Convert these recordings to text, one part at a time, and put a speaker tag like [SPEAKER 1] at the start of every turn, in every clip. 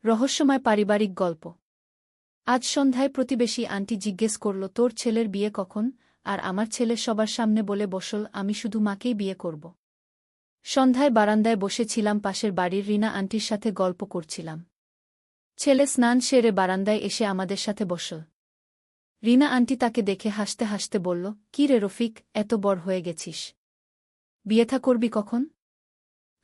[SPEAKER 1] রহস্যময় পারিবারিক গল্প। আজ সন্ধ্যায় প্রতিবেশী আন্টি জিজ্ঞেস করল, তোর ছেলের বিয়ে কখন? আর আমার ছেলে সবার সামনে বলে বসল, আমি শুধু মাকেই বিয়ে করব। সন্ধ্যায় বারান্দায় বসেছিলাম, পাশের বাড়ির রিনা আন্টির সাথে গল্প করছিলাম। ছেলে স্নান সেরে বারান্দায় এসে আমাদের সাথে বসল। রিনা আন্টি তাকে দেখে হাসতে হাসতে বলল, কি রে রফিক, এত বড় হয়ে গেছিস, বিয়েথা করবি কখন?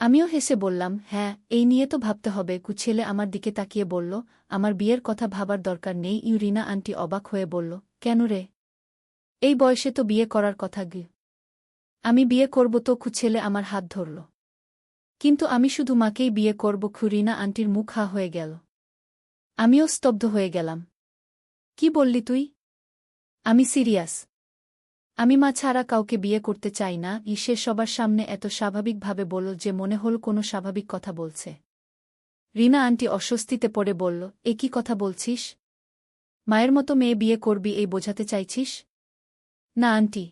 [SPEAKER 1] আমিও হেসে বললাম, হ্যাঁ, এই নিয়ে তো ভাবতে হবে। ছেলে আমার দিকে তাকিয়ে বলল, আমার বিয়ের কথা ভাবার দরকার নেই। রিনা আন্টি অবাক হয়ে বলল, কেন রে? এই বয়সে তো বিয়ে করার কথা। আমি বিয়ে করব তো? ছেলে আমার হাত ধরল। কিন্তু আমি শুধু মাকেই বিয়ে করব। রিনা আন্টির মুখ হা হয়ে গেল। আমিও স্তব্ধ হয়ে গেলাম। কি বললি তুই? আমি সিরিয়াস। আমি মা ছাড়া কাউকে বিয়ে করতে চাই না। সে সবার সামনে এত স্বাভাবিকভাবে বলল যে মনে হল কোনো স্বাভাবিক কথা বলছে। রিনা আন্টি অস্বস্তিতে পড়ে বলল, এ কি কথা বলছিস? মায়ের মতো মেয়ে বিয়ে করবি এই বোঝাতে চাইছিস? না আন্টি,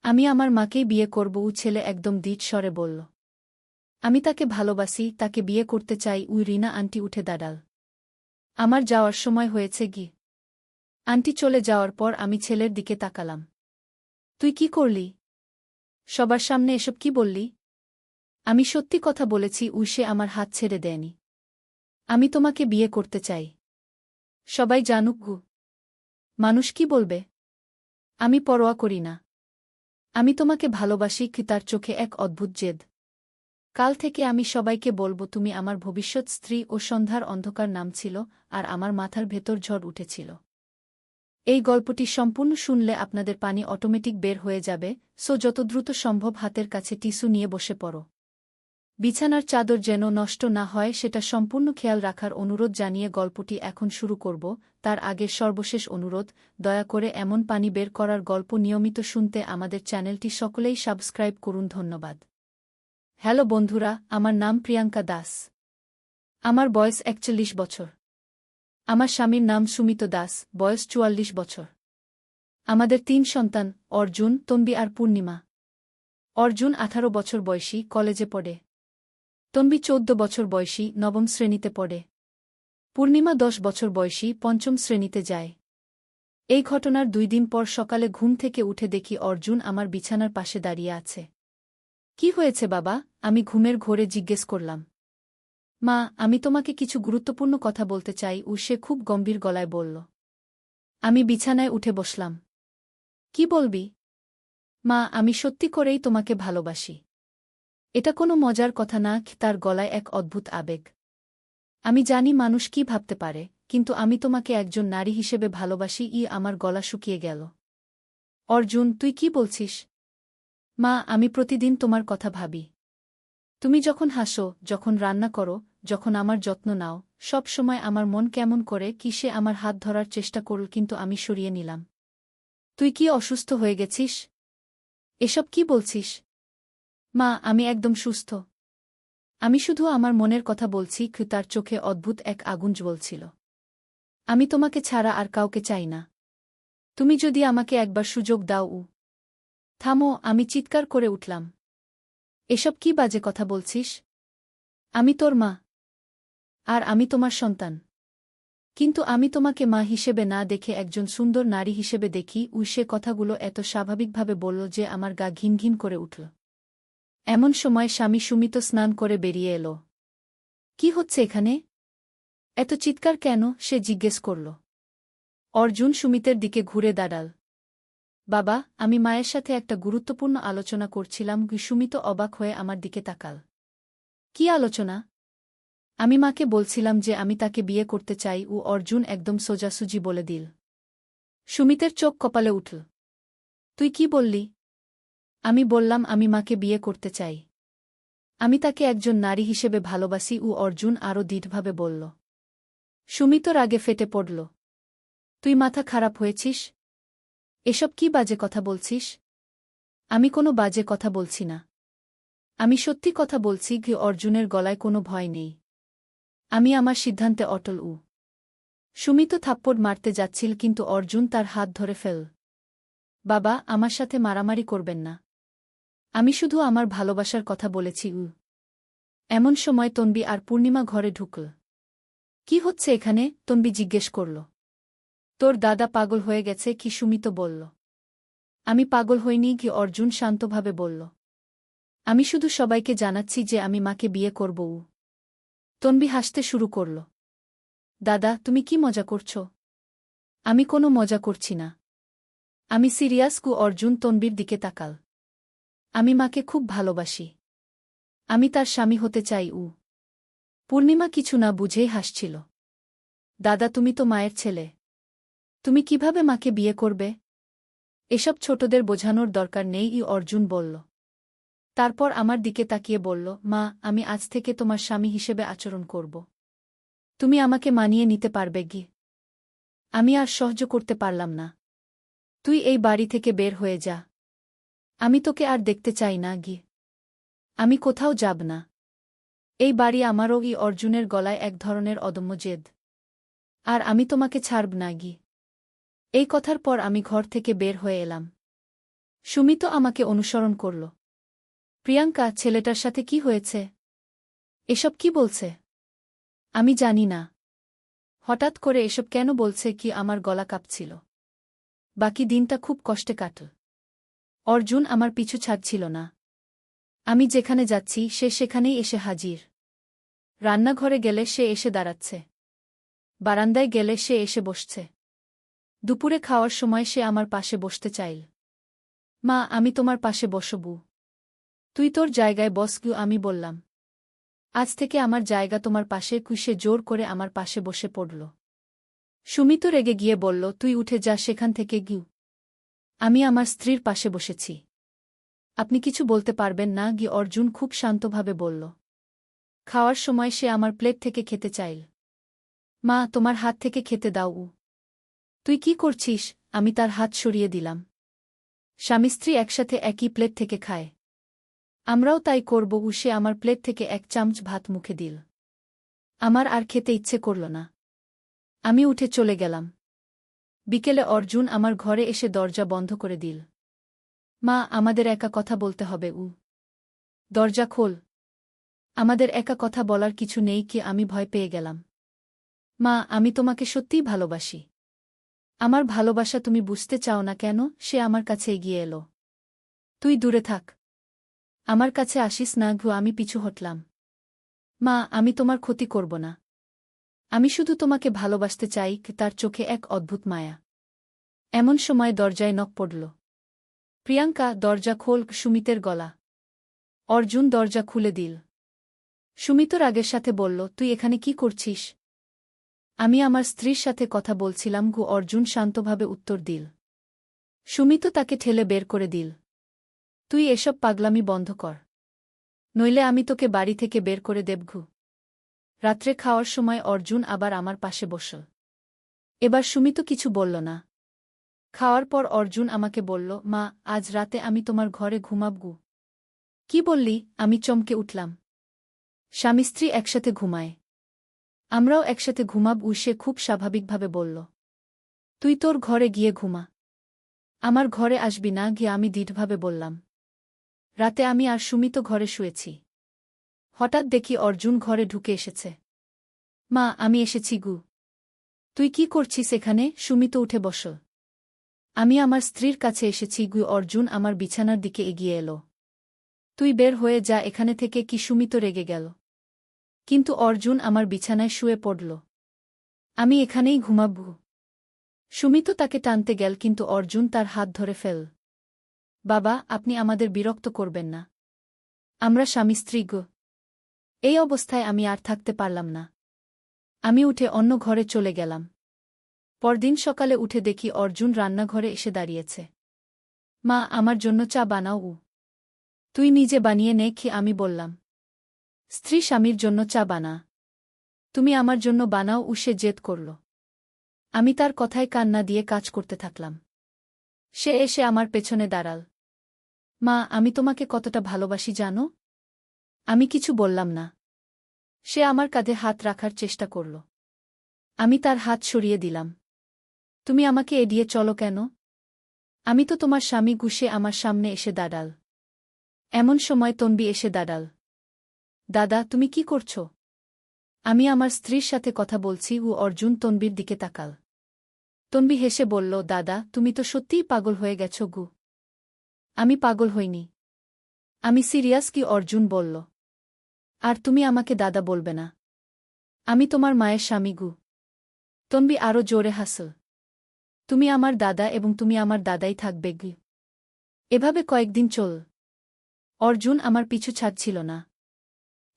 [SPEAKER 1] আমি আমার মাকেই বিয়ে করব। ছেলে একদম দৃঢ় স্বরে বলল। আমি তাকে ভালোবাসি, তাকে বিয়ে করতে চাই। রিনা আন্টি উঠে দাঁড়াল। আমার যাওয়ার সময় হয়েছে। আন্টি চলে যাওয়ার পর আমি ছেলের দিকে তাকালাম। তুই কি করলি? সবার সামনে এসব কি বললি? আমি সত্যি কথা বলেছি। সে আমার হাত ছেড়ে দেয়নি। আমি তোমাকে বিয়ে করতে চাই। সবাই জানুক। মানুষ কি বলবে? আমি পরোয়া করি না। আমি তোমাকে ভালোবাসি। তার চোখে এক অদ্ভুত জেদ। কাল থেকে আমি সবাইকে বলবো তুমি আমার ভবিষ্যৎ স্ত্রী। ও সন্ধ্যার অন্ধকার নামছিল আর আমার মাথার ভেতর ঝড় উঠেছিল। এই গল্পটি সম্পূর্ণ শুনলে আপনাদের পানি অটোমেটিক বের হয়ে যাবে। যত দ্রুত সম্ভব হাতের কাছে টিস্যু নিয়ে বসে পড়ো। বিছানার চাদর যেন নষ্ট না হয় সেটা সম্পূর্ণ খেয়াল রাখার অনুরোধ জানিয়ে গল্পটি এখন শুরু করব। তার আগের সর্বশেষ অনুরোধ, দয়া করে এমন পানি বের করার গল্প নিয়মিত শুনতে আমাদের চ্যানেলটি সকলেই সাবস্ক্রাইব করুন। ধন্যবাদ। হ্যালো বন্ধুরা, আমার নাম প্রিয়াঙ্কা দাস। আমার বয়স ৪১ বছর। আমার স্বামীর নাম সুমিত দাস, বয়স ৪৪ বছর। আমাদের ৩ সন্তান, অর্জুন, তন্বী আর পূর্ণিমা। অর্জুন ১৮ বছর বয়সী, কলেজে পড়ে। তন্বী ১৪ বছর বয়সী, নবম শ্রেণীতে পড়ে। পূর্ণিমা ১০ বছর বয়সী, পঞ্চম শ্রেণীতে যায়। এই ঘটনার ২ দিন পর সকালে ঘুম থেকে উঠে দেখি অর্জুন আমার বিছানার পাশে দাঁড়িয়ে আছে। কি হয়েছে বাবা? আমি ঘুমের ঘোরে জিজ্ঞেস করলাম। মা, আমি তোমাকে কিছু গুরুত্বপূর্ণ কথা বলতে চাই। সে খুব গম্ভীর গলায় বলল। আমি বিছানায় উঠে বসলাম। কি বলবি? মা, আমি সত্যি করেই তোমাকে ভালোবাসি। এটা কোনো মজার কথা না। তার গলায় এক অদ্ভুত আবেগ। আমি জানি মানুষ কি ভাবতে পারে, কিন্তু আমি তোমাকে একজন নারী হিসেবে ভালোবাসি। আমার গলা শুকিয়ে গেল। অর্জুন, তুই কি বলছিস? মা, আমি প্রতিদিন তোমার কথা ভাবি। তুমি যখন হাসো, যখন রান্না করো, যখন আমার যত্ন নাও, সব সময় আমার মন কেমন করে। সে আমার হাত ধরার চেষ্টা করল, কিন্তু আমি সরিয়ে নিলাম। তুই কি অসুস্থ হয়ে গেছিস? এসব কি বলছিস? মা, আমি একদম সুস্থ। আমি শুধু আমার মনের কথা বলছি। তার চোখে অদ্ভুত এক আগুন জ্বলছিল। আমি তোমাকে ছাড়া আর কাউকে চাই না। তুমি যদি আমাকে একবার সুযোগ দাও। থামো, আমি চিৎকার করে উঠলাম। এসব কি বাজে কথা বলছিস? আমি তোর মা। আর আমি তোমার সন্তান। কিন্তু আমি তোমাকে মা হিসেবে না দেখে একজন সুন্দর নারী হিসেবে দেখি। সে কথাগুলো এত স্বাভাবিকভাবে বলল যে আমার গা ঘিন ঘিন করে উঠল। এমন সময় স্বামী সুমিত স্নান করে বেরিয়ে এলো। কি হচ্ছে এখানে? এত চিৎকার কেন? সে জিজ্ঞেস করল। অর্জুন সুমিতের দিকে ঘুরে দাঁড়াল। বাবা, আমি মায়ের সাথে একটা গুরুত্বপূর্ণ আলোচনা করছিলাম। সুমিত অবাক হয়ে আমার দিকে তাকাল। কি আলোচনা? আমি মাকে বলছিলাম যে আমি তাকে বিয়ে করতে চাই। অর্জুন একদম সোজাসুজি বলে দিল। সুমিতের চোখ কপালে উঠল। তুই কি বললি? আমি বললাম আমি মাকে বিয়ে করতে চাই। আমি তাকে একজন নারী হিসেবে ভালোবাসি। অর্জুন আরও দৃঢ়ভাবে বলল। সুমিত রাগে ফেটে পড়ল। তুই মাথা খারাপ হয়েছিস? এসব কি বাজে কথা বলছিস? আমি কোনো বাজে কথা বলছি না। আমি সত্যি কথা বলছি। অর্জুনের গলায় কোনো ভয় নেই। আমি আমার সিদ্ধান্তে অটল। সুমিত থাপ্পড় মারতে যাচ্ছিল, কিন্তু অর্জুন তার হাত ধরে ফেল। বাবা, আমার সাথে মারামারি করবেন না। আমি শুধু আমার ভালোবাসার কথা বলেছি। এমন সময় তন্বী আর পূর্ণিমা ঘরে ঢুকল। কি হচ্ছে এখানে? তন্বী জিজ্ঞেস করল। তোর দাদা পাগল হয়ে গেছে কি? সুমিত বলল। আমি পাগল হইনি কি? অর্জুন শান্তভাবে বলল। আমি শুধু সবাইকে জানাচ্ছি যে আমি মাকে বিয়ে করব। তন্বী হাসতে শুরু করল। দাদা, তুমি কি মজা করছ? আমি কোনো মজা করছি না। আমি সিরিয়াস। অর্জুন তন্বীর দিকে তাকাল। আমি মাকে খুব ভালোবাসি। আমি তার স্বামী হতে চাই। পূর্ণিমা কিছু না বুঝেই হাসছিল। দাদা, তুমি তো মায়ের ছেলে। তুমি কিভাবে মাকে বিয়ে করবে? এসব ছোটদের বোঝানোর দরকার নেই, অর্জুন বলল। তারপর আমার দিকে তাকিয়ে বলল, মা, আমি আজ থেকে তোমার স্বামী হিসেবে আচরণ করব। তুমি আমাকে মানিয়ে নিতে পারবে কি? আমি আর সহ্য করতে পারলাম না। তুই এই বাড়ি থেকে বের হয়ে যা। আমি তোকে আর দেখতে চাই না। আমি কোথাও যাব না। এই বাড়ি আমারও। অর্জুনের গলায় এক ধরনের অদম্য জেদ। আর আমি তোমাকে ছাড়ব না। এই কথার পর আমি ঘর থেকে বের হয়ে এলাম। সুমিত আমাকে অনুসরণ করল। প্রিয়াঙ্কা, ছেলেটার সাথে কি হয়েছে? এসব কি বলছে? আমি জানি না। হঠাৎ করে এসব কেন বলছে? কি আমার গলা কাঁপছিল। বাকি দিনটা খুব কষ্টে কাটল। অর্জুন আমার পিছু ছাড়ছিল না। আমি যেখানে যাচ্ছি সে সেখানেই এসে হাজির। রান্নাঘরে গেলে সে এসে দাঁড়াচ্ছে। বারান্দায় গেলে সে এসে বসছে। দুপুরে খাওয়ার সময় সে আমার পাশে বসতে চাইল। মা, আমি তোমার পাশে বসবু। তুই তোর জায়গায় বস। আমি বললাম। আজ থেকে আমার জায়গা তোমার পাশে। সে জোর করে আমার পাশে বসে পড়ল। সুমিত রেগে গিয়ে বলল, তুই উঠে যা সেখান থেকে। আমি আমার স্ত্রীর পাশে বসেছি। আপনি কিছু বলতে পারবেন না। অর্জুন খুব শান্তভাবে বলল। খাওয়ার সময় সে আমার প্লেট থেকে খেতে চাইল। মা, তোমার হাত থেকে খেতে দাও। তুই কি করছিস? আমি তার হাত সরিয়ে দিলাম। স্বামী স্ত্রী একসাথে একই প্লেট থেকে খায়। আমরাও তাই করব। সে আমার প্লেট থেকে এক চামচ ভাত মুখে দিল। আমার আর খেতে ইচ্ছে করল না। আমি উঠে চলে গেলাম। বিকেলে অর্জুন আমার ঘরে এসে দরজা বন্ধ করে দিল। মা, আমাদের একা কথা বলতে হবে। দরজা খোল। আমাদের একা কথা বলার কিছু নেই। কি? আমি ভয় পেয়ে গেলাম। মা, আমি তোমাকে সত্যিই ভালোবাসি। আমার ভালোবাসা তুমি বুঝতে চাও না কেন? সে আমার কাছে এগিয়ে এলো। তুই দূরে থাক। আমার কাছে আসিস না। আমি পিছু হটলাম। মা, আমি তোমার ক্ষতি করব না। আমি শুধু তোমাকে ভালোবাসতে চাই। তার চোখে এক অদ্ভুত মায়া। এমন সময় দরজায় নক পড়ল। প্রিয়াঙ্কা, দরজা খোল। সুমিতের গলা। অর্জুন দরজা খুলে দিল। সুমিত রাগের সাথে বলল, তুই এখানে কি করছিস? আমি আমার স্ত্রীর সাথে কথা বলছিলাম। অর্জুন শান্তভাবে উত্তর দিল। সুমিত তাকে ঠেলে বের করে দিল। তুই এসব পাগলামি বন্ধ কর। নইলে আমি তোকে বাড়ি থেকে বের করে দেব। রাত্রে খাওয়ার সময় অর্জুন আবার আমার পাশে বসল। এবার সুমিত কিছু বলল না। খাওয়ার পর অর্জুন আমাকে বলল, মা, আজ রাতে আমি তোমার ঘরে ঘুমাব। কি বললি? আমি চমকে উঠলাম। স্বামী স্ত্রী একসাথে ঘুমায়। আমরাও একসাথে ঘুমাব। সে খুব স্বাভাবিকভাবে বলল। তুই তোর ঘরে গিয়ে ঘুমা। আমার ঘরে আসবি না। আমি দৃঢ়ভাবে বললাম। রাতে আমি আর সুমিত ঘরে শুয়েছি। হঠাৎ দেখি অর্জুন ঘরে ঢুকে এসেছে। মা, আমি এসেছি। তুই কি করছিস এখানে? সুমিত উঠে বসল। আমি আমার স্ত্রীর কাছে এসেছি। অর্জুন আমার বিছানার দিকে এগিয়ে এলো। তুই বের হয়ে যা এখানে থেকে। কি? সুমিত রেগে গেল। কিন্তু অর্জুন আমার বিছানায় শুয়ে পড়ল। আমি এখানেই ঘুমাব। সুমিত তাকে টানতে গেল কিন্তু অর্জুন তার হাত ধরে ফেল। বাবা, আপনি আমাদের বিরক্ত করবেন না। আমরা স্বামী স্ত্রী। এই অবস্থায় আমি আর থাকতে পারলাম না। আমি উঠে অন্য ঘরে চলে গেলাম। পরদিন সকালে উঠে দেখি অর্জুন রান্নাঘরে এসে দাঁড়িয়েছে। মা, আমার জন্য চা বানাও। তুই নিজে বানিয়ে নে। আমি বললাম। স্ত্রী স্বামীর জন্য চা বানা। তুমি আমার জন্য বানাও। সে জেদ করল। আমি তার কথায় কান না দিয়ে কাজ করতে থাকলাম। সে এসে আমার পেছনে দাঁড়াল। মা, আমি তোমাকে কতটা ভালোবাসি জানো? আমি কিছু বললাম না। সে আমার কাঁধে হাত রাখার চেষ্টা করল। আমি তার হাত সরিয়ে দিলাম। তুমি আমাকে এড়িয়ে চলো কেন? আমি তো তোমার স্বামী। সে আমার সামনে এসে দাঁড়াল। এমন সময় তন্বী এসে দাঁড়াল। দাদা, তুমি কি করছো? আমি আমার স্ত্রীর সাথে কথা বলছি ও অর্জুন তনবির দিকে তাকাল। তনবি হেসে বলল, দাদা, তুমি তো সত্যিই পাগল হয়ে গেছ গু। আমি পাগল হইনি। আমি সিরিয়াস কি, অর্জুন বলল। আর তুমি আমাকে দাদা বলবে না? আমি তোমার মায়ের স্বামী গু। তনবি আরও জোরে হাসল। তুমি আমার দাদা এবং তুমি আমার দাদাই থাকবে গু। এভাবে কয়েকদিন চল। অর্জুন আমার পিছু ছাড়ছিল না।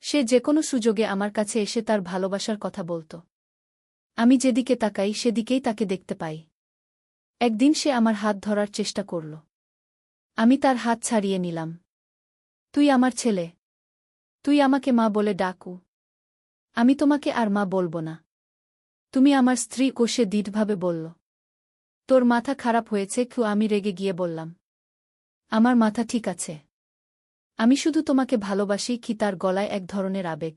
[SPEAKER 1] সে যে কোনো সুযোগে আমার কাছে এসে তার ভালোবাসার কথা বলত। আমি যেদিকে তাকাই সেদিকেই তাকে দেখতে পাই। একদিন সে আমার হাত ধরার চেষ্টা করল। আমি তার হাত ছাড়িয়ে নিলাম। তুই আমার ছেলে। তুই আমাকে মা বলে ডাকু। আমি তোমাকে আর মা বলবো না। তুমি আমার স্ত্রী, ও সে দৃঢ়ভাবে বলল। তোর মাথা খারাপ হয়েছে কি? আমি রেগে গিয়ে বললাম। আমার মাথা ঠিক আছে। আমি শুধু তোমাকে ভালোবাসি কি, তার গলায় এক ধরনের আবেগ।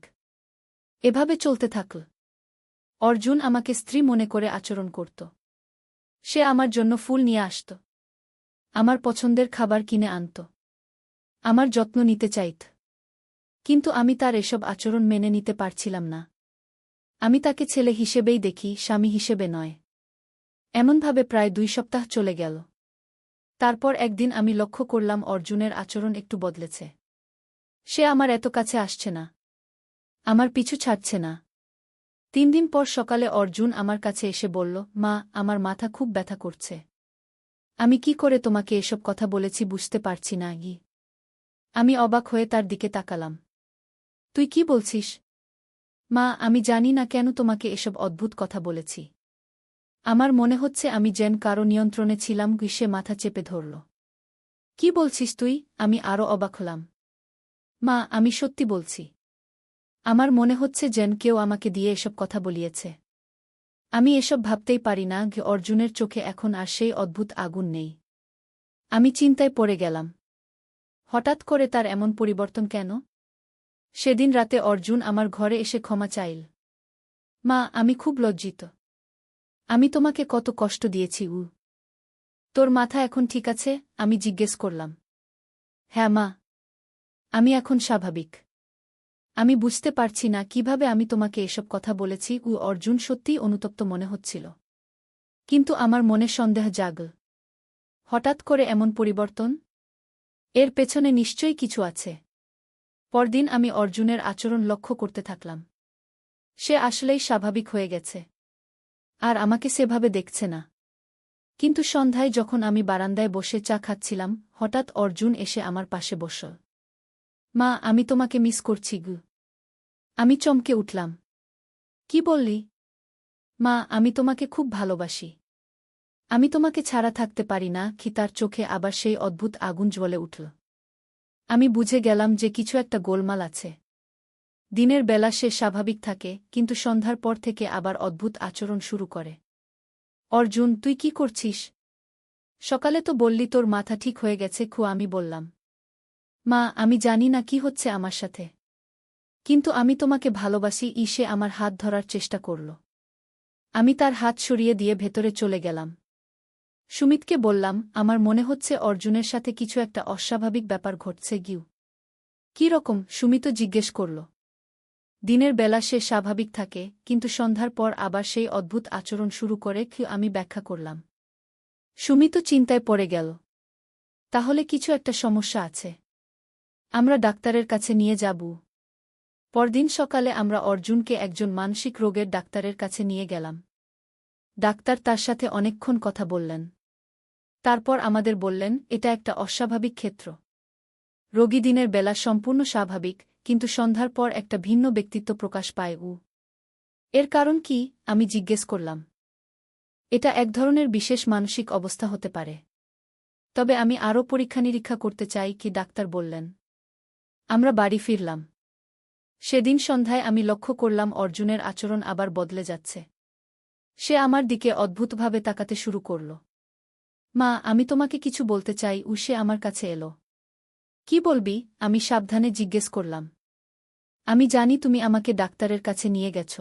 [SPEAKER 1] এভাবে চলতে থাকল। অর্জুন আমাকে স্ত্রী মনে করে আচরণ করত। সে আমার জন্য ফুল নিয়ে আসত। আমার পছন্দের খাবার কিনে আনত। আমার যত্ন নিতে চাইত। কিন্তু আমি তার এসব আচরণ মেনে নিতে পারছিলাম না। আমি তাকে ছেলে হিসেবেই দেখি, স্বামী হিসেবে নয়। এমনভাবে প্রায় 2 সপ্তাহ চলে গেল। তারপর একদিন আমি লক্ষ্য করলাম অর্জুনের আচরণ একটু বদলেছে। সে আমার এত কাছে আসছে না। আমার পিছু ছাড়ছে না। 3 দিন পর সকালে অর্জুন আমার কাছে এসে বলল, মা, আমার মাথা খুব ব্যথা করছে। আমি কি করে তোমাকে এসব কথা বলেছি বুঝতে পারছি না গি। আমি অবাক হয়ে তার দিকে তাকালাম। তুই কি বলছিস? মা, আমি জানি না কেন তোমাকে এসব অদ্ভুত কথা বলেছি। আমার মনে হচ্ছে আমি যেন কারো নিয়ন্ত্রণে ছিলাম। সে মাথা চেপে ধরল। কি বলছিস তুই? আমি আরও অবাক হলাম। মা, আমি সত্যি বলছি। আমার মনে হচ্ছে যেন কেউ আমাকে দিয়ে এসব কথা বলিয়েছে। আমি এসব ভাবতেই পারি না যে অর্জুনের চোখে এখন আর সেই অদ্ভুত আগুন নেই। আমি চিন্তায় পড়ে গেলাম। হঠাৎ করে তার এমন পরিবর্তন কেন? সেদিন রাতে অর্জুন আমার ঘরে এসে ক্ষমা চাইল। মা, আমি খুব লজ্জিত। আমি তোমাকে কত কষ্ট দিয়েছি। তোর মাথা এখন ঠিক আছে? আমি জিজ্ঞেস করলাম। হ্যাঁ মা, আমি এখন স্বাভাবিক। আমি বুঝতে পারছি না কিভাবে আমি তোমাকে এসব কথা বলেছি। অর্জুন সত্যিই অনুতপ্ত মনে হচ্ছিল। কিন্তু আমার মনে সন্দেহ জাগল। হঠাৎ করে এমন পরিবর্তন? এর পেছনে নিশ্চয়ই কিছু আছে। পরদিন আমি অর্জুনের আচরণ লক্ষ্য করতে থাকলাম। সে আসলেই স্বাভাবিক হয়ে গেছে। আর আমাকে সেভাবে দেখছে না। কিন্তু সন্ধ্যায় যখন আমি বারান্দায় বসে চা খাচ্ছিলাম, হঠাৎ অর্জুন এসে আমার পাশে বসল। মা, আমি তোমাকে মিস করছি গু। আমি চমকে উঠলাম। কি বললি? মা, আমি তোমাকে খুব ভালোবাসি। আমি তোমাকে ছাড়া থাকতে পারি না কি। তার চোখে আবার সেই অদ্ভুত আগুন জ্বলে উঠল। আমি বুঝে গেলাম যে কিছু একটা গোলমাল আছে। দিনের বেলা সে স্বাভাবিক থাকে, কিন্তু সন্ধ্যার পর থেকে আবার অদ্ভুত আচরণ শুরু করে। অর্জুন, তুই কি করছিস? সকালে তো বললি তোর মাথা ঠিক হয়ে গেছে। আমি বললাম। মা, আমি জানি না কি হচ্ছে আমার সাথে। কিন্তু আমি তোমাকে ভালোবাসি। সে আমার হাত ধরার চেষ্টা করল। আমি তার হাত সরিয়ে দিয়ে ভেতরে চলে গেলাম। সুমিতকে বললাম, আমার মনে হচ্ছে অর্জুনের সাথে কিছু একটা অস্বাভাবিক ব্যাপার ঘটছে গিউ। কী রকম? সুমিতও জিজ্ঞেস করল। দিনের বেলা সে স্বাভাবিক থাকে, কিন্তু সন্ধ্যার পর আবার সেই অদ্ভুত আচরণ শুরু করে। আমি ব্যাখ্যা করলাম। সুমিতও চিন্তায় পড়ে গেল। তাহলে কিছু একটা সমস্যা আছে। আমরা ডাক্তারের কাছে নিয়ে যাব। পরদিন সকালে আমরা অর্জুনকে একজন মানসিক রোগের ডাক্তারের কাছে নিয়ে গেলাম। ডাক্তার তার সাথে অনেকক্ষণ কথা বললেন। তারপর আমাদের বললেন, এটা একটা অস্বাভাবিক ক্ষেত্র। রোগী দিনের বেলা সম্পূর্ণ স্বাভাবিক, কিন্তু সন্ধ্যার পর একটা ভিন্ন ব্যক্তিত্ব প্রকাশ পায়। এর কারণ কি? আমি জিজ্ঞেস করলাম। এটা এক ধরনের বিশেষ মানসিক অবস্থা হতে পারে। তবে আমি আরও পরীক্ষা নিরীক্ষা করতে চাই কি, ডাক্তার বললেন। আমরা বাড়ি ফিরলাম। সেদিন সন্ধ্যায় আমি লক্ষ্য করলাম অর্জুনের আচরণ আবার বদলে যাচ্ছে। সে আমার দিকে অদ্ভুতভাবে তাকাতে শুরু করল। মা, আমি তোমাকে কিছু বলতে চাই। সে আমার কাছে এলো। কি বলবি? আমি সাবধানে জিজ্ঞেস করলাম। আমি জানি তুমি আমাকে ডাক্তারের কাছে নিয়ে গেছ।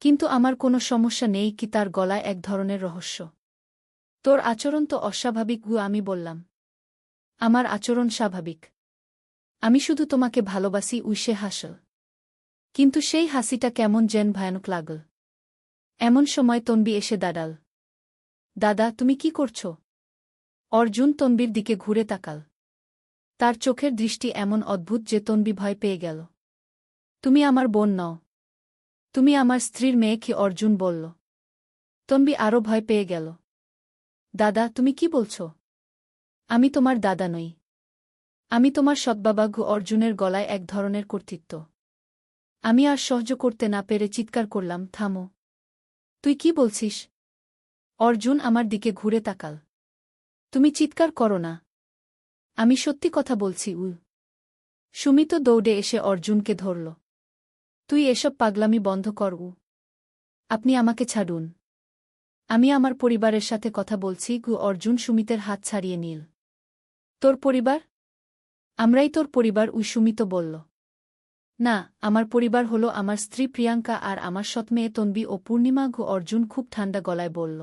[SPEAKER 1] কিন্তু আমার কোনো সমস্যা নেই কি। তার গলায় এক ধরনের রহস্য। তোর আচরণ তো অস্বাভাবিক। আমি বললাম। আমার আচরণ স্বাভাবিক। আমি শুধু তোমাকে ভালোবাসি। সে হাসল। কিন্তু সেই হাসিটা কেমন যেন ভয়ানক লাগল। এমন সময় তনবি এসে দাঁড়াল। দাদা, তুমি কি করছ? অর্জুন তনবির দিকে ঘুরে তাকাল। তার চোখের দৃষ্টি এমন অদ্ভুত যে তনবি ভয় পেয়ে গেল। তুমি আমার বোন নও। তুমি আমার স্ত্রীর মেয়ে কি? অর্জুন বলল। তনবি আরও ভয় পেয়ে গেল। দাদা, তুমি কি বলছ? আমি তোমার দাদা নই। আমি তোমার সৎবাবা। অর্জুনের গলায় এক ধরনের কর্তৃত্ব। আমি আর সহ্য করতে না পেরে চিৎকার করলাম, থামো। তুই কি বলছিস? অর্জুন আমার দিকে ঘুরে তাকাল। তুমি চিৎকার করো না। আমি সত্যি কথা বলছি। সুমিত দৌড়ে এসে অর্জুনকে ধরল। তুই এসব পাগলামি বন্ধ কর। আপনি আমাকে ছাড়ুন। আমি আমার পরিবারের সাথে কথা বলছি। অর্জুন সুমিতের হাত ছাড়িয়ে নিল। তোর পরিবার? আমরাই তোর পরিবার, সুমিত বলল। না, আমার পরিবার হলো আমার স্ত্রী প্রিয়াঙ্কা আর আমার সৎমেয়ে তনবি ও পূর্ণিমা। অর্জুন খুব ঠান্ডা গলায় বলল।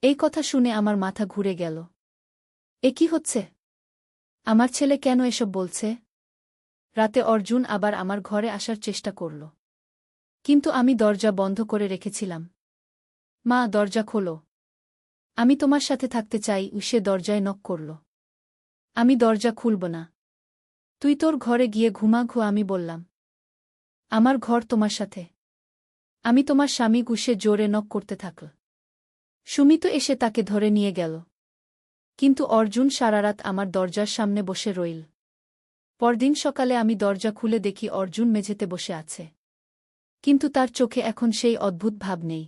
[SPEAKER 1] এই কথা শুনে আমার মাথা ঘুরে গেল। এ কি হচ্ছে? আমার ছেলে কেন এসব বলছে? রাতে অর্জুন আবার আমার ঘরে আসার চেষ্টা করল। কিন্তু আমি দরজা বন্ধ করে রেখেছিলাম। মা, দরজা খোলো। আমি তোমার সাথে থাকতে চাই। সে দরজায় নক করল। আমি দরজা খুলব না। তুই তোর ঘরে গিয়ে ঘুমা। আমি বললাম। আমার ঘর তোমার সাথে। আমি তোমার স্বামী। সে জোরে নক করতে থাকল। সুমিত এসে তাকে ধরে নিয়ে গেল। কিন্তু অর্জুন সারারাত আমার দরজার সামনে বসে রইল। পরদিন সকালে আমি দরজা খুলে দেখি অর্জুন মেঝেতে বসে আছে। কিন্তু তার চোখে এখন সেই অদ্ভুত ভাব নেই।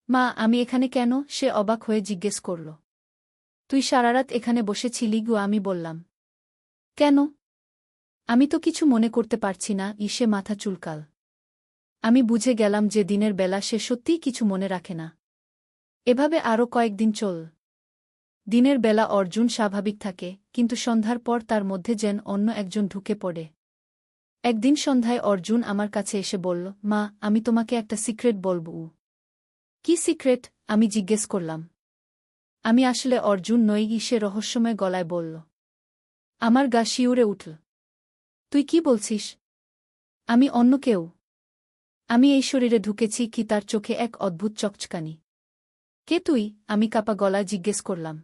[SPEAKER 1] মা, আমি এখানে কেন? সে অবাক হয়ে জিজ্ঞেস করল। তুই সারারাত এখানে বসেছিলি? আমি বললাম। কেন? আমি তো কিছু মনে করতে পারছি না। সে মাথা চুলকাল। আমি বুঝে গেলাম যে দিনের বেলা সে সত্যিই কিছু মনে রাখে না। এভাবে আরও কয়েকদিন চল। দিনের বেলা অর্জুন স্বাভাবিক থাকে, কিন্তু সন্ধ্যার পর তার মধ্যে যেন অন্য একজন ঢুকে পড়ে। একদিন সন্ধ্যায় অর্জুন আমার কাছে এসে বলল, মা, আমি তোমাকে একটা সিক্রেট বলব। কি সিক্রেট? আমি জিজ্ঞেস করলাম। আমি আসলে অর্জুন নই। সে রহস্যময় গলায় বলল। আমার গা শিউরে উঠল। তুই কি বলছিস? আমি অন্য কেউ। আমি এই শরীরে ঢুকেছি কি? তার চোখে এক অদ্ভুত চকচকানি। কে তুই? আমি কাপা গলায় জিজ্ঞেস করলাম।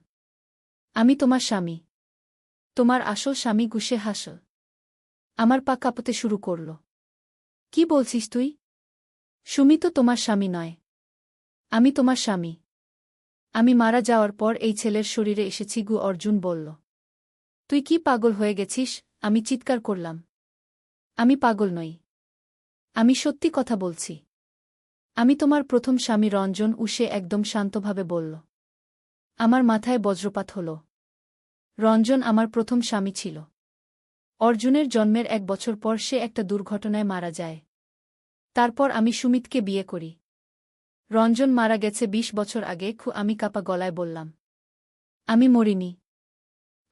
[SPEAKER 1] আমি তোমার স্বামী। তোমার আসল স্বামী? সে হাসল। আমার পা কাঁপতে শুরু করল। কি বলছিস তুই? সুমিত তোমার স্বামী নয়। আমি তোমার স্বামী। আমি মারা যাওয়ার পর এই ছেলের শরীরে এসেছি। অর্জুন বলল। তুই কি পাগল হয়ে গেছিস? আমি চিৎকার করলাম। আমি পাগল নই। আমি সত্যি কথা বলছি। আমি তোমার প্রথম স্বামী রঞ্জন। সে একদম শান্তভাবে বলল। আমার মাথায় বজ্রপাত হল। রঞ্জন আমার প্রথম স্বামী ছিল। অর্জুনের জন্মের 1 বছর পর সে একটা দুর্ঘটনায় মারা যায়। তারপর আমি সুমিতকে বিয়ে করি। রঞ্জন মারা গেছে 20 বছর আগে। আমি কাপা গলায় বললাম। আমি মরিনি।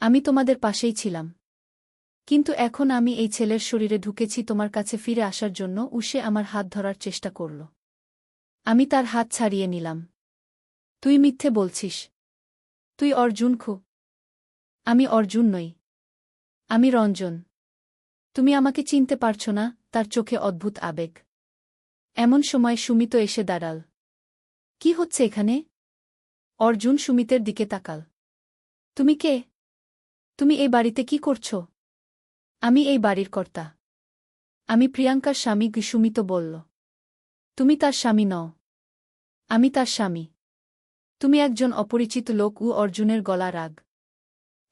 [SPEAKER 1] আমি তোমাদের পাশেই ছিলাম। কিন্তু এখন আমি এই ছেলের শরীরে ঢুকেছি তোমার কাছে ফিরে আসার জন্য। সে আমার হাত ধরার চেষ্টা করল। আমি তার হাত ছাড়িয়ে নিলাম। তুই মিথ্যে বলছিস। তুই অর্জুন। আমি অর্জুন নই। আমি রঞ্জন। তুমি আমাকে চিনতে পারছ না? তার চোখে অদ্ভুত আবেগ। এমন সময় সুমিত এসে দাঁড়াল। কি হচ্ছে এখানে? অর্জুন সুমিতের দিকে তাকাল। তুমি কে? তুমি এই বাড়িতে কি করছ? আমি এই বাড়ির কর্তা। আমি প্রিয়াঙ্কার স্বামী। সুমিত বলল। তুমি তার স্বামী নও। আমি তার স্বামী। তুমি একজন অপরিচিত লোক। অর্জুনের গলা রাগ।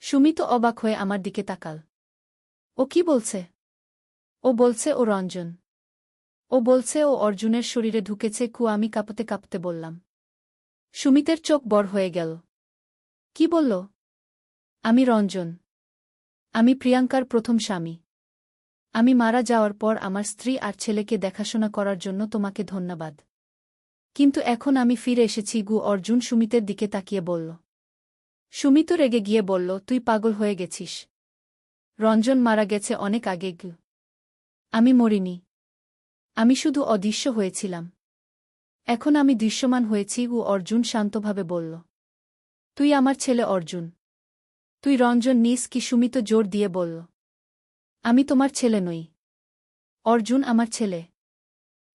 [SPEAKER 1] সুমিত অবাক হয়ে আমার দিকে তাকাল। ও কি বলছে? ও বলছে ও রঞ্জন। ও বলছে ও অর্জুনের শরীরে ঢুকেছে। আমি কাঁপতে কাঁপতে বললাম। সুমিতের চোখ বড় হয়ে গেল। কি বলল? আমি রঞ্জন। আমি প্রিয়াঙ্কার প্রথম স্বামী। আমি মারা যাওয়ার পর আমার স্ত্রী আর ছেলেকে দেখাশোনা করার জন্য তোমাকে ধন্যবাদ। কিন্তু এখন আমি ফিরে এসেছি। অর্জুন সুমিতের দিকে তাকিয়ে বলল। সুমিত রেগে গিয়ে বলল, তুই পাগল হয়ে গেছিস। রঞ্জন মারা গেছে অনেক আগে। আমি মরিনি। আমি শুধু অদৃশ্য হয়েছিলাম। এখন আমি দৃশ্যমান হয়েছি। অর্জুন শান্তভাবে বলল। তুই আমার ছেলে অর্জুন। তুই রঞ্জন নিস কি? সুমিত জোর দিয়ে বলল। আমি তোমার ছেলে নই। অর্জুন আমার ছেলে।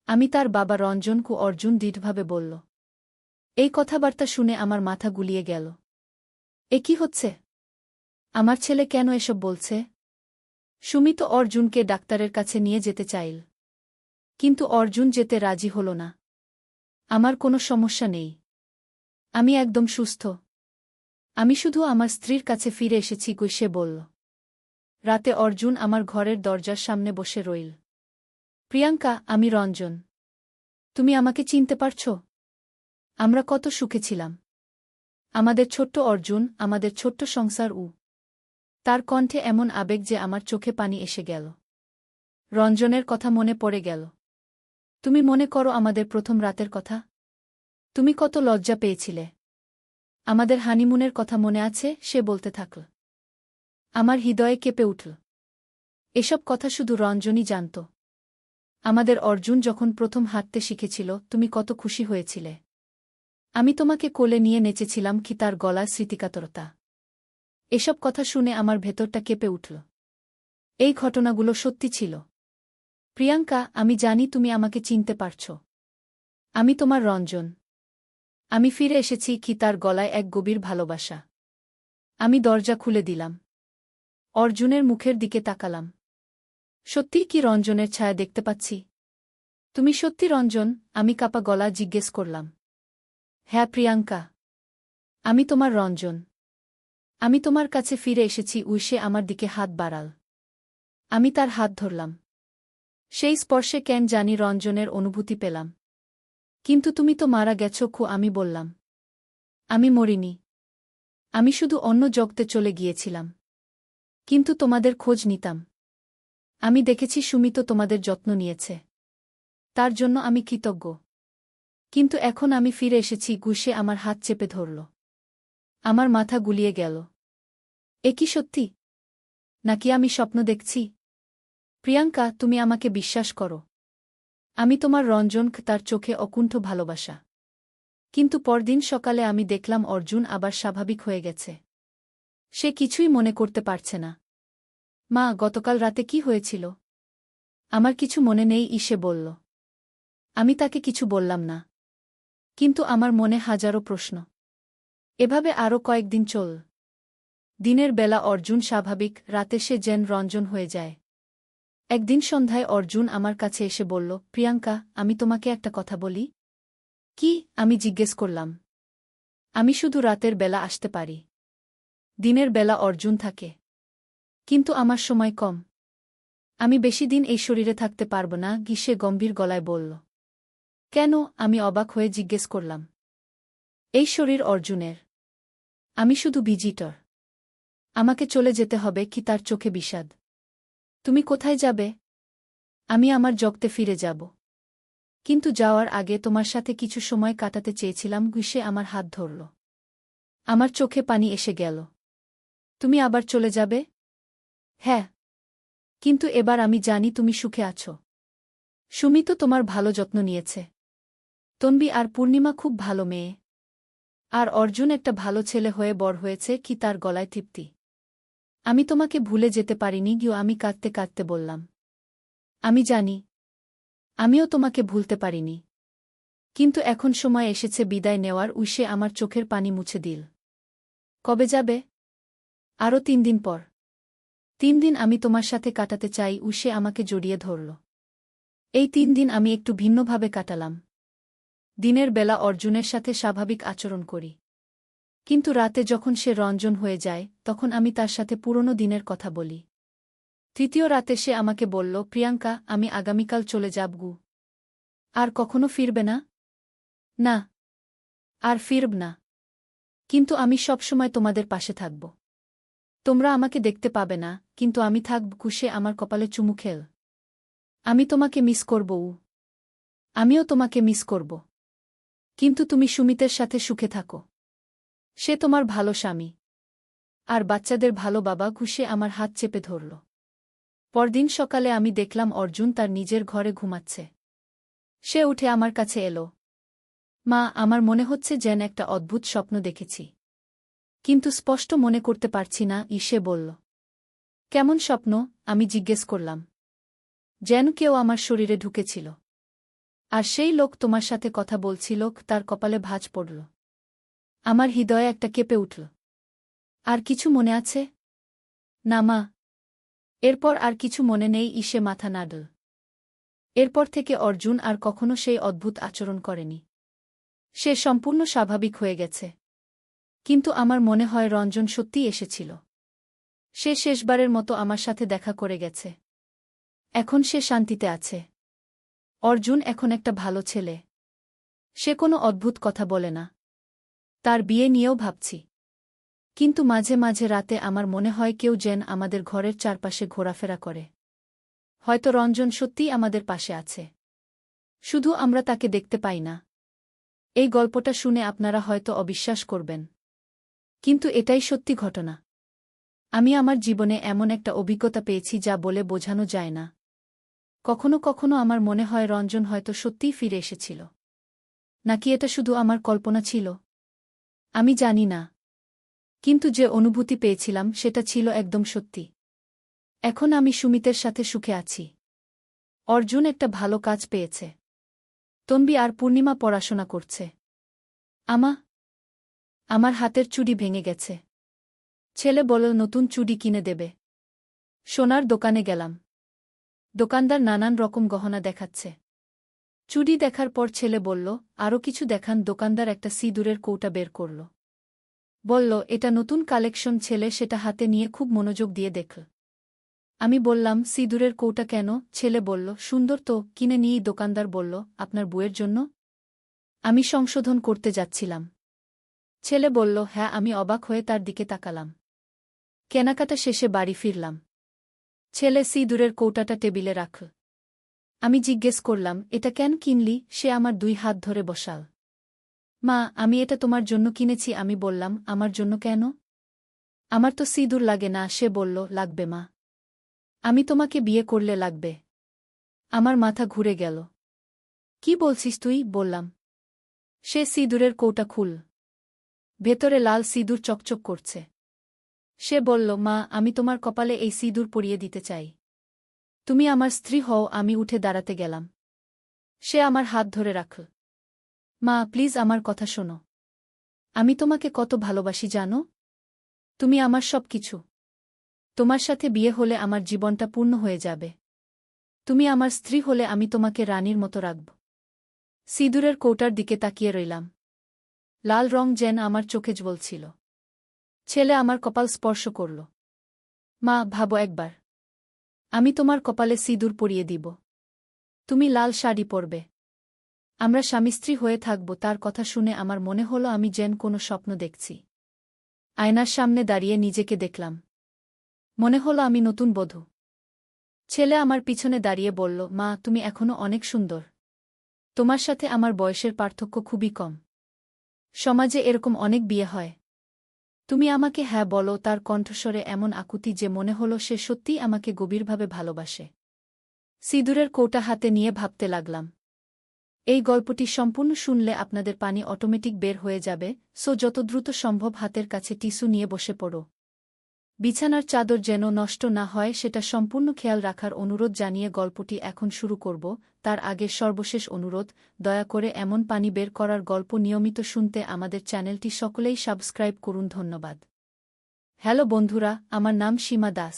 [SPEAKER 1] আমি তার বাবা রঞ্জনকু অর্জুন দৃঢ়ভাবে বলল। এই কথাবার্তা শুনে আমার মাথা গুলিয়ে গেল। এ কি হচ্ছে? আমার ছেলে কেন এসব বলছে? সুমি তো অর্জুনকে ডাক্তারের কাছে নিয়ে যেতে চাইল। কিন্তু অর্জুন যেতে রাজি হল না। আমার কোনো সমস্যা নেই। আমি একদম সুস্থ। আমি শুধু আমার স্ত্রীর কাছে ফিরে এসেছি সে বলল। রাতে অর্জুন আমার ঘরের দরজার সামনে বসে রইল। প্রিয়াঙ্কা, আমি রঞ্জন। তুমি আমাকে চিনতে পারছ? আমরা কত সুখে ছিলাম। আমাদের ছোট্ট অর্জুন, আমাদের ছোট্ট সংসার। তার কণ্ঠে এমন আবেগ যে আমার চোখে পানি এসে গেল। রঞ্জনের কথা মনে পড়ে গেল। তুমি মনে করো আমাদের প্রথম রাতের কথা? তুমি কত লজ্জা পেয়েছিলে। আমাদের হানিমুনের কথা মনে আছে? সে বলতে থাকল। আমার হৃদয়ে কেঁপে উঠল। এসব কথা শুধু রঞ্জনই জানত। আমাদের অর্জুন যখন প্রথম হাঁটতে শিখেছিল তুমি কত খুশি হয়েছিলে। আমি তোমাকে কোলে নিয়ে নেচেছিলাম কি তার গলার স্মৃতিকাতরতা। এসব কথা শুনে আমার ভেতরটা কেঁপে উঠল। এই ঘটনাগুলো সত্যি ছিল। প্রিয়াঙ্কা, আমি জানি তুমি আমাকে চিনতে পারছ। আমি তোমার রঞ্জন। আমি ফিরে এসেছি কি তার গলায় এক গভীর ভালোবাসা। আমি দরজা খুলে দিলাম। অর্জুনের মুখের দিকে তাকালাম। সত্যিই কি রঞ্জনের ছায়া দেখতে পাচ্ছি? তুমি সত্যি রঞ্জন? আমি কাপা গলা জিজ্ঞেস করলাম। হ্যাঁ প্রিয়াঙ্কা। আমি তোমার রঞ্জন। আমি তোমার কাছে ফিরে এসেছি। সে আমার দিকে হাত বাড়াল। আমি তার হাত ধরলাম। সেই স্পর্শে কেন জানি রঞ্জনের অনুভূতি পেলাম। কিন্তু তুমি তো মারা গেছ। আমি বললাম। আমি মরিনি। আমি শুধু অন্য জগতে চলে গিয়েছিলাম। কিন্তু তোমাদের খোঁজ নিতাম। আমি দেখেছি সুমি তো তোমাদের যত্ন নিয়েছে। তার জন্য আমি কৃতজ্ঞ। কিন্তু এখন আমি ফিরে এসেছি। সে আমার হাত চেপে ধরল। আমার মাথা গুলিয়ে গেল। এ কি সত্যি? নাকি আমি স্বপ্ন দেখছি? প্রিয়াঙ্কা, তুমি আমাকে বিশ্বাস করো। আমি তোমার রঞ্জন। তার চোখে অকুণ্ঠ ভালোবাসা। কিন্তু পরদিন সকালে আমি দেখলাম অর্জুন আবার স্বাভাবিক হয়ে গেছে। সে কিছুই মনে করতে পারছে না। মা, গতকাল রাতে কি হয়েছিল? আমার কিছু মনে নেই সে বলল। আমি তাকে কিছু বললাম না। কিন্তু আমার মনে হাজারো প্রশ্ন। এভাবে আরও কয়েকদিন চল। দিনের বেলা অর্জুন স্বাভাবিক, রাতে সে যেন রঞ্জন হয়ে যায়। একদিন সন্ধ্যায় অর্জুন আমার কাছে এসে বলল, প্রিয়াঙ্কা, আমি তোমাকে একটা কথা বলি। কি? আমি জিজ্ঞেস করলাম। আমি শুধু রাতের বেলা আসতে পারি। দিনের বেলা অর্জুন থাকে। কিন্তু আমার সময় কম। আমি বেশি দিন এই শরীরে থাকতে পারব না। সে গম্ভীর গলায় বলল। কেন? আমি অবাক হয়ে জিজ্ঞেস করলাম। এই শরীর অর্জুনের। আমি শুধু ভিজিটর। আমাকে চলে যেতে হবে কি? তার চোখে বিষাদ। তুমি কোথায় যাবে? আমি আমার জগতে ফিরে যাব। কিন্তু যাওয়ার আগে তোমার সাথে কিছু সময় কাটাতে চেয়েছিলাম। সে আমার হাত ধরল। আমার চোখে পানি এসে গেল। তুমি আবার চলে যাবে? হ্যাঁ। কিন্তু এবার আমি জানি তুমি সুখে আছো। সুমি তো তোমার ভালো যত্ন নিয়েছে। তন্বী আর পূর্ণিমা খুব ভালো মেয়ে। আর অর্জুন একটা ভালো ছেলে হয়ে বড় হয়েছে কি? তার গলায় তৃপ্তি। আমি তোমাকে ভুলে যেতে পারিনি। আমি কাঁদতে কাঁদতে বললাম। আমি জানি। আমিও তোমাকে ভুলতে পারিনি। কিন্তু এখন সময় এসেছে বিদায় নেওয়ার। সে আমার চোখের পানি মুছে দিল। কবে যাবে? আরও 3 দিন পর। 3 দিন আমি তোমার সাথে কাটাতে চাই। সে আমাকে জড়িয়ে ধরল। এই 3 দিন আমি একটু ভিন্নভাবে কাটালাম। দিনের বেলা অর্জুনের সাথে স্বাভাবিক আচরণ করি। কিন্তু রাতে যখন সে রঞ্জন হয়ে যায় তখন আমি তার সাথে পুরনো দিনের কথা বলি। তৃতীয় রাতে সে আমাকে বলল, প্রিয়াঙ্কা, আমি আগামীকাল চলে যাব। আর কখনো ফিরবে না? না। আর ফিরব না। কিন্তু আমি সবসময় তোমাদের পাশে থাকব। তোমরা আমাকে দেখতে পাবে না, কিন্তু আমি থাকব। সে আমার কপালে চুমু খেল। আমি তোমাকে মিস করব। আমিও তোমাকে মিস করব। কিন্তু তুমি সুমিতের সাথে সুখে থাকো। সে তোমার ভালো স্বামী। আর বাচ্চাদের ভালো বাবা। সে আমার হাত চেপে ধরল। পরদিন সকালে আমি দেখলাম অর্জুন তার নিজের ঘরে ঘুমাচ্ছে। সে উঠে আমার কাছে এলো। মা, আমার মনে হচ্ছে যেন একটা অদ্ভুত স্বপ্ন দেখেছি। কিন্তু স্পষ্ট মনে করতে পারছি না। সে বলল। কেমন স্বপ্ন? আমি জিজ্ঞেস করলাম। যেন কেউ আমার শরীরে ঢুকেছিল। আর সেই লোক তোমার সাথে কথা বলছিল, তার কপালে ভাঁজ পড়ল। আমার হৃদয়ে একটা কেঁপে উঠল। আর কিছু মনে আছে? না মা। এরপর আর কিছু মনে নেই। ইসে মাথা নাড়ল। এরপর থেকে অর্জুন আর কখনো সেই অদ্ভুত আচরণ করেনি। সে সম্পূর্ণ স্বাভাবিক হয়ে গেছে। কিন্তু আমার মনে হয় রঞ্জন সত্যিই এসেছিল। সে শেষবারের মতো আমার সাথে দেখা করে গেছে। এখন সে শান্তিতে আছে। অর্জুন এখন একটা ভালো ছেলে। সে কোনো অদ্ভুত কথা বলে না। তার বিয়ে নিয়েও ভাবছি। কিন্তু মাঝে মাঝে রাতে আমার মনে হয় কেউ যেন আমাদের ঘরের চারপাশে ঘোরাফেরা করে। হয়তো রঞ্জন সত্যিই আমাদের পাশে আছে। শুধু আমরা তাকে দেখতে পাই না। এই গল্পটা শুনে আপনারা হয়তো অবিশ্বাস করবেন। কিন্তু এটাই সত্যি ঘটনা। আমি আমার জীবনে এমন একটা অভিজ্ঞতা পেয়েছি যা বলে বোঝানো যায় না। কখনো কখনো আমার মনে হয় রঞ্জন হয়তো সত্যিই ফিরে এসেছিল। নাকি এটা শুধু আমার কল্পনা ছিল? আমি জানি না। কিন্তু যে অনুভূতি পেয়েছিলাম সেটা ছিল একদম সত্যি। এখন আমি সুমিতের সাথে সুখে আছি। অর্জুন একটা ভালো কাজ পেয়েছে। তন্বী আর পূর্ণিমা পড়াশোনা করছে। আমার হাতের চুড়ি ভেঙে গেছে। ছেলে বলল নতুন চুড়ি কিনে দেবে। সোনার দোকানে গেলাম। দোকানদার নানান রকম গহনা দেখাচ্ছে। চুড়ি দেখার পর ছেলে বলল, আরও কিছু দেখান। দোকানদার একটা সিঁদুরের কৌটা বের করল। বলল, এটা নতুন কালেকশন। ছেলে সেটা হাতে নিয়ে খুব মনোযোগ দিয়ে দেখল। আমি বললাম, সিঁদুরের কৌটা কেন? ছেলে বলল, সুন্দর তো, কিনে নিয়েই। দোকানদার বলল, আপনার বউয়ের জন্য? আমি সংশোধন করতে যাচ্ছিলাম। ছেলে বলল, হ্যাঁ। আমি অবাক হয়ে তার দিকে তাকালাম। কেনাকাটা শেষে বাড়ি ফিরলাম। ছেলে সিঁদুরের কৌটাটা টেবিলে রাখল। আমি জিজ্ঞেস করলাম, এটা কেন কিনলি? সে আমার 2 হাত ধরে বসাল। মা, আমি এটা তোমার জন্য কিনেছি। আমি বললাম, আমার জন্য কেন? আমার তো সিঁদুর লাগে না। সে বলল, লাগবে মা। আমি তোমাকে বিয়ে করলে লাগবে। আমার মাথা ঘুরে গেল। কি বলছিস তুই? বললাম। সে সিঁদুরের কৌটা খুল। ভেতরে লাল সিঁদুর চকচক করছে। সে বলল, মা, আমি তোমার কপালে এই সিঁদুর পরিয়ে দিতে চাই। তুমি আমার স্ত্রী হও। আমি উঠে দাঁড়াতে গেলাম। সে আমার হাত ধরে রাখল। মা, প্লিজ আমার কথা শোনো। আমি তোমাকে কত ভালোবাসি জানো? তুমি আমার সব কিছু। তোমার সাথে বিয়ে হলে আমার জীবনটা পূর্ণ হয়ে যাবে। তুমি আমার স্ত্রী হলে আমি তোমাকে রানীর মতো রাখব। সিঁদুরের কৌটার দিকে তাকিয়ে রইলাম। লাল রং যেন আমার চোখে জ্বলছিল। ছেলে আমার কপাল স্পর্শ করল। মা, ভাবো একবার। আমি তোমার কপালে সিঁদুর পরিয়ে দিব। তুমি লাল শাড়ি পরবে। আমরা স্বামী স্ত্রী হয়ে থাকব। তার কথা শুনে আমার মনে হলো আমি যেন কোনো স্বপ্ন দেখছি। আয়নার সামনে দাঁড়িয়ে নিজেকে দেখলাম। মনে হলো আমি নতুন বধূ। ছেলে আমার পিছনে দাঁড়িয়ে বলল, মা, তুমি এখনো অনেক সুন্দর। তোমার সাথে আমার বয়সের পার্থক্য খুবই কম। সমাজে এরকম অনেক বিয়ে হয়। তুমি আমাকে হ্যাঁ বলো। তার কণ্ঠস্বরে এমন আকুতি যে মনে হলো সে সত্যিই আমাকে গভীরভাবে ভালোবাসে। সিঁদুরের কৌটা হাতে নিয়ে ভাবতে লাগলাম। এই গল্পটি সম্পূর্ণ শুনলে আপনাদের পানি অটোমেটিক বের হয়ে যাবে, সো যত দ্রুত সম্ভব হাতের কাছে টিস্যু নিয়ে বসে পড়ো। বিছানার চাদর যেন নষ্ট না হয় সেটা সম্পূর্ণ খেয়াল রাখার অনুরোধ জানিয়ে গল্পটি এখন শুরু করব। তার আগে সর্বশেষ অনুরোধ, দয়া করে এমন পানি বের করার গল্প নিয়মিত শুনতে আমাদের চ্যানেলটি সকলেই সাবস্ক্রাইব করুন। ধন্যবাদ। হ্যালো বন্ধুরা, আমার নাম সীমা দাস।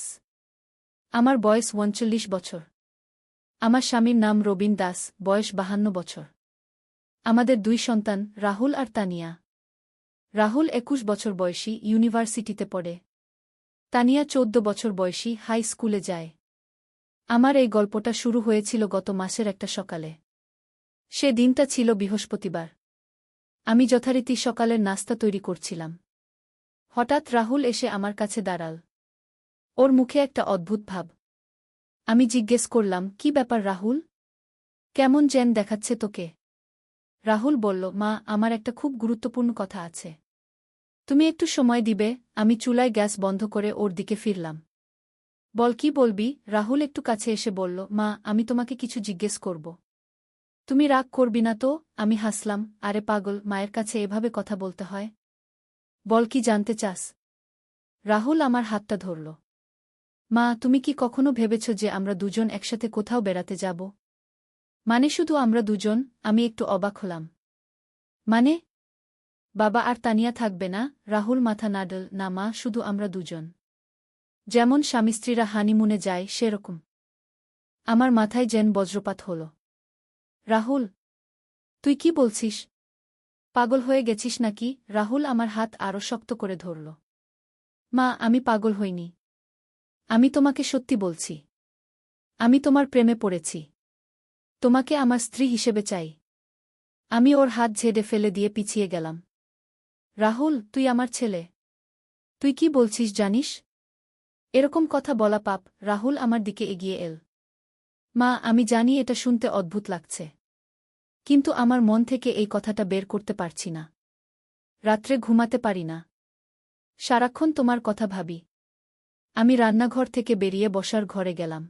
[SPEAKER 1] আমার বয়স 39 বছর। আমার স্বামীর নাম রবিন দাস, বয়স 52 বছর। আমাদের 2 সন্তান, রাহুল আর তানিয়া। রাহুল 21 বছর বয়সী, ইউনিভার্সিটিতে পড়ে। তানিয়া 14 বছর বয়সী, হাই স্কুলে যায়। আমার এই গল্পটা শুরু হয়েছিল গত মাসের একটা সকালে। সে দিনটা ছিল বৃহস্পতিবার। আমি যথারীতি সকালের নাস্তা তৈরি করছিলাম। হঠাৎ রাহুল এসে আমার কাছে দাঁড়াল। ওর মুখে একটা অদ্ভুত ভাব। আমি জিজ্ঞেস করলাম, কি ব্যাপার রাহুল? কেমন যেন দেখাচ্ছে তোকে? রাহুল বলল, মা, আমার একটা খুব গুরুত্বপূর্ণ কথা আছে। তুমি একটু সময় দিবে? আমি চুলায় গ্যাস বন্ধ করে ওর দিকে ফিরলাম। বল, কি বলবি? রাহুল একটু কাছে এসে বলল, মা, আমি তোমাকে কিছু জিজ্ঞেস করব। তুমি রাগ করবি না তো? আমি হাসলাম, আরে পাগল, মায়ের কাছে এভাবে কথা বলতে হয়? বল, কি জানতে চাস? রাহুল আমার হাতটা ধরল। মা, তুমি কি কখনো ভেবেছ যে আমরা দুজন একসাথে কোথাও বেড়াতে যাব? মানে শুধু আমরা দুজন? আমি একটু অবাক হলাম। মানে? বাবা আর তানিয়া থাকবে না? রাহুল মাথা নাড়ল। না মা, শুধু আমরা দুজন। যেমন স্বামী-স্ত্রীরা হানিমুনে যায় সেরকম। আমার মাথায় যেন বজ্রপাত হল। রাহুল, তুই কি বলছিস? পাগল হয়ে গেছিস নাকি? রাহুল আমার হাত আরও শক্ত করে ধরল। মা, আমি পাগল হইনি। আমি তোমাকে সত্যি বলছি। আমি তোমার প্রেমে পড়েছি। তোমাকে আমার স্ত্রী হিসেবে চাই। আমি ওর হাত ঝেড়ে ফেলে দিয়ে পিছিয়ে গেলাম। রাহুল, তুই আমার ছেলে। তুই কি বলছিস জানিস? এরকম কথা বলা পাপ। রাহুল আমার দিকে এগিয়ে এল। মা, আমি জানি এটা শুনতে অদ্ভুত লাগছে। কিন্তু আমার মন থেকে এই কথাটা বের করতে পারছি না। রাত্রে ঘুমাতে পারি না। সারাক্ষণ তোমার কথা ভাবি। আমি রান্নাঘর থেকে বেরিয়ে বসার ঘরে গেলাম।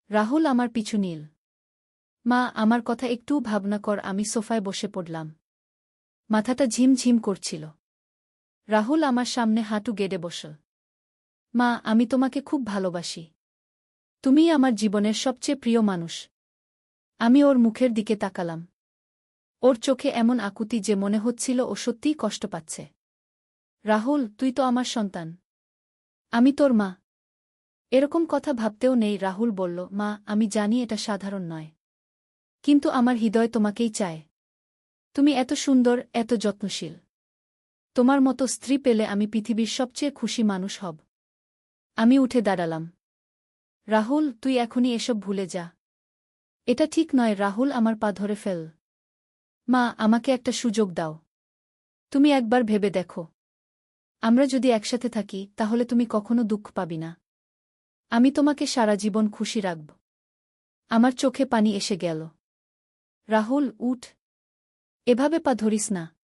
[SPEAKER 1] রাহুল আমার পিছু নিল। মা, আমার কথা একটু ভাবনা কর। আমি সোফায় বসে পড়লাম। মাথাটা ঝিমঝিম করছিল। রাহুল আমার সামনে হাঁটু গেড়ে বসল। মা, আমি তোমাকে খুব ভালোবাসি। তুমিই আমার জীবনের সবচেয়ে প্রিয় মানুষ। আমি ওর মুখের দিকে তাকালাম। ওর চোখে এমন আকুতি যে মনে হচ্ছিল ও সত্যিই কষ্ট পাচ্ছে। রাহুল, তুই তো আমার সন্তান। আমি তোর মা। এরকম কথা ভাবতেও নেই। রাহুল বলল, মা, আমি জানি এটা সাধারণ নয়। কিন্তু আমার হৃদয় তোমাকেই চায়। তুমি এত সুন্দর, এত যত্নশীল। তোমার মতো স্ত্রী পেলে আমি পৃথিবীর সবচেয়ে খুশি মানুষ হব। আমি উঠে দাঁড়ালাম। রাহুল, তুই এখনই এসব ভুলে যা। এটা ঠিক নয়। রাহুল আমার পা ধরে ফেল। মা, আমাকে একটা সুযোগ দাও। তুমি একবার ভেবে দেখো। আমরা যদি একসাথে থাকি তাহলে তুমি কখনো দুঃখ পাবি না। আমি তোমাকে সারা জীবন খুশি রাখব। আমার চোখে পানি এসে গেল। রাহুল, উঠ। এভাবে পা ধরিস না।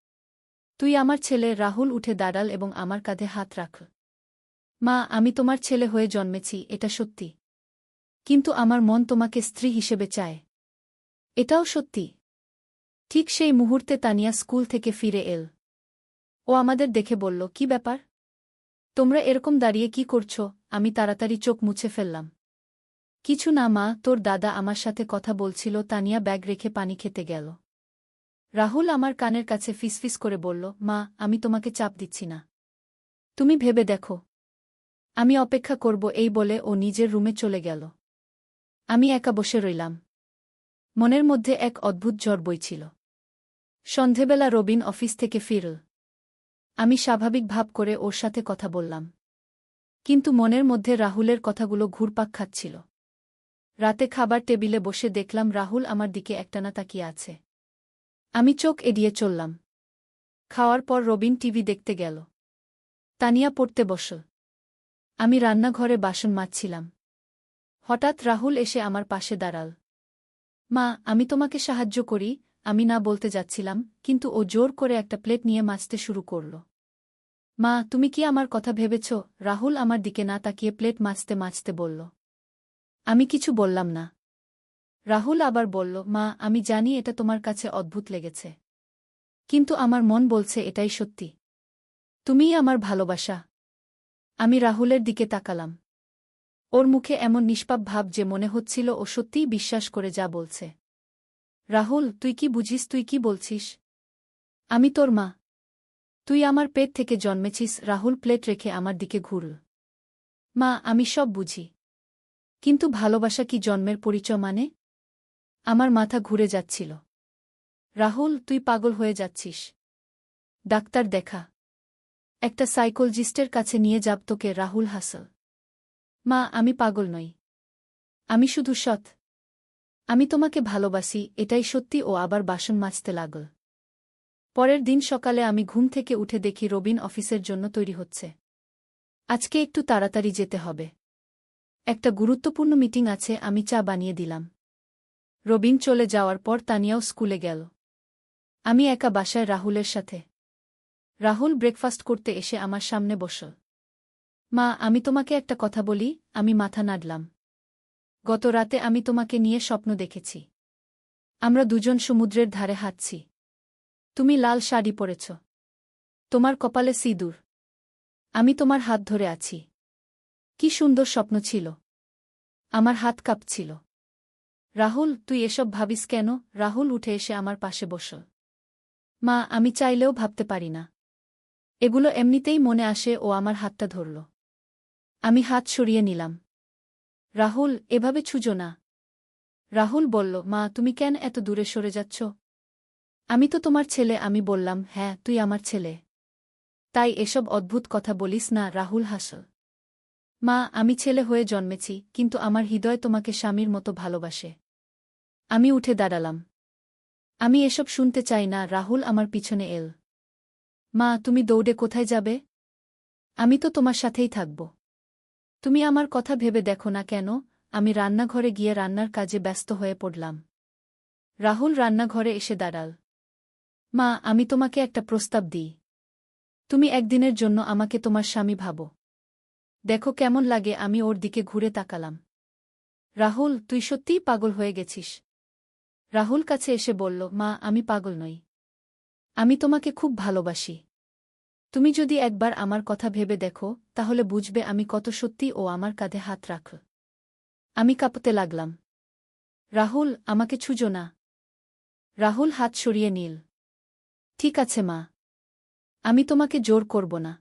[SPEAKER 1] তুই আমার ছেলে। রাহুল উঠে দাঁড়াল এবং আমার কাঁধে হাত রাখল। মা, আমি তোমার ছেলে হয়ে জন্মেছি, এটা সত্যি। কিন্তু আমার মন তোমাকে স্ত্রী হিসেবে চায়। এটাও সত্যি। ঠিক সেই মুহূর্তে তানিয়া স্কুল থেকে ফিরে এল। ও আমাদের দেখে বলল, কি ব্যাপার? তোমরা এরকম দাঁড়িয়ে কি করছ? আমি তাড়াতাড়ি চোখ মুছে ফেললাম। কিছু না মা, তোর দাদা আমার সাথে কথা বলছিল। তানিয়া ব্যাগ রেখে পানি খেতে গেল। রাহুল আমার কানের কাছে ফিসফিস করে বলল, মা, আমি তোমাকে চাপ দিচ্ছি না। তুমি ভেবে দেখো। আমি অপেক্ষা করব। এই বলে ও নিজের রুমে চলে গেল। আমি একা বসে রইলাম। মনের মধ্যে এক অদ্ভুত ঝড় বইছিল। সন্ধেবেলা রবিন অফিস থেকে ফিরল। আমি স্বাভাবিক ভাব করে ওর সাথে কথা বললাম। কিন্তু মনের মধ্যে রাহুলের কথাগুলো ঘুরপাক খাচ্ছিল। রাতে খাবার টেবিলে বসে দেখলাম রাহুল আমার দিকে একটানা তাকিয়ে আছে। আমি চোখ এড়িয়ে চললাম। খাওয়ার পর রবিন টিভি দেখতে গেল। তানিয়া পড়তে বসল। আমি রান্নাঘরে বাসন মাজছিলাম। হঠাৎ রাহুল এসে আমার পাশে দাঁড়াল। মা, আমি তোমাকে সাহায্য করি। আমি না বলতে যাচ্ছিলাম, কিন্তু ও জোর করে একটা প্লেট নিয়ে মাজতে শুরু করল। মা, তুমি কি আমার কথা ভেবেছ? রাহুল আমার দিকে না তাকিয়ে প্লেট মাজতে মাজতে বলল। আমি কিছু বললাম না। রাহুল আবার বলল, মা, আমি জানি এটা তোমার কাছে অদ্ভুত লেগেছে। কিন্তু আমার মন বলছে এটাই সত্যি। তুমিই আমার ভালোবাসা। আমি রাহুলের দিকে তাকালাম। ওর মুখে এমন নিষ্পাপ ভাব যে মনে হচ্ছিল ও সত্যিই বিশ্বাস করে যা বলছে। রাহুল, তুই কি বুঝিস? তুই কি বলছিস? আমি তোর মা। তুই আমার পেট থেকে জন্মেছিস। রাহুল প্লেট রেখে আমার দিকে ঘুরল। মা, আমি সব বুঝি। কিন্তু ভালোবাসা কি জন্মের পরিচয় মানে? আমার মাথা ঘুরে যাচ্ছিল। রাহুল, তুই পাগল হয়ে যাচ্ছিস। ডাক্তার দেখা। একটা সাইকোলজিস্টের কাছে নিয়ে যাব তোকে। রাহুল হাসল। মা, আমি পাগল নই। আমি শুধু সৎ। আমি তোমাকে ভালোবাসি, এটাই সত্যি। ও আবার বাসন মাজতে লাগল। পরের দিন সকালে আমি ঘুম থেকে উঠে দেখি রবিন অফিসের জন্য তৈরি হচ্ছে। আজকে একটু তাড়াতাড়ি যেতে হবে। একটা গুরুত্বপূর্ণ মিটিং আছে। আমি চা বানিয়ে দিলাম। রবিন চলে যাওয়ার পর তানিয়াও স্কুলে গেল। আমি একা বাসায় রাহুলের সাথে। রাহুল ব্রেকফাস্ট করতে এসে আমার সামনে বসল। মা, আমি তোমাকে একটা কথা বলি। আমি মাথা নাড়লাম। গত রাতে আমি তোমাকে নিয়ে স্বপ্ন দেখেছি। আমরা দুজন সমুদ্রের ধারে হাঁটছি। তুমি লাল শাড়ি পরেছ। তোমার কপালে সিঁদুর। আমি তোমার হাত ধরে আছি। কি সুন্দর স্বপ্ন ছিল। আমার হাত কাঁপছিল। রাহুল, তুই এসব ভাবিস কেন? রাহুল উঠে এসে আমার পাশে বসল। মা, আমি চাইলেও ভাবতে পারি না। এগুলো এমনিতেই মনে আসে। ও আমার হাতটা ধরল। আমি হাত সরিয়ে নিলাম। রাহুল, এভাবে ছুঁজো না। রাহুল বলল, মা, তুমি কেন এত দূরে সরে যাচ্ছ? আমি তো তোমার ছেলে। আমি বললাম, হ্যাঁ, তুই আমার ছেলে। তাই এসব অদ্ভুত কথা বলিস না। রাহুল হাসল। মা, আমি ছেলে হয়ে জন্মেছি, কিন্তু আমার হৃদয় তোমাকে স্বামীর মতো ভালোবাসে। আমি উঠে দাঁড়ালাম। আমি এসব শুনতে চাই না। রাহুল আমার পিছনে এল। মা, তুমি দৌড়ে কোথায় যাবে? আমি তো তোমার সাথেই থাকব। তুমি আমার কথা ভেবে দেখো না কেন? আমি রান্নাঘরে গিয়ে রান্নার কাজে ব্যস্ত হয়ে পড়লাম। রাহুল রান্নাঘরে এসে দাঁড়াল। মা, আমি তোমাকে একটা প্রস্তাব দিই। তুমি একদিনের জন্য আমাকে তোমার স্বামী ভাবো। দেখো কেমন লাগে। আমি ওর দিকে ঘুরে তাকালাম। রাহুল, তুই সত্যিই পাগল হয়ে গেছিস। রাহুল কাছে এসে বলল, মা, আমি পাগল নই। আমি তোমাকে খুব ভালোবাসি। তুমি যদি একবার আমার কথা ভেবে দেখো, তাহলে বুঝবে আমি কত সত্যি। ও আমার কাঁধে হাত রাখল। আমি কাঁপতে লাগলাম। রাহুল, আমাকে ছুঁজো না। রাহুল হাত সরিয়ে নিল। ঠিক আছে মা, আমি তোমাকে জোর করব না।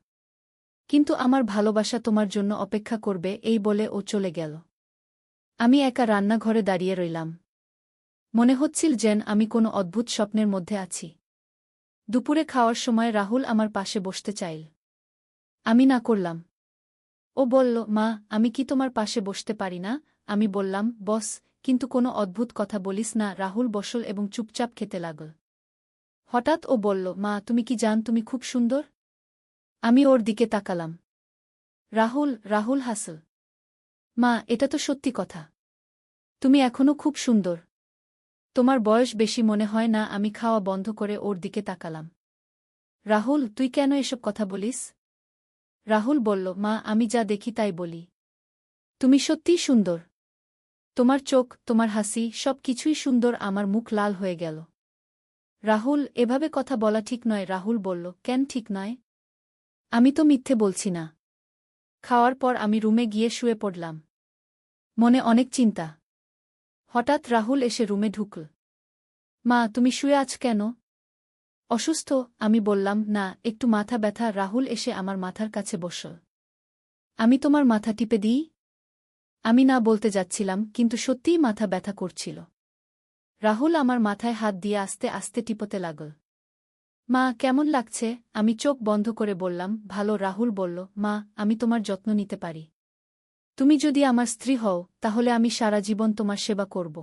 [SPEAKER 1] কিন্তু আমার ভালোবাসা তোমার জন্য অপেক্ষা করবে। এই বলে ও চলে গেল। আমি একা রান্নাঘরে দাঁড়িয়ে রইলাম। মনে হচ্ছিল যেন আমি কোনো অদ্ভুত স্বপ্নের মধ্যে আছি। দুপুরে খাওয়ার সময় রাহুল আমার পাশে বসতে চাইল। আমি না করলাম। ও বলল, মা, আমি কি তোমার পাশে বসতে পারি না? আমি বললাম, বস, কিন্তু কোনো অদ্ভুত কথা বলিস না। রাহুল বসল এবং চুপচাপ খেতে লাগল। হঠাৎ ও বলল, মা, তুমি কি জান তুমি খুব সুন্দর? আমি ওর দিকে তাকালাম। রাহুল হাসল। মা, এটা তো সত্যি কথা। তুমি এখনো খুব সুন্দর। তোমার বয়স বেশি মনে হয় না। আমি খাওয়া বন্ধ করে ওর দিকে তাকালাম। রাহুল, তুই কেন এসব কথা বলিস? রাহুল বলল, মা, আমি যা দেখি তাই বলি। তুমি সত্যিই সুন্দর। তোমার চোখ, তোমার হাসি, সব কিছুই সুন্দর। আমার মুখ লাল হয়ে গেল। রাহুল, এভাবে কথা বলা ঠিক নয়। রাহুল বলল, কেন ঠিক নয়? আমি তো মিথ্যে বলছি না। খাওয়ার পর আমি রুমে গিয়ে শুয়ে পড়লাম। মনে অনেক চিন্তা। হঠাৎ রাহুল এসে রুমে ঢুকল। মা, তুমি শুয়ে আছ কেন? অসুস্থ? আমি বললাম, না, একটু মাথা ব্যথা। রাহুল এসে আমার মাথার কাছে বসল। আমি তোমার মাথা টিপে দিই? আমি না বলতে যাচ্ছিলাম, কিন্তু সত্যিই মাথা ব্যথা করছিল। রাহুল আমার মাথায় হাত দিয়ে আস্তে আস্তে টিপতে লাগল। মা, কেমন লাগছে? আমি চোখ বন্ধ করে বললাম, ভালো। রাহুল বলল, মা, আমি তোমার যত্ন নিতে পারি। তুমি যদি আমার স্ত্রী হও, তাহলে আমি সারা জীবন তোমার সেবা করব।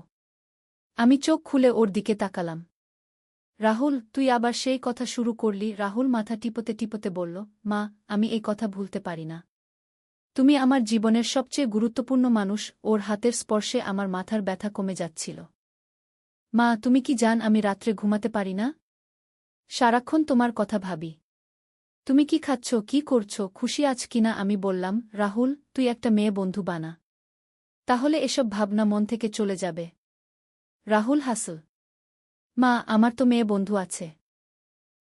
[SPEAKER 1] আমি চোখ খুলে ওর দিকে তাকালাম। রাহুল, তুই আবার সেই কথা শুরু করলি। রাহুল মাথা টিপতে টিপতে বলল, মা, আমি এই কথা ভুলতে পারি না। তুমি আমার জীবনের সবচেয়ে গুরুত্বপূর্ণ মানুষ। ওর হাতের স্পর্শে আমার মাথার ব্যথা কমে যাচ্ছিল। মা, তুমি কি জান আমি রাত্রে ঘুমাতে পারি না? সারাক্ষণ তোমার কথা ভাবি। তুমি কি খাচ্ছ, কি করছো, খুশি আছ কিনা? আমি বললাম, রাহুল, তুই একটা মেয়ে বন্ধু বানা। তাহলে এসব ভাবনা মন থেকে চলে যাবে। রাহুল হাসল। মা, আমার তো মেয়ে বন্ধু আছে।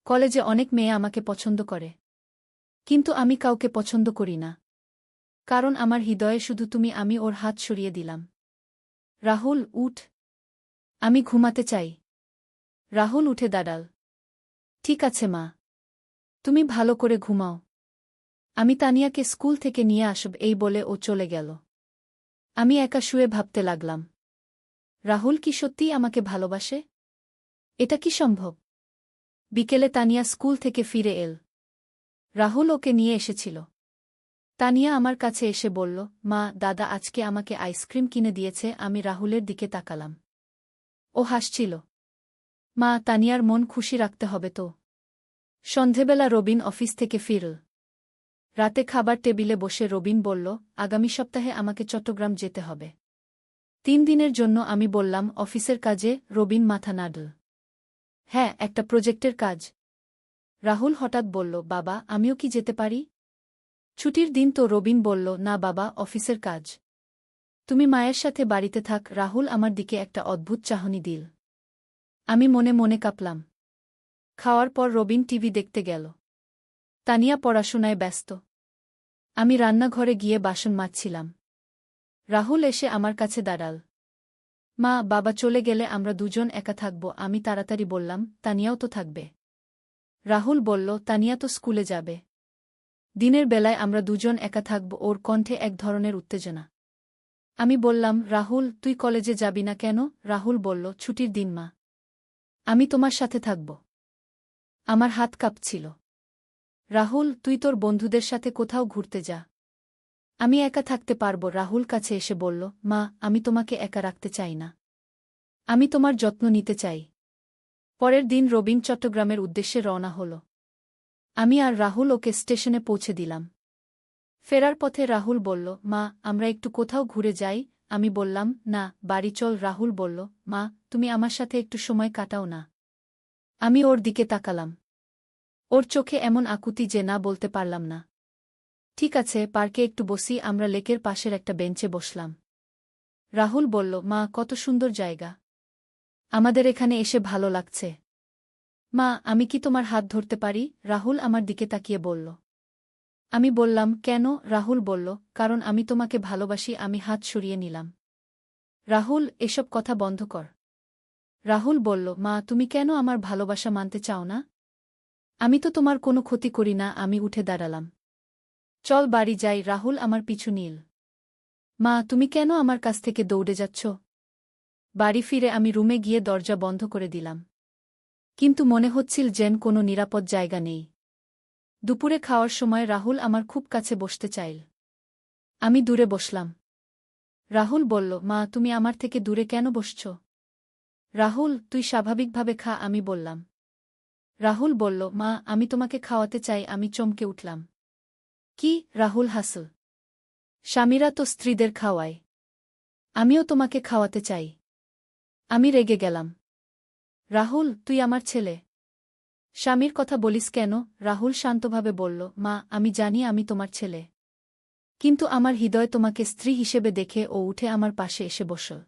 [SPEAKER 1] কলেজে অনেক মেয়ে আমাকে পছন্দ করে। কিন্তু আমি কাউকে পছন্দ করি না। কারণ আমার হৃদয়ে শুধু তুমি। আমি ওর হাত সরিয়ে দিলাম। রাহুল, উঠ। আমি ঘুমাতে চাই। রাহুল উঠে দাঁড়াল। ঠিক আছে মা, তুমি ভালো করে ঘুমাও। আমি তানিয়াকে স্কুল থেকে নিয়ে আসব। এই বলে ও চলে গেল। আমি একা শুয়ে ভাবতে লাগলাম, রাহুল কি সত্যিই আমাকে ভালোবাসে? এটা কি সম্ভব? বিকেলে তানিয়া স্কুল থেকে ফিরে এল। রাহুল ওকে নিয়ে এসেছিল। তানিয়া আমার কাছে এসে বলল, মা, দাদা আজকে আমাকে আইসক্রিম কিনে দিয়েছে। আমি রাহুলের দিকে তাকালাম। ও হাসছিল। মা, তানিয়ার মন খুশি রাখতে হবে তো। সন্ধেবেলা রবিন অফিস থেকে ফিরল। রাতে খাবার টেবিলে বসে রবিন বলল, আগামী সপ্তাহে আমাকে চট্টগ্রাম যেতে হবে। 3 দিনের জন্য। আমি বললাম, অফিসের কাজে? রবিন মাথা নাড়ল। হ্যাঁ, একটা প্রজেক্টের কাজ। রাহুল হঠাৎ বলল, বাবা, আমিও কি যেতে পারি? ছুটির দিন তো। রবিন বলল, না বাবা, অফিসের কাজ। তুমি মায়ের সাথে বাড়িতে থাক। রাহুল আমার দিকে একটা অদ্ভুত চাহনি দিল। আমি মনে মনে কাঁপলাম। খাওয়ার পর রবিন টিভি দেখতে গেল। তানিয়া পড়াশোনায় ব্যস্ত। আমি রান্নাঘরে গিয়ে বাসন মাজছিলাম। রাহুল এসে আমার কাছে দাঁড়াল। মা, বাবা চলে গেলে আমরা দুজন একা থাকব। আমি তাড়াতাড়ি বললাম, তানিয়াও তো থাকবে। রাহুল বলল, তানিয়া তো স্কুলে যাবে। দিনের বেলায় আমরা দুজন একা থাকব। ওর কণ্ঠে এক ধরনের উত্তেজনা। আমি বললাম, রাহুল, তুই কলেজে যাবি না কেন? রাহুল বলল, ছুটির দিন মা। আমি তোমার সাথে থাকব। আমার হাত কাঁপছিল। রাহুল, তুই তোর বন্ধুদের সাথে কোথাও ঘুরতে যা। আমি একা থাকতে পারব। রাহুল কাছে এসে বলল, মা, আমি তোমাকে একা রাখতে চাই না। আমি তোমার যত্ন নিতে চাই। পরের দিন রবিন চট্টগ্রামের উদ্দেশ্যে রওনা হল। আমি আর রাহুল ওকে স্টেশনে পৌঁছে দিলাম। ফেরার পথে রাহুল বলল, মা, আমরা একটু কোথাও ঘুরে যাই। আমি বললাম, না, বাড়ি চল। রাহুল বলল, মা, তুমি আমার সাথে একটু সময় কাটাও না। আমি ওর দিকে তাকালাম। ওর চোখে এমন আকুতি যে না বলতে পারলাম না। ঠিক আছে, পার্কে একটু বসি। আমরা লেকের পাশের একটা বেঞ্চে বসলাম। রাহুল বলল, মা, কত সুন্দর জায়গা। আমাদের এখানে এসে ভালো লাগছে। মা, আমি কি তোমার হাত ধরতে পারি? রাহুল আমার দিকে তাকিয়ে বলল। আমি বললাম, কেন? রাহুল বলল, কারণ আমি তোমাকে ভালোবাসি। আমি হাত সরিয়ে নিলাম। রাহুল, এসব কথা বন্ধ কর। রাহুল বলল, মা, তুমি কেন আমার ভালোবাসা মানতে চাও না? আমি তো তোমার কোনো ক্ষতি করি না। আমি উঠে দাঁড়ালাম। চল বাড়ি যাই। রাহুল আমার পিছু নিল। মা, তুমি কেন আমার কাছ থেকে দৌড়ে যাচ্ছ? বাড়ি ফিরে আমি রুমে গিয়ে দরজা বন্ধ করে দিলাম। কিন্তু মনে হচ্ছিল যেন কোনো নিরাপদ জায়গা নেই। দুপুরে খাওয়ার সময় রাহুল আমার খুব কাছে বসতে চাইল। আমি দূরে বসলাম। রাহুল বলল, মা, তুমি আমার থেকে দূরে কেন বসছ? রাহুল, তুই স্বাভাবিকভাবে খা। আমি বললাম। রাহুল বলল, মা, আমি তোমাকে খাওয়াতে চাই। আমি চমকে উঠলাম। কি? রাহুল হাসল। স্বামীরা তো স্ত্রীদের খাওয়ায়। আমিও তোমাকে খাওয়াতে চাই। আমি রেগে গেলাম। রাহুল, তুই আমার ছেলে। স্বামীর কথা বলিস কেন? রাহুল শান্তভাবে বলল, মা, আমি জানি আমি তোমার ছেলে। কিন্তু আমার হৃদয় তোমাকে স্ত্রী হিসেবে দেখে ও উঠে আমার পাশে এসে বসল।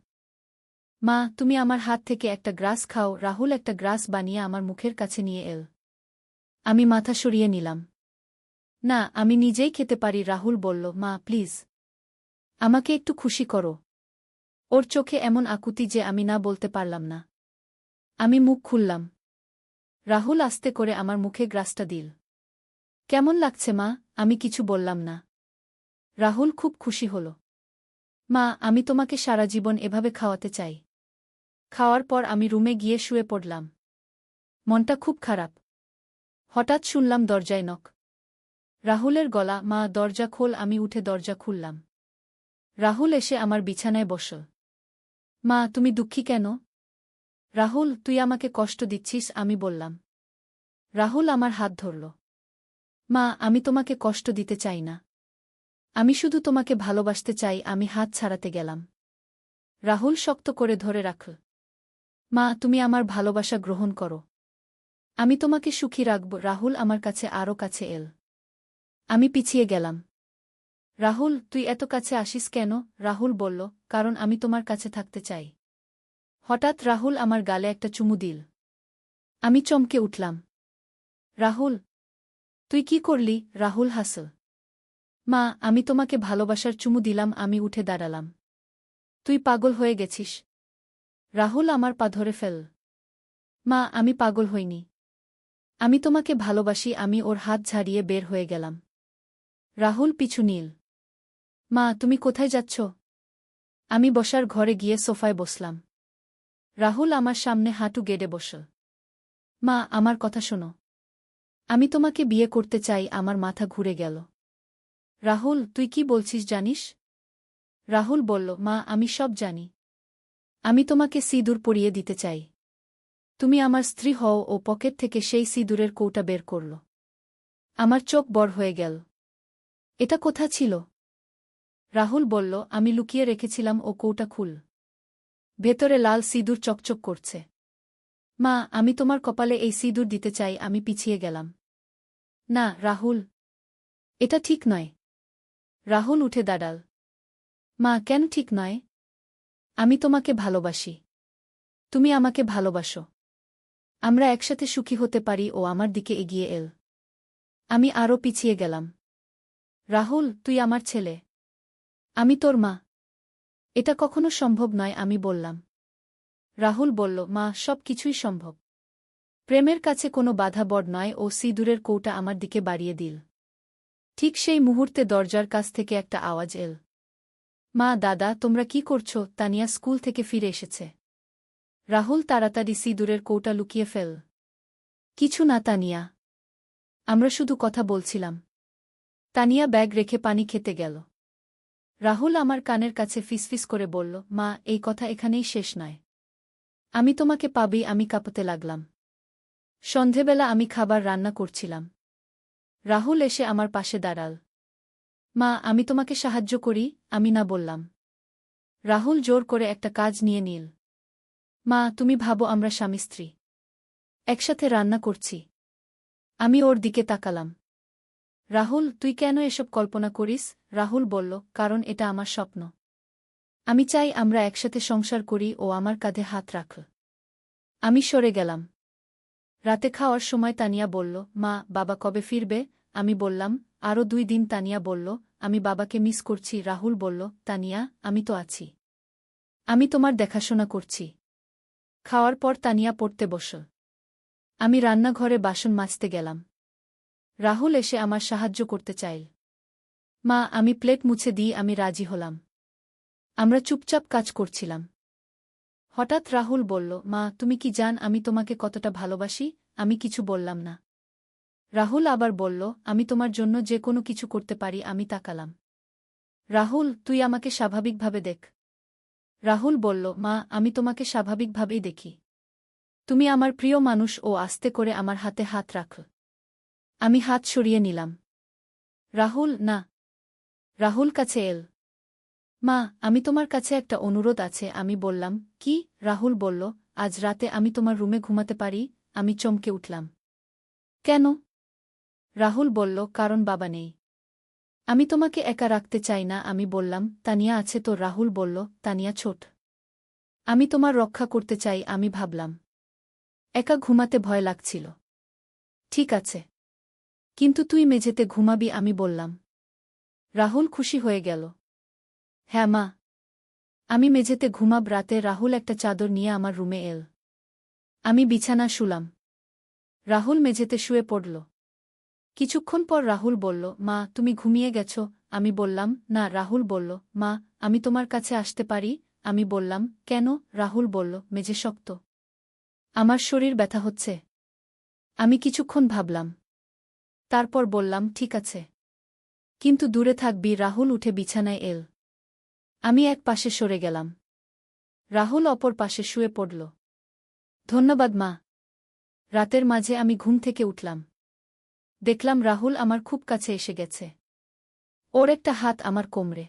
[SPEAKER 1] মা, তুমি আমার হাত থেকে একটা গ্রাস খাও। রাহুল একটা গ্রাস বানিয়ে আমার মুখের কাছে নিয়ে এল। আমি মাথা সরিয়ে নিলাম। না, আমি নিজেই খেতে পারি। রাহুল বলল, মা, প্লিজ, আমাকে একটু খুশি করো। ওর চোখে এমন আকুতি যে আমি না বলতে পারলাম না। আমি মুখ খুললাম। রাহুল আস্তে করে আমার মুখে গ্রাসটা দিল। কেমন লাগছে মা? আমি কিছু বললাম না। রাহুল খুব খুশি হল। মা, আমি তোমাকে সারা জীবন এভাবে খাওয়াতে চাই। খাওয়ার পর আমি রুমে গিয়ে শুয়ে পড়লাম। মনটা খুব খারাপ। হঠাৎ শুনলাম দরজায় নক। রাহুলের গলা, মা, দরজা খোল। আমি উঠে দরজা খুললাম। রাহুল এসে আমার বিছানায় বসল। মা, তুমি দুঃখী কেন? রাহুল, তুই আমাকে কষ্ট দিচ্ছিস। আমি বললাম। রাহুল আমার হাত ধরল। মা, আমি তোমাকে কষ্ট দিতে চাই না। আমি শুধু তোমাকে ভালোবাসতে চাই। আমি হাত ছাড়াতে গেলাম। রাহুল শক্ত করে ধরে রাখল। মা, তুমি আমার ভালোবাসা গ্রহণ করো। আমি তোমাকে সুখী রাখব। রাহুল আমার কাছে আরও কাছে এল। আমি পিছিয়ে গেলাম। রাহুল, তুই এত কাছে আসিস কেন? রাহুল বলল, কারণ আমি তোমার কাছে থাকতে চাই। হঠাৎ রাহুল আমার গালে একটা চুমু দিল। আমি চমকে উঠলাম। রাহুল, তুই কি করলি? রাহুল হাসল। মা, আমি তোমাকে ভালোবাসার চুমু দিলাম। আমি উঠে দাঁড়ালাম। তুই পাগল হয়ে গেছিস। রাহুল আমার পা ধরে ফেল। মা, আমি পাগল হইনি। আমি তোমাকে ভালোবাসি। আমি ওর হাত ঝাড়িয়ে বের হয়ে গেলাম। রাহুল পিছু নিল। মা, তুমি কোথায় যাচ্ছ? আমি বসার ঘরে গিয়ে সোফায় বসলাম। রাহুল আমার সামনে হাঁটু গেড়ে বসল। মা, আমার কথা শোনো। আমি তোমাকে বিয়ে করতে চাই। আমার মাথা ঘুরে গেল। রাহুল, তুই কি বলছিস জানিস? রাহুল বলল, মা, আমি সব জানি। আমি তোমাকে সিঁদুর পরিয়ে দিতে চাই। তুমি আমার স্ত্রী হও। ও পকেট থেকে সেই সিঁদুরের কৌটা বের করল। আমার চোখ বড় হয়ে গেল। এটা কোথা ছিল? রাহুল বলল, আমি লুকিয়ে রেখেছিলাম। ও কৌটা খুল। ভেতরে লাল সিঁদুর চকচক করছে। মা, আমি তোমার কপালে এই সিঁদুর দিতে চাই। আমি পিছিয়ে গেলাম। না, রাহুল, এটা ঠিক নয়। রাহুল উঠে দাঁড়াল। মা, কেন ঠিক নয়? আমি তোমাকে ভালোবাসি। তুমি আমাকে ভালোবাসো। আমরা একসাথে সুখী হতে পারি। ও আমার দিকে এগিয়ে এল। আমি আরও পিছিয়ে গেলাম। রাহুল, তুই আমার ছেলে। আমি তোর মা। এটা কখনো সম্ভব নয়, আমি বললাম। রাহুল বলল, মা, সব কিছুই সম্ভব। প্রেমের কাছে কোনো বাধা বড় নয়। ও সিঁদুরের কৌটা আমার দিকে বাড়িয়ে দিল। ঠিক সেই মুহূর্তে দরজার কাছ থেকে একটা আওয়াজ এল। মা, দাদা, তোমরা কি করছো? তানিয়া স্কুল থেকে ফিরে এসেছে। রাহুল তাড়াতাড়ি সিঁদুরের কৌটা লুকিয়ে ফেল। কিছু না তানিয়া, আমরা শুধু কথা বলছিলাম। তানিয়া ব্যাগ রেখে পানি খেতে গেল। রাহুল আমার কানের কাছে ফিসফিস করে বলল, মা, এই কথা এখানেই শেষ নয়। আমি তোমাকে পাবি। আমি কাঁপতে লাগলাম। সন্ধেবেলা আমি খাবার রান্না করছিলাম। রাহুল এসে আমার পাশে দাঁড়াল। মা, আমি তোমাকে সাহায্য করি। আমি না বললাম। রাহুল জোর করে একটা কাজ নিয়ে নিল। মা, তুমি ভাবো আমরা স্বামী স্ত্রী একসাথে রান্না করছি। আমি ওর দিকে তাকালাম। রাহুল, তুই কেন এসব কল্পনা করিস? রাহুল বলল, কারণ এটা আমার স্বপ্ন। আমি চাই আমরা একসাথে সংসার করি। ও আমার কাঁধে হাত রাখল। আমি সরে গেলাম। রাতে খাওয়ার সময় তানিয়া বলল, মা, বাবা কবে ফিরবে? আমি বললাম, আরও 2 দিন। তানিয়া বলল, আমি বাবাকে মিস করছি। রাহুল বলল, তানিয়া, আমি তো আছি। আমি তোমার দেখাশোনা করছি। খাওয়ার পর তানিয়া পড়তে বসল। আমি রান্নাঘরে বাসন মাজতে গেলাম। রাহুল এসে আমার সাহায্য করতে চাইল। মা, আমি প্লেট মুছে দিই। আমি রাজি হলাম। আমরা চুপচাপ কাজ করছিলাম। হঠাৎ রাহুল বলল, মা, তুমি কি জান আমি তোমাকে কতটা ভালোবাসি? আমি কিছু বললাম না। রাহুল আবার বলল, আমি তোমার জন্য যে কোনো কিছু করতে পারি। আমি তাকালাম। রাহুল, তুই আমাকে স্বাভাবিকভাবে দেখ। রাহুল বলল, মা, আমি তোমাকে স্বাভাবিকভাবেই দেখি। তুমি আমার প্রিয় মানুষ। ও আস্তে করে আমার হাতে হাত রাখল। আমি হাত সরিয়ে নিলাম। রাহুল, না। রাহুল কাছে এল। মা, আমি তোমার কাছে একটা অনুরোধ আছে। আমি বললাম, কি? রাহুল বলল, আজ রাতে আমি তোমার রুমে ঘুমাতে পারি? আমি চমকে উঠলাম। কেন? রাহুল বলল, কারণ বাবা নেই। আমি তোমাকে একা রাখতে চাই না। আমি বললাম, তানিয়া আছে তো? রাহুল বলল, তানিয়া ছোট। আমি তোমার রক্ষা করতে চাই। আমি ভাবলাম, একা ঘুমাতে ভয় লাগছিল। ঠিক আছে, কিন্তু তুই মেঝেতে ঘুমাবি। আমি বললাম। রাহুল খুশি হয়ে গেল। হ্যাঁ মা, আমি মেঝেতে ঘুমাব। রাতে রাহুল একটা চাদর নিয়ে আমার রুমে এল। আমি বিছানা শুলাম। রাহুল মেঝেতে শুয়ে পড়ল। কিছুক্ষণ পর রাহুল বলল, মা, তুমি ঘুমিয়ে গেছ? আমি বললাম, না। রাহুল বলল, মা, আমি তোমার কাছে আসতে পারি? আমি বললাম, কেন? রাহুল বলল, মেঝে শক্ত। আমার শরীর ব্যথা হচ্ছে। আমি কিছুক্ষণ ভাবলাম। তারপর বললাম, ঠিক আছে, কিন্তু দূরে থাকবি। রাহুল উঠে বিছানায় এল। আমি এক পাশে সরে গেলাম। রাহুল অপর পাশে শুয়ে পড়ল। ধন্যবাদ মা। রাতের মাঝে আমি ঘুম থেকে উঠলাম। দেখলাম রাহুল আমার খুব কাছে এসে গেছে। ওর একটা হাত আমার কোমরে।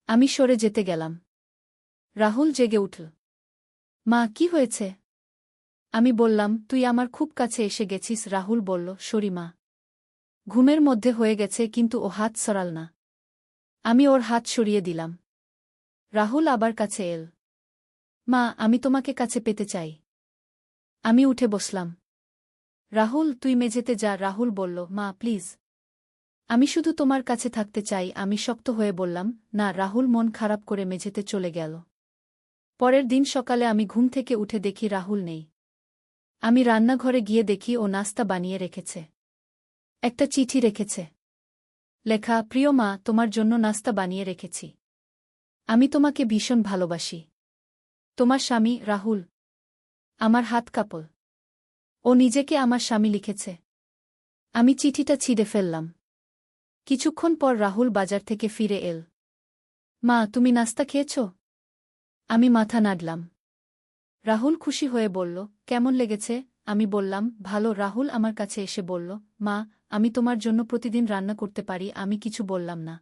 [SPEAKER 1] আমি সরে যেতে গেলাম। রাহুল জেগে উঠল। মা, কি হয়েছে? আমি বললাম, তুই আমার খুব কাছে এসে গেছিস। রাহুল বলল, সরি মা। ঘুমের মধ্যে হয়ে গেছে। কিন্তু ও হাত সরাল না। আমি ওর হাত সরিয়ে দিলাম। রাহুল আবার কাছে এল। মা, আমি তোমাকে কাছে পেতে চাই। আমি উঠে বসলাম। রাহুল, তুই মেঝেতে যা। রাহুল বলল, মা, প্লিজ। আমি শুধু তোমার কাছে থাকতে চাই। আমি শক্ত হয়ে বললাম, না। রাহুল মন খারাপ করে মেঝেতে চলে গেল। পরের দিন সকালে আমি ঘুম থেকে উঠে দেখি রাহুল নেই। আমি রান্নাঘরে গিয়ে দেখি ও নাস্তা বানিয়ে রেখেছে। একটা চিঠি রেখেছে। লেখা, প্রিয় মা, তোমার জন্য নাস্তা বানিয়ে রেখেছি। আমি তোমাকে ভীষণ ভালোবাসি। তোমার স্বামী রাহুল। আমার হাত কাঁপল। ও নিজেকে আমার স্বামী লিখেছে। আমি চিঠিটা ছিঁড়ে ফেললাম। কিছুক্ষণ পর রাহুল বাজার থেকে ফিরে এল। মা, তুমি নাস্তা খেয়েছ? আমি মাথা নাড়লাম। রাহুল খুশি হয়ে বলল, কেমন লেগেছে? আমি বললাম, ভালো। রাহুল আমার কাছে এসে বলল, মা, আমি তোমার জন্য প্রতিদিন রান্না করতে পারি। আমি কিছু বললাম না।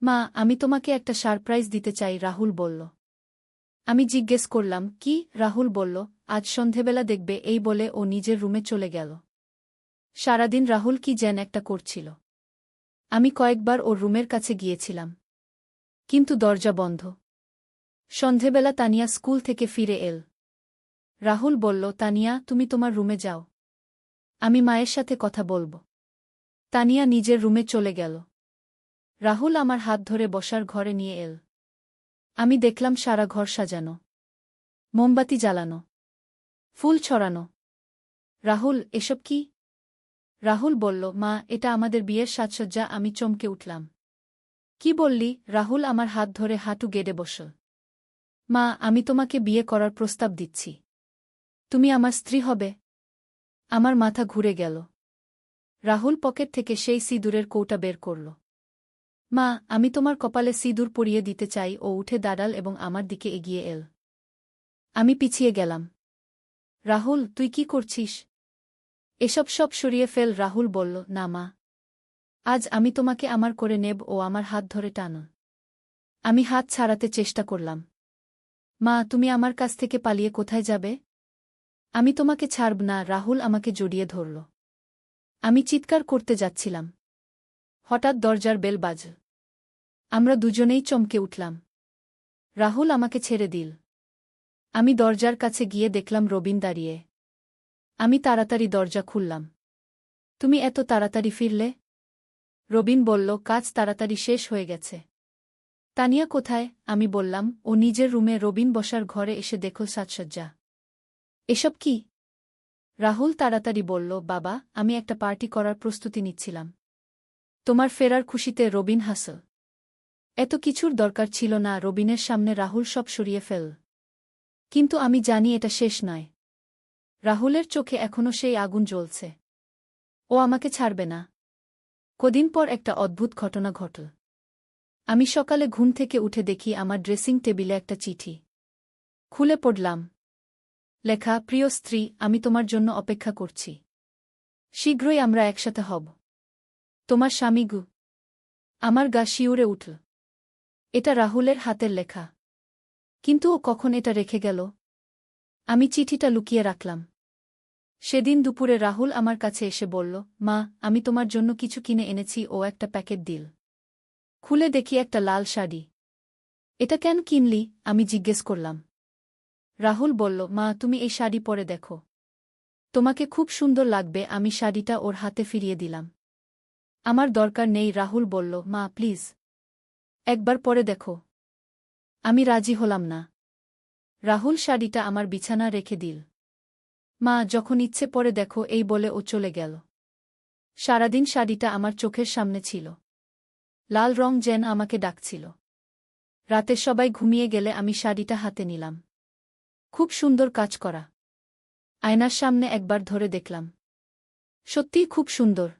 [SPEAKER 1] মা, আমি তোমাকে একটা সারপ্রাইজ দিতে চাই। রাহুল বলল। আমি জিজ্ঞেস করলাম, কি? রাহুল বলল, আজ সন্ধেবেলা দেখবে। এই বলে ও নিজের রুমে চলে গেল। সারাদিন রাহুল কি যেন একটা করছিল। আমি কয়েকবার ওর রুমের কাছে গিয়েছিলাম, কিন্তু দরজা বন্ধ। সন্ধেবেলা তানিয়া স্কুল থেকে ফিরে এল। রাহুল বলল, তানিয়া, তুমি তোমার রুমে যাও। আমি মায়ের সাথে কথা বলব। তানিয়া নিজের রুমে চলে গেল। রাহুল আমার হাত ধরে বসার ঘরে নিয়ে এল। আমি দেখলাম সারা ঘর সাজানো, মোমবাতি জ্বালানো, ফুল ছড়ানো। রাহুল, এসব কি? রাহুল বলল, মা, এটা আমাদের বিয়ের সাজসজ্জা। আমি চমকে উঠলাম। কি বললি? রাহুল আমার হাত ধরে হাঁটু গেড়ে বসল। মা, আমি তোমাকে বিয়ে করার প্রস্তাব দিচ্ছি। তুমি আমার স্ত্রী হবে। আমার মাথা ঘুরে গেল। রাহুল পকেট থেকে সেই সিঁদুরের কৌটা বের করল। মা, আমি তোমার কপালে সিঁদুর পরিয়ে দিতে চাই। ও উঠে দাঁড়াল এবং আমার দিকে এগিয়ে এল। আমি পিছিয়ে গেলাম। রাহুল, তুই কি করছিস? এসব সব সরিয়ে ফেল। রাহুল বলল, না মা, আজ আমি তোমাকে আমার করে নেব। ও আমার হাত ধরে টান। আমি হাত ছাড়াতে চেষ্টা করলাম। মা, তুমি আমার কাছ থেকে পালিয়ে কোথায় যাবে? আমি তোমাকে ছাড়ব না। রাহুল আমাকে জড়িয়ে ধরল। আমি চিৎকার করতে যাচ্ছিলাম। হঠাৎ দরজার বেল বাজল। আমরা দুজনেই চমকে উঠলাম। রাহুল আমাকে ছেড়ে দিল। আমি দরজার কাছে গিয়ে দেখলাম রবিন দাঁড়িয়ে। আমি তাড়াতাড়ি দরজা খুললাম। তুমি এত তাড়াতাড়ি ফিরলে? রবিন বলল, কাজ তাড়াতাড়ি শেষ হয়ে গেছে। তানিয়া কোথায়? আমি বললাম, ও নিজের রুমে। রবিন বসার ঘরে এসে দেখল সাজসজ্জা। এসব কি? রাহুল তাড়াতাড়ি বলল, বাবা, আমি একটা পার্টি করার প্রস্তুতি নিচ্ছিলাম। তোমার ফেরার খুশিতে। রবিন হাসল। এত কিছুর দরকার ছিল না। রবিনের সামনে রাহুল সব সরিয়ে ফেল। কিন্তু আমি জানি এটা শেষ নয়। রাহুলের চোখে এখনও সেই আগুন জ্বলছে। ও আমাকে ছাড়বে না। কদিন পর একটা অদ্ভুত ঘটনা ঘটল। আমি সকালে ঘুম থেকে উঠে দেখি আমার ড্রেসিং টেবিলে একটা চিঠি। খুলে পড়লাম। লেখা, প্রিয় স্ত্রী, আমি তোমার জন্য অপেক্ষা করছি। শীঘ্রই আমরা একসাথে হব। তোমার স্বামী গু। আমার গা শিউরে উঠল। এটা রাহুলের হাতের লেখা। কিন্তু ও কখন এটা রেখে গেল? আমি চিঠিটা লুকিয়ে রাখলাম। সেদিন দুপুরে রাহুল আমার কাছে এসে বলল, মা, আমি তোমার জন্য কিছু কিনে এনেছি। ও একটা প্যাকেট দিল। খুলে দেখি একটা লাল শাড়ি। এটা কেন কিনলি? আমি জিজ্ঞেস করলাম। রাহুল বলল, মা, তুমি এই শাড়ি পরে দেখো। তোমাকে খুব সুন্দর লাগবে। আমি শাড়িটা ওর হাতে ফিরিয়ে দিলাম। আমার দরকার নেই। রাহুল বলল, মা, প্লিজ, একবার পরে দেখো। আমি রাজি হলাম না। রাহুল শাড়িটা আমার বিছানা রেখে দিল। মা, যখন ইচ্ছে পরে দেখো, এই বলে ও চলে গেল। সারাদিন শাড়িটা আমার চোখের সামনে ছিল। লাল রং যেন আমাকে ডাকছিল। রাতে সবাই ঘুমিয়ে গেলে আমি শাড়িটা হাতে নিলাম। খুব সুন্দর কাজ করা। আয়নার সামনে একবার ধরে দেখলাম। সত্যিই খুব সুন্দর।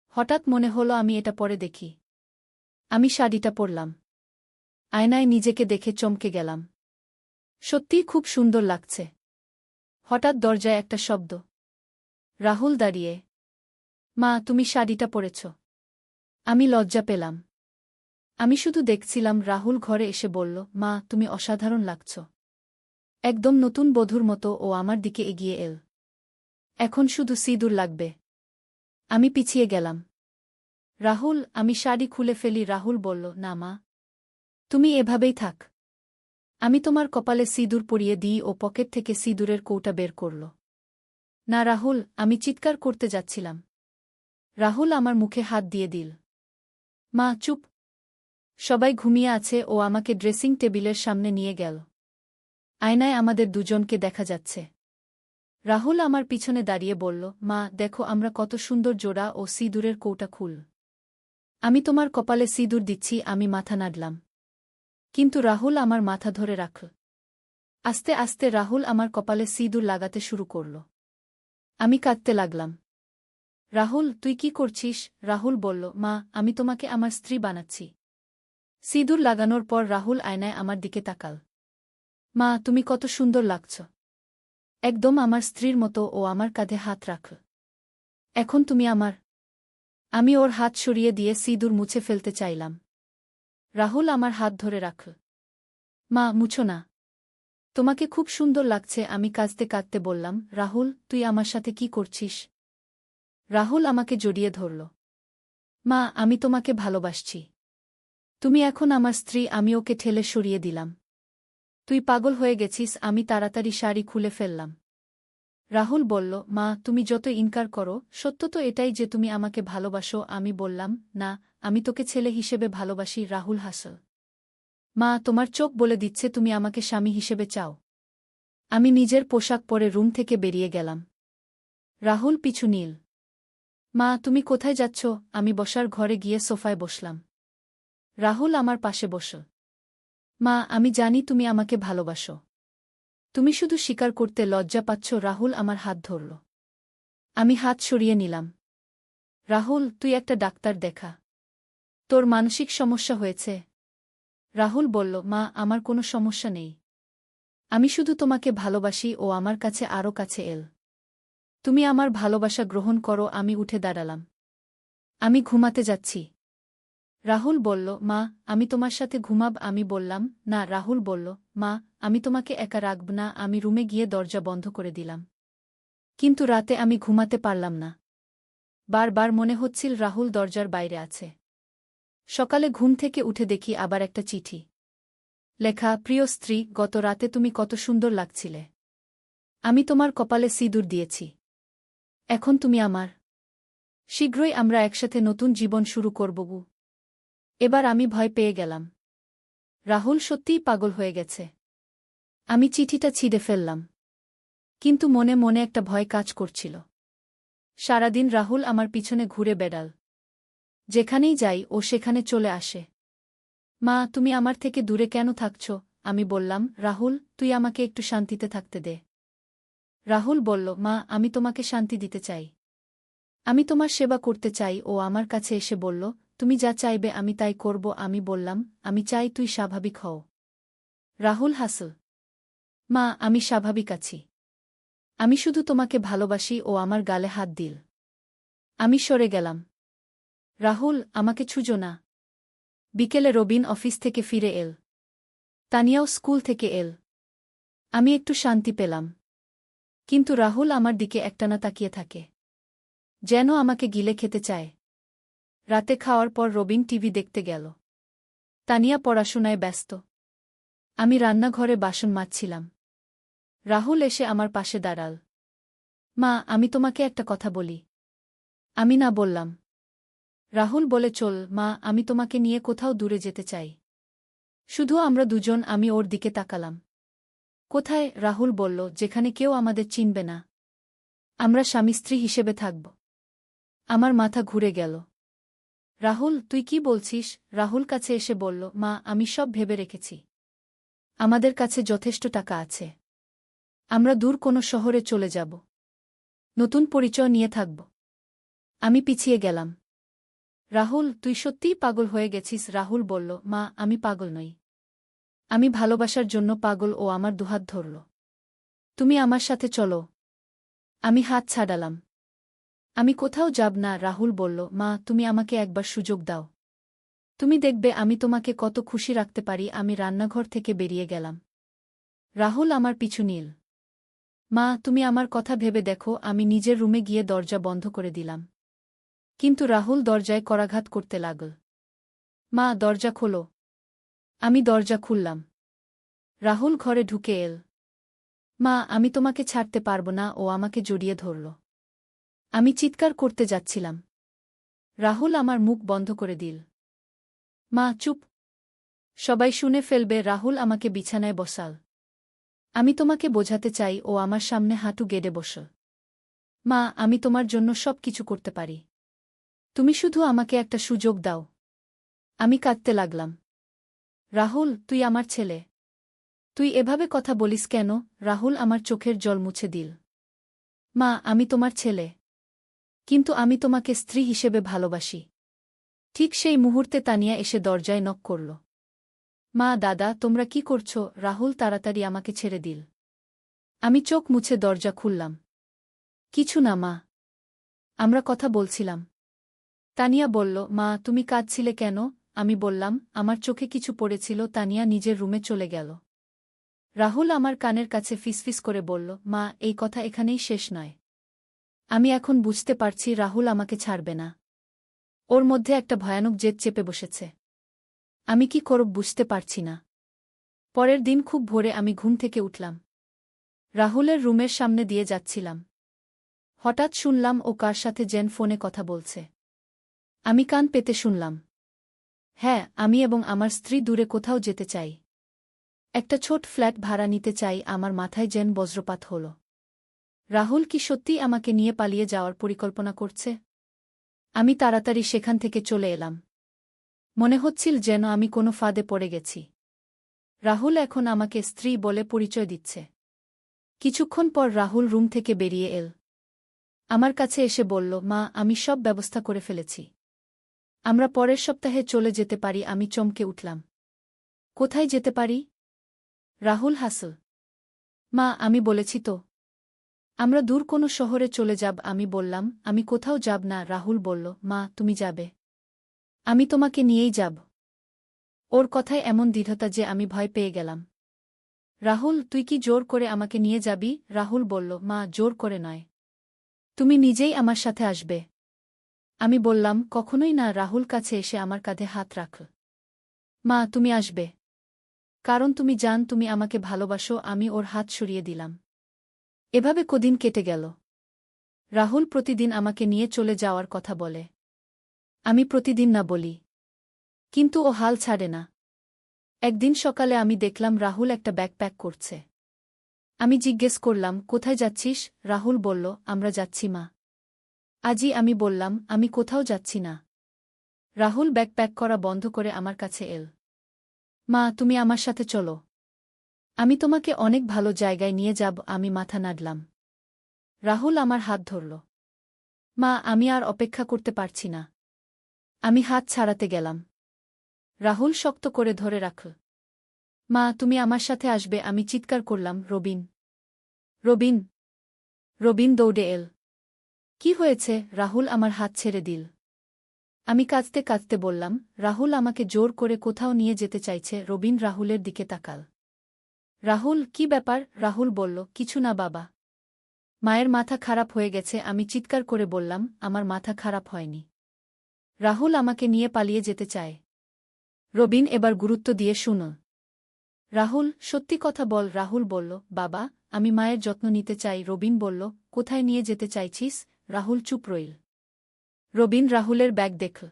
[SPEAKER 1] হঠাৎ মনে হলো আমি এটা পরে দেখি। আমি শাড়িটা পরলাম। আয়নায় নিজেকে দেখে চমকে গেলাম। সত্যিই খুব সুন্দর লাগছে। হঠাৎ দরজায় একটা শব্দ। রাহুল দাঁড়িয়ে। মা, তুমি শাড়িটা পরেছ। আমি লজ্জা পেলাম। আমি শুধু দেখছিলাম। রাহুল ঘরে এসে বলল, মা, তুমি অসাধারণ লাগছ। একদম নতুন বধূর মতো। ও আমার দিকে এগিয়ে এল। এখন শুধু সিঁদুর লাগবে। আমি পিছিয়ে গেলাম। রাহুল, আমি শাড়ি খুলে ফেলি। রাহুল বলল, না মা, তুমি এভাবেই থাক। আমি তোমার কপালে সিঁদুর পরিয়ে দিই। ও পকেট থেকে সিঁদুরের কৌটা বের করল। না রাহুল, আমি চিৎকার করতে যাচ্ছিলাম। রাহুল আমার মুখে হাত দিয়ে দিল। মা, চুপ। সবাই ঘুমিয়ে আছে। ও আমাকে ড্রেসিং টেবিলের সামনে নিয়ে গেল। আয়নায় আমাদের দুজনকে দেখা যাচ্ছে। রাহুল আমার পিছনে দাঁড়িয়ে বলল, মা, দেখো আমরা কত সুন্দর জোড়া। ও সিঁদুরের কৌটা খুল। আমি তোমার কপালে সিঁদুর দিচ্ছি। আমি মাথা নাড়লাম। কিন্তু রাহুল আমার মাথা ধরে রাখল। আস্তে আস্তে রাহুল আমার কপালে সিঁদুর লাগাতে শুরু করল। আমি কাঁদতে লাগলাম। রাহুল, তুই কি করছিস? রাহুল বলল, মা, আমি তোমাকে আমার স্ত্রী বানাচ্ছি। সিঁদুর লাগানোর পর রাহুল আয়নায় আমার দিকে তাকাল। মা, তুমি কত সুন্দর লাগছ। একদম আমার স্ত্রীর মতো। ও আমার কাঁধে হাত রাখল। এখন তুমি আমার। আমি ওর হাত সরিয়ে দিয়ে সিঁদুর মুছে ফেলতে চাইলাম। রাহুল আমার হাত ধরে রাখল। মা, মুছো না। তোমাকে খুব সুন্দর লাগছে। আমি কাঁদতে কাঁদতে বললাম, রাহুল, তুই আমার সাথে কি করছিস? রাহুল আমাকে জড়িয়ে ধরল। মা, আমি তোমাকে ভালোবাসছি। তুমি এখন আমার স্ত্রী। আমি ওকে ঠেলে সরিয়ে দিলাম। তুই পাগল হয়ে গেছিস। আমি তাড়াতাড়ি শাড়ি খুলে ফেললাম। রাহুল বলল, মা, তুমি যত ইনকার করো, সত্য তো এটাই যে তুমি আমাকে ভালোবাসো। আমি বললাম, না, আমি তোকে ছেলে হিসেবে ভালোবাসি রাহুল হাসল। মা, তোমার চোখ বলে দিচ্ছে তুমি আমাকে স্বামী হিসেবে চাও। আমি নিজের পোশাক পরে রুম থেকে বেরিয়ে গেলাম। রাহুল পিছু নীল। মা, তুমি কোথায় যাচ্ছ? আমি বসার ঘরে গিয়ে সোফায় বসলাম। রাহুল আমার পাশে বসল। মা, আমি জানি তুমি আমাকে ভালোবাসো। তুমি শুধু স্বীকার করতে লজ্জা পাচ্ছ। রাহুল আমার হাত ধরল। আমি হাত সরিয়ে নিলাম। রাহুল, তুই একটা ডাক্তার দেখা। তোর মানসিক সমস্যা হয়েছে। রাহুল বলল, মা, আমার কোনো সমস্যা নেই। আমি শুধু তোমাকে ভালোবাসি ও আমার কাছে আরও কাছে এল। তুমি আমার ভালোবাসা গ্রহণ করো। আমি উঠে দাঁড়ালাম। আমি ঘুমাতে যাচ্ছি। রাহুল বলল, মা, আমি তোমার সাথে ঘুমাব। আমি বললাম, না। রাহুল বলল, মা, আমি তোমাকে একা রাখব না। আমি রুমে গিয়ে দরজা বন্ধ করে দিলাম। কিন্তু রাতে আমি ঘুমাতে পারলাম না। বারবার মনে হচ্ছিল রাহুল দরজার বাইরে আছে। সকালে ঘুম থেকে উঠে দেখি আবার একটা চিঠি লেখা, প্রিয় স্ত্রী, গত রাতে তুমি কত সুন্দর লাগছিলে। আমি তোমার কপালে সিঁদুর দিয়েছি। এখন তুমি আমার। শীঘ্রই আমরা একসাথে নতুন জীবন শুরু করব। এবার আমি ভয় পেয়ে গেলাম। রাহুল সত্যিই পাগল হয়ে গেছে। আমি চিঠিটা ছিঁড়ে ফেললাম। কিন্তু মনে মনে একটা ভয় কাজ করছিল। সারাদিন রাহুল আমার পিছনে ঘুরে বেড়াল। যেখানেই যাই ও সেখানে চলে আসে। মা, তুমি আমার থেকে দূরে কেন থাকছ? আমি বললাম, রাহুল, তুই আমাকে একটু শান্তিতে থাকতে দে। রাহুল বলল, মা, আমি তোমাকে শান্তি দিতে চাই। আমি তোমার সেবা করতে চাই। ও আমার কাছে এসে বলল, তুমি যা চাইবে আমি তাই করব। আমি বললাম, আমি চাই তুই স্বাভাবিক হও। রাহুল হাসল। মা, আমি স্বাভাবিক আছি। আমি শুধু তোমাকে ভালোবাসি। ও আমার গালে হাত দিল। আমি সরে গেলাম। রাহুল, আমাকে ছুঁজো না। বিকেলে রবিন অফিস থেকে ফিরে এল। তানিয়াও স্কুল থেকে এল। আমি একটু শান্তি পেলাম। কিন্তু রাহুল আমার দিকে একটানা তাকিয়ে থাকে, যেন আমাকে গিলে খেতে চায়। রাতে খাওয়ার পর রবিন টিভি দেখতে গেল। তানিয়া পড়াশোনায় ব্যস্ত। আমি রান্নাঘরে বাসন মাজছিলাম। রাহুল এসে আমার পাশে দাঁড়াল। মা, আমি তোমাকে একটা কথা বলি। আমি না বললাম। রাহুল বলে, চল মা, আমি তোমাকে নিয়ে কোথাও দূরে যেতে চাই। শুধু আমরা দুজন। আমি ওর দিকে তাকালাম। কোথায়? রাহুল বলল, যেখানে কেউ আমাদের চিনবে না। আমরা স্বামী স্ত্রী হিসেবে থাকব। আমার মাথা ঘুরে গেল। রাহুল, তুই কি বলছিস? রাহুল কাছে এসে বলল, মা, আমি সব ভেবে রেখেছি। আমাদের কাছে যথেষ্ট টাকা আছে। আমরা দূর কোনো শহরে চলে যাব। নতুন পরিচয় নিয়ে থাকব। আমি পিছিয়ে গেলাম। রাহুল, তুই সত্যিই পাগল হয়ে গেছিস। রাহুল বলল, মা, আমি পাগল নই। আমি ভালোবাসার জন্য পাগল। ও আমার দুহাত ধরল। তুমি আমার সাথে চলো। আমি হাত ছাড়ালাম। আমি কোথাও যাব না। রাহুল বলল, মা, তুমি আমাকে একবার সুযোগ দাও। তুমি দেখবে আমি তোমাকে কত খুশি রাখতে পারি। আমি রান্নাঘর থেকে বেরিয়ে গেলাম। রাহুল আমার পিছু নিল। মা, তুমি আমার কথা ভেবে দেখো। আমি নিজের রুমে গিয়ে দরজা বন্ধ করে দিলাম। কিন্তু রাহুল দরজায় করাঘাত করতে লাগল। মা, দরজা খোলো। আমি দরজা খুললাম। রাহুল ঘরে ঢুকে এল। মা, আমি তোমাকে ছাড়তে পারব না। ও আমাকে জড়িয়ে ধরল। আমি চিৎকার করতে যাচ্ছিলাম। রাহুল আমার মুখ বন্ধ করে দিল। মা, চুপ। সবাই শুনে ফেলবে। রাহুল আমাকে বিছানায় বসাল। আমি তোমাকে বোঝাতে চাই। ও আমার সামনে হাঁটু গেড়ে বসল। মা, আমি তোমার জন্য সব কিছু করতে পারি। তুমি শুধু আমাকে একটা সুযোগ দাও। আমি কাঁদতে লাগলাম। রাহুল, তুই আমার ছেলে। তুই এভাবে কথা বলিস কেন? রাহুল আমার চোখের জল মুছে দিল। মা, আমি তোমার ছেলে। কিন্তু আমি তোমাকে স্ত্রী হিসেবে ভালোবাসি। ঠিক সেই মুহূর্তে তানিয়া এসে দরজায় নক করল। মা, দাদা, তোমরা কি করছ? রাহুল তাড়াতাড়ি আমাকে ছেড়ে দিল। আমি চোখ মুছে দরজা খুললাম। কিছু না মা। আমরা কথা বলছিলাম। তানিয়া বলল, মা, তুমি কাঁদছিলে কেন? আমি বললাম, আমার চোখে কিছু পড়েছিল। তানিয়া নিজের রুমে চলে গেল। রাহুল আমার কানের কাছে ফিসফিস করে বলল, মা, এই কথা এখানেই শেষ নয়। আমি এখন বুঝতে পারছি রাহুল আমাকে ছাড়বে না। ওর মধ্যে একটা ভয়ানক জেদ চেপে বসেছে। আমি কি করব বুঝতে পারছি না। পরের দিন খুব ভোরে আমি ঘুম থেকে উঠলাম। রাহুলের রুমের সামনে দিয়ে যাচ্ছিলাম। হঠাৎ শুনলাম ও কার সাথে জেন ফোনে কথা বলছে। আমি কান পেতে শুনলাম। হ্যাঁ, আমি এবং আমার স্ত্রী দূরে কোথাও যেতে চাই। একটা ছোট ফ্ল্যাট ভাড়া নিতে চাই। আমার মাথায় যেন বজ্রপাত হল। রাহুল কি সত্যিই আমাকে নিয়ে পালিয়ে যাওয়ার পরিকল্পনা করছে? আমি তাড়াতাড়ি সেখান থেকে চলে এলাম। মনে হচ্ছিল যেন আমি কোনো ফাঁদে পড়ে গেছি। রাহুল এখন আমাকে স্ত্রী বলে পরিচয় দিচ্ছে। কিছুক্ষণ পর রাহুল রুম থেকে বেরিয়ে এল। আমার কাছে এসে বলল, মা, আমি সব ব্যবস্থা করে ফেলেছি। আমরা পরের সপ্তাহে চলে যেতে পারি। আমি চমকে উঠলাম। কোথায় যেতে পারি? রাহুল হাসল। মা, আমি বলেছি তো, আমরা দূর কোনো শহরে চলে যাব। আমি বললাম, আমি কোথাও যাব না। রাহুল বলল, মা, তুমি যাবে। আমি তোমাকে নিয়েই যাব। ওর কথায় এমন দৃঢ়তা যে আমি ভয় পেয়ে গেলাম। রাহুল, তুই কি জোর করে আমাকে নিয়ে যাবি? রাহুল বলল, মা, জোর করে নয়। তুমি নিজেই আমার সাথে আসবে। আমি বললাম, কখনোই না। রাহুল কাছে এসে আমার কাঁধে হাত রাখল। মা, তুমি আসবে। কারণ তুমি জান তুমি আমাকে ভালোবাসো। আমি ওর হাত সরিয়ে দিলাম। এভাবে কদিন কেটে গেল। রাহুল প্রতিদিন আমাকে নিয়ে চলে যাওয়ার কথা বলে। আমি প্রতিদিন না বলি। কিন্তু ও হাল ছাড়ে না। একদিন সকালে আমি দেখলাম রাহুল একটা ব্যাগ প্যাক করছে। আমি জিজ্ঞেস করলাম, কোথায় যাচ্ছিস? রাহুল বলল, আমরা যাচ্ছি মা। আজই। আমি বললাম, আমি কোথাও যাচ্ছি না। রাহুল ব্যাগ প্যাক করা বন্ধ করে আমার কাছে এল। মা, তুমি আমার সাথে চলো। আমি তোমাকে অনেক ভালো জায়গায় নিয়ে যাব। আমি মাথা নাড়লাম। রাহুল আমার হাত ধরল। মা, আমি আর অপেক্ষা করতে পারছি না। আমি হাত ছাড়াতে গেলাম। রাহুল শক্ত করে ধরে রাখল। মা, তুমি আমার সাথে আসবে। আমি চিৎকার করলাম, রবিন, রবিন। রবিন দৌড়ে এল। কি হয়েছে? রাহুল আমার হাত ছেড়ে দিল। আমি কাঁদতে কাঁদতে বললাম, রাহুল আমাকে জোর করে কোথাও নিয়ে যেতে চাইছে। রবিন রাহুলের দিকে তাকাল। রাহুল, কি ব্যাপার? রাহুল বলল, কিছু না বাবা। মায়ের মাথা খারাপ হয়ে গেছে। আমি চিৎকার করে বললাম, আমার মাথা খারাপ হয়নি। রাহুল আমাকে নিয়ে পালিয়ে যেতে চায়। রবিন এবার গুরুত্ব দিয়ে শুনো। রাহুল, সত্যি কথা বল। রাহুল বলল, বাবা, আমি মায়ের যত্ন নিতে চাই। রবিন বলল, কোথায় নিয়ে যেতে চাইছিস? রাহুল চুপ রইল। রবিন রাহুলের ব্যাগ দেখল।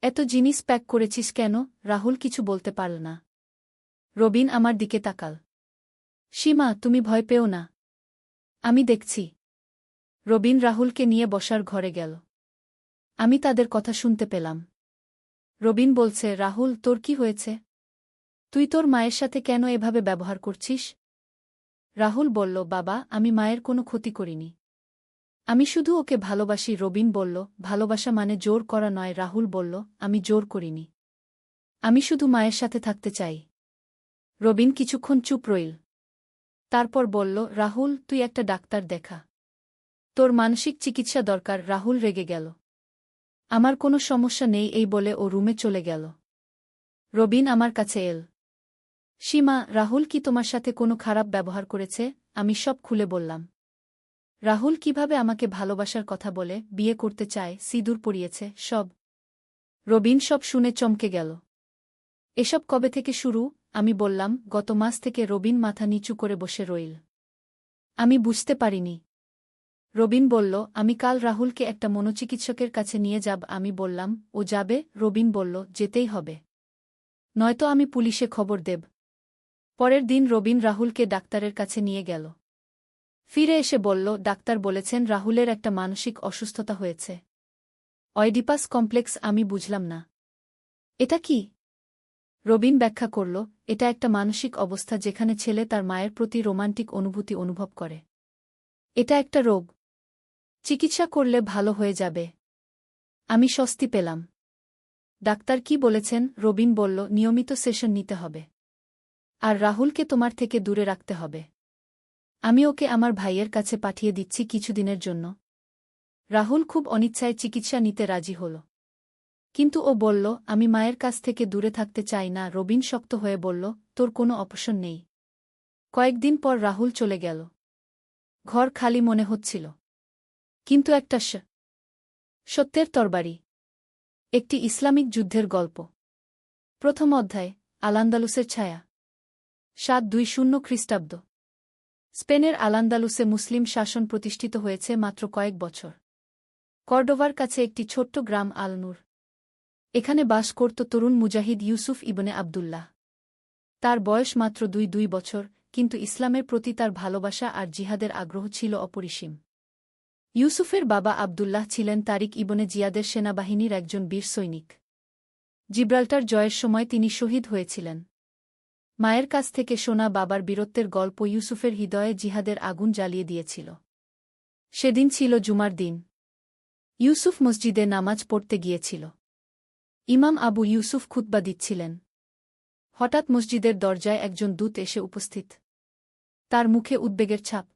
[SPEAKER 1] এত জিনিস প্যাক করেছিস কেন? রাহুল কিছু বলতে পারল না। রবিন আমার দিকে তাকাল। সীমা, তুমি ভয় পেও না। আমি দেখছি। রবিন রাহুলকে নিয়ে বসার ঘরে গেল। আমি তাদের কথা শুনতে পেলাম। রবিন বলছে, রাহুল, তোর কি হয়েছে? তুই তোর মায়ের সাথে কেন এভাবে ব্যবহার করছিস? রাহুল বলল, বাবা, আমি মায়ের কোনো ক্ষতি করিনি। আমি শুধু ওকে ভালোবাসি। রবিন বলল, ভালোবাসা মানে জোর করা নয়। রাহুল বলল, আমি জোর করিনি। আমি শুধু মায়ের সাথে থাকতে চাই। রবিন কিছুক্ষণ চুপ রইল। তারপর বলল, রাহুল, তুই একটা ডাক্তার দেখা। তোর মানসিক চিকিৎসা দরকার। রাহুল রেগে গেল। আমার কোনো সমস্যা নেই এই বলে ও রুমে চলে গেল। রবিন আমার কাছে এল। সীমা, রাহুল কি তোমার সাথে কোনো খারাপ ব্যবহার করেছে? আমি সব খুলে বললাম। রাহুল কিভাবে আমাকে ভালোবাসার কথা বলে, বিয়ে করতে চায়, সিঁদুর পরিয়েছে, সব। রবিন সব শুনে চমকে গেল। এসব কবে থেকে শুরু? আমি বললাম, গত মাস থেকে। রবিন মাথা নিচু করে বসে রইল। আমি বুঝতে পারিনি। রবিন বলল, আমি কাল রাহুলকে একটা মনোচিকিৎসকের কাছে নিয়ে যাব। আমি বললাম, ও যাবে? রবিন বলল, যেতেই হবে। নয়তো আমি পুলিশে খবর দেব। পরের দিন রবিন রাহুলকে ডাক্তারের কাছে নিয়ে গেল। ফিরে এসে বলল, ডাক্তার বলেছেন রাহুলের একটা মানসিক অসুস্থতা হয়েছে। অয়ডিপাস কমপ্লেক্স। আমি বুঝলাম না। এটা কি? রবিন ব্যাখ্যা করল, এটা একটা মানসিক অবস্থা যেখানে ছেলে তার মায়ের প্রতি রোমান্টিক অনুভূতি অনুভব করে। এটা একটা রোগ। চিকিৎসা করলে ভালো হয়ে যাবে। আমি স্বস্তি পেলাম। ডাক্তার কি বলেছেন? রবিন বলল, নিয়মিত সেশন নিতে হবে। আর রাহুলকে তোমার থেকে দূরে রাখতে হবে। আমি ওকে আমার ভাইয়ের কাছে পাঠিয়ে দিচ্ছি কিছুদিনের জন্য। রাহুল খুব অনিচ্ছায় চিকিৎসা নিতে রাজি হল। কিন্তু ও বলল, আমি মায়ের কাছ থেকে দূরে থাকতে চাই না। রবিন শক্ত হয়ে বলল, তোর কোনো অপশন নেই। কয়েকদিন পর রাহুল চলে গেল। ঘর খালি মনে হচ্ছিল। কিন্তু একটা সত্যের তরবারি। একটি ইসলামিক যুদ্ধের গল্প। প্রথম অধ্যায়, আল-আন্দালুসের ছায়া। 720 খ্রিস্টাব্দ। স্পেনের আল-আন্দালুসে মুসলিম শাসন প্রতিষ্ঠিত হয়েছে মাত্র কয়েক বছর। কর্ডোভার কাছে একটি ছোট্ট গ্রাম আল-নূর। এখানে বাস করত তরুণ মুজাহিদ ইউসুফ ইবনে আবদুল্লাহ। তার বয়স মাত্র ২ বছর, কিন্তু ইসলামের প্রতি তার ভালোবাসা আর জিহাদের আগ্রহ ছিল অপরিসীম। ইউসুফের বাবা আবদুল্লাহ ছিলেন তারিক ইবনে জিয়াদের সেনাবাহিনীর একজন বীর সৈনিক। জিব্রাল্টার জয়ের সময় তিনি শহীদ হয়েছিলেন। মায়ের কাছ থেকে শোনা বাবার বীরত্বের গল্প ইউসুফের হৃদয়ে জিহাদের আগুন জ্বালিয়ে দিয়েছিল। সেদিন ছিল জুমার দিন। ইউসুফ মসজিদে নামাজ পড়তে গিয়েছিল। ইমাম আবু ইউসুফ খুতবা দিচ্ছিলেন। হঠাৎ মসজিদের দরজায় একজন দূত এসে উপস্থিত। তার মুখে উদ্বেগের ছাপ।